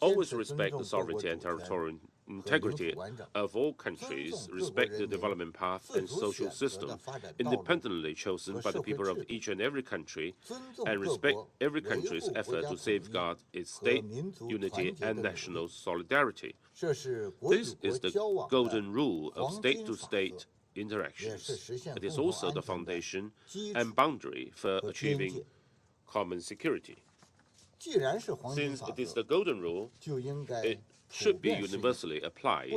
always respect the sovereignty and territorial integrity of all countries, respect the development path and social system independently chosen by the people of each and every country, and respect every country's effort to safeguard its state unity and national solidarity. This is the golden rule of state-to-state interactions. It is also the foundation and boundary for achieving common security. Since it is the golden rule, it should be universally applied,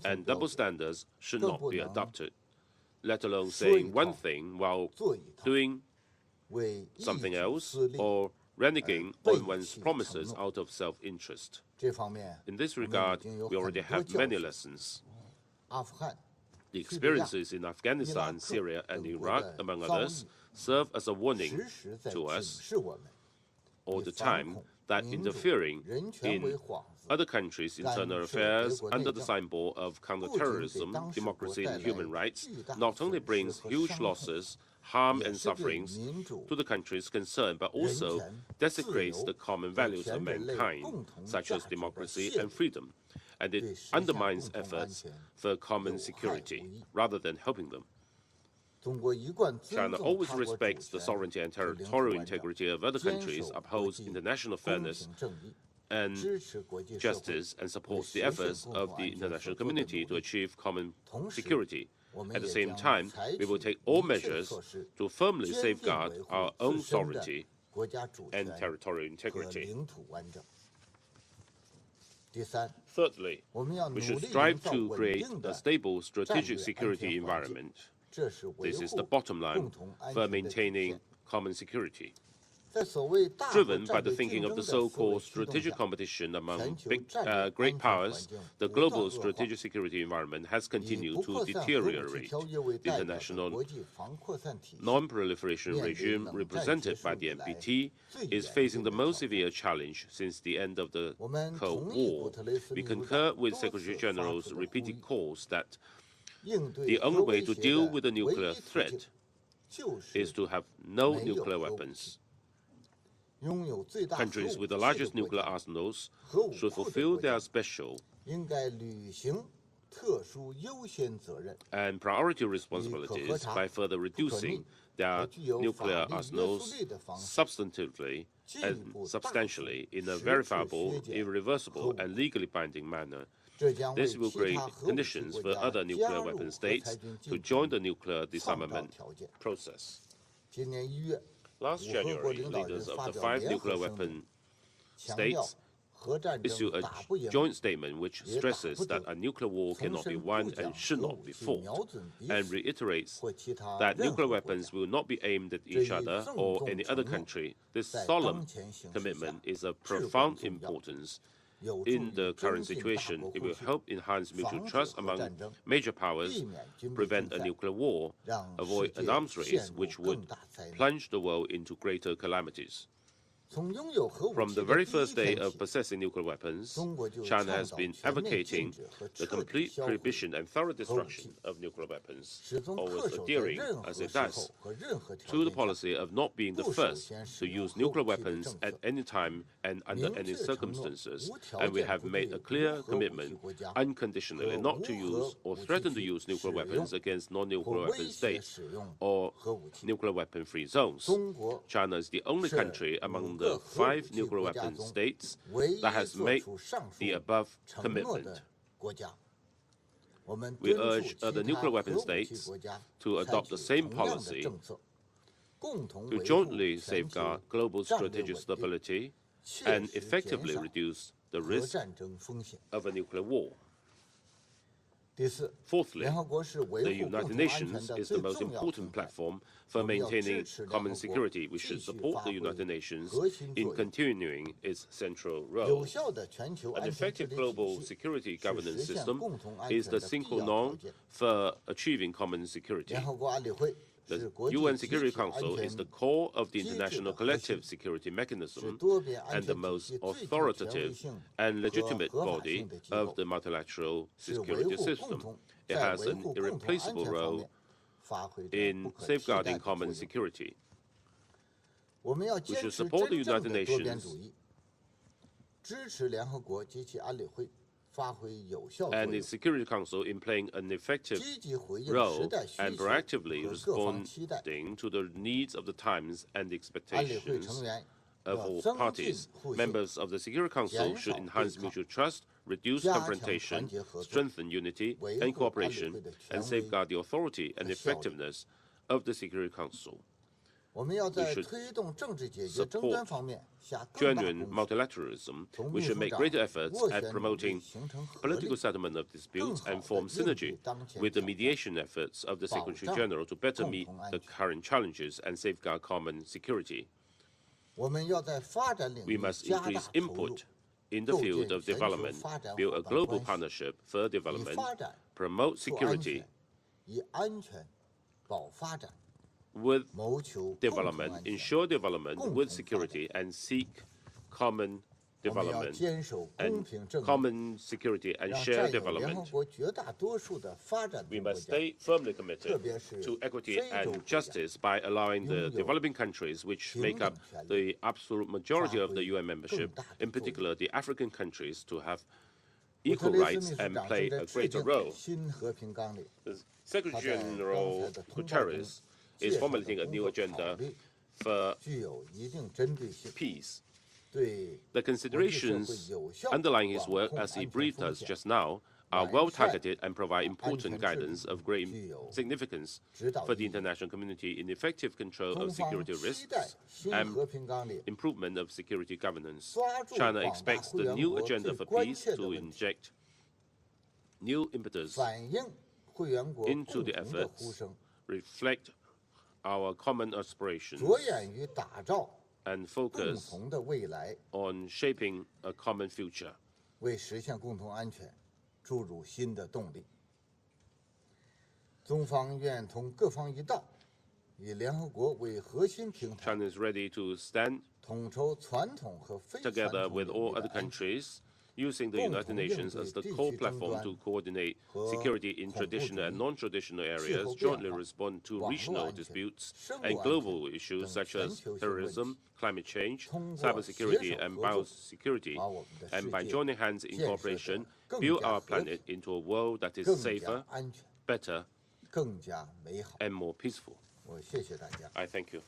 and double standards should not be adopted, let alone saying one thing while doing something else or reneging on one's promises out of self-interest. In this regard, we already have many lessons. The experiences in Afghanistan, Syria, and Iraq, among others, serve as a warning to us all the time that interfering in other countries' internal affairs under the signboard of counterterrorism, democracy, and human rights not only brings huge losses, harm, and sufferings to the countries concerned, but also desecrates the common values of mankind, such as democracy and freedom, and it undermines efforts for common security rather than helping them. China always respects the sovereignty and territorial integrity of other countries, upholds international fairness and justice, and supports the efforts of the international community to achieve common security. At the same time, we will take all measures to firmly safeguard our own sovereignty and territorial integrity. Thirdly, we should strive to create a stable strategic security environment. This is the bottom line for maintaining common security. Driven by the thinking of the so-called strategic competition among great powers, the global strategic security environment has continued to deteriorate. The international non-proliferation regime represented by the NPT is facing the most severe challenge since the end of the Cold War. We concur with Secretary General's repeated calls that the only way to deal with the nuclear threat is to have no nuclear weapons. Countries with the largest nuclear arsenals should fulfill their special and priority responsibilities by further reducing their nuclear arsenals substantively and substantially in a verifiable, irreversible, and legally binding manner. This will create conditions for other nuclear weapon states to join the nuclear disarmament process. Last January, leaders of the 5 nuclear weapon states issued a joint statement which stresses that a nuclear war cannot be won and should not be fought, and reiterates that nuclear weapons will not be aimed at each other or any other country. This solemn commitment is of profound importance in the current situation. It will help enhance mutual trust among major powers, prevent a nuclear war, avoid an arms race which would plunge the world into greater calamities. From the very first day of possessing nuclear weapons, China has been advocating the complete prohibition and thorough destruction of nuclear weapons, always adhering, as it does, to the policy of not being the first to use nuclear weapons at any time and under any circumstances, and we have made a clear commitment unconditionally not to use or threaten to use nuclear weapons against non-nuclear weapon states or nuclear weapon-free zones. China is the only country among the 5 nuclear weapon states that has made the above commitment. We urge other nuclear weapon states to adopt the same policy to jointly safeguard global strategic stability and effectively reduce the risk of a nuclear war. Fourthly, the United Nations is the most important platform for maintaining common security. We should support the United Nations in continuing its central role. An effective global security governance system is the sine qua non for achieving common security. The UN Security Council is the core of the international collective security mechanism and the most authoritative and legitimate body of the multilateral security system. It has an irreplaceable role in safeguarding common security. We should support the United Nations and its Security Council in playing an effective role and proactively responding to the needs of the times and expectations of all parties. Members of the Security Council should enhance mutual trust, reduce confrontation, strengthen unity and cooperation, and safeguard the authority and effectiveness of the Security Council. We should support genuine multilateralism. We should make greater efforts at promoting political settlement of disputes and form synergy with the mediation efforts of the Secretary General to better meet the current challenges and safeguard common security. We must increase input in the field of development, build a global partnership for development, promote security with development, ensure development with security, and seek common development and common security and shared development. We must stay firmly committed to equity and justice by allowing the developing countries, which make up the absolute majority of the UN membership, in particular the African countries, to have equal rights and play a greater role. The Secretary-General Guterres is formulating a new agenda for peace. The considerations underlying his work, as he briefed us just now, are well-targeted and provide important guidance of great significance for the international community in effective control of security risks and improvement of security governance. China expects the new agenda for peace to inject new impetus into the efforts, reflect our common aspirations, and focus on shaping a common future. China is ready to stand together with all other countries, using the United Nations as the core platform to coordinate security in traditional and non-traditional areas, jointly respond to regional disputes and global issues such as terrorism, climate change, cybersecurity, and biosecurity, and by joining hands in cooperation, build our planet into a world that is safer, better, and more peaceful. I thank you.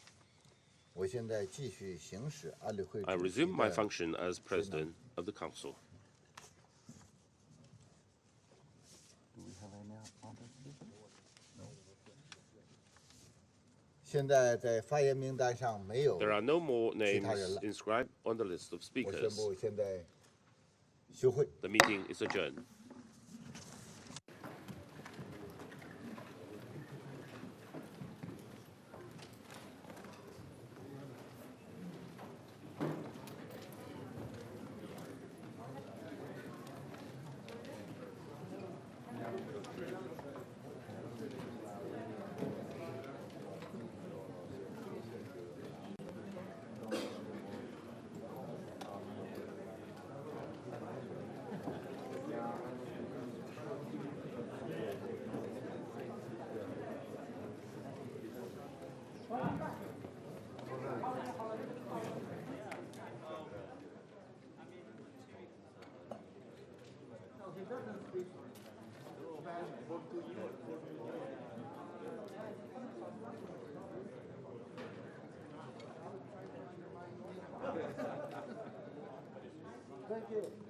I resume my function as President of the Council. There are no more names inscribed on the list of speakers. The meeting is adjourned. Thank you.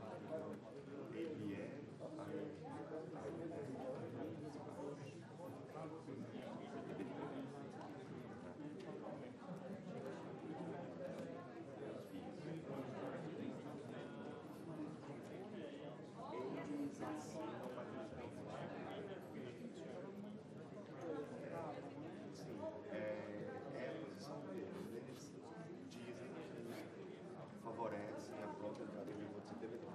Favorecem a própria entrada em vigor desse devedor.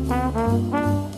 you.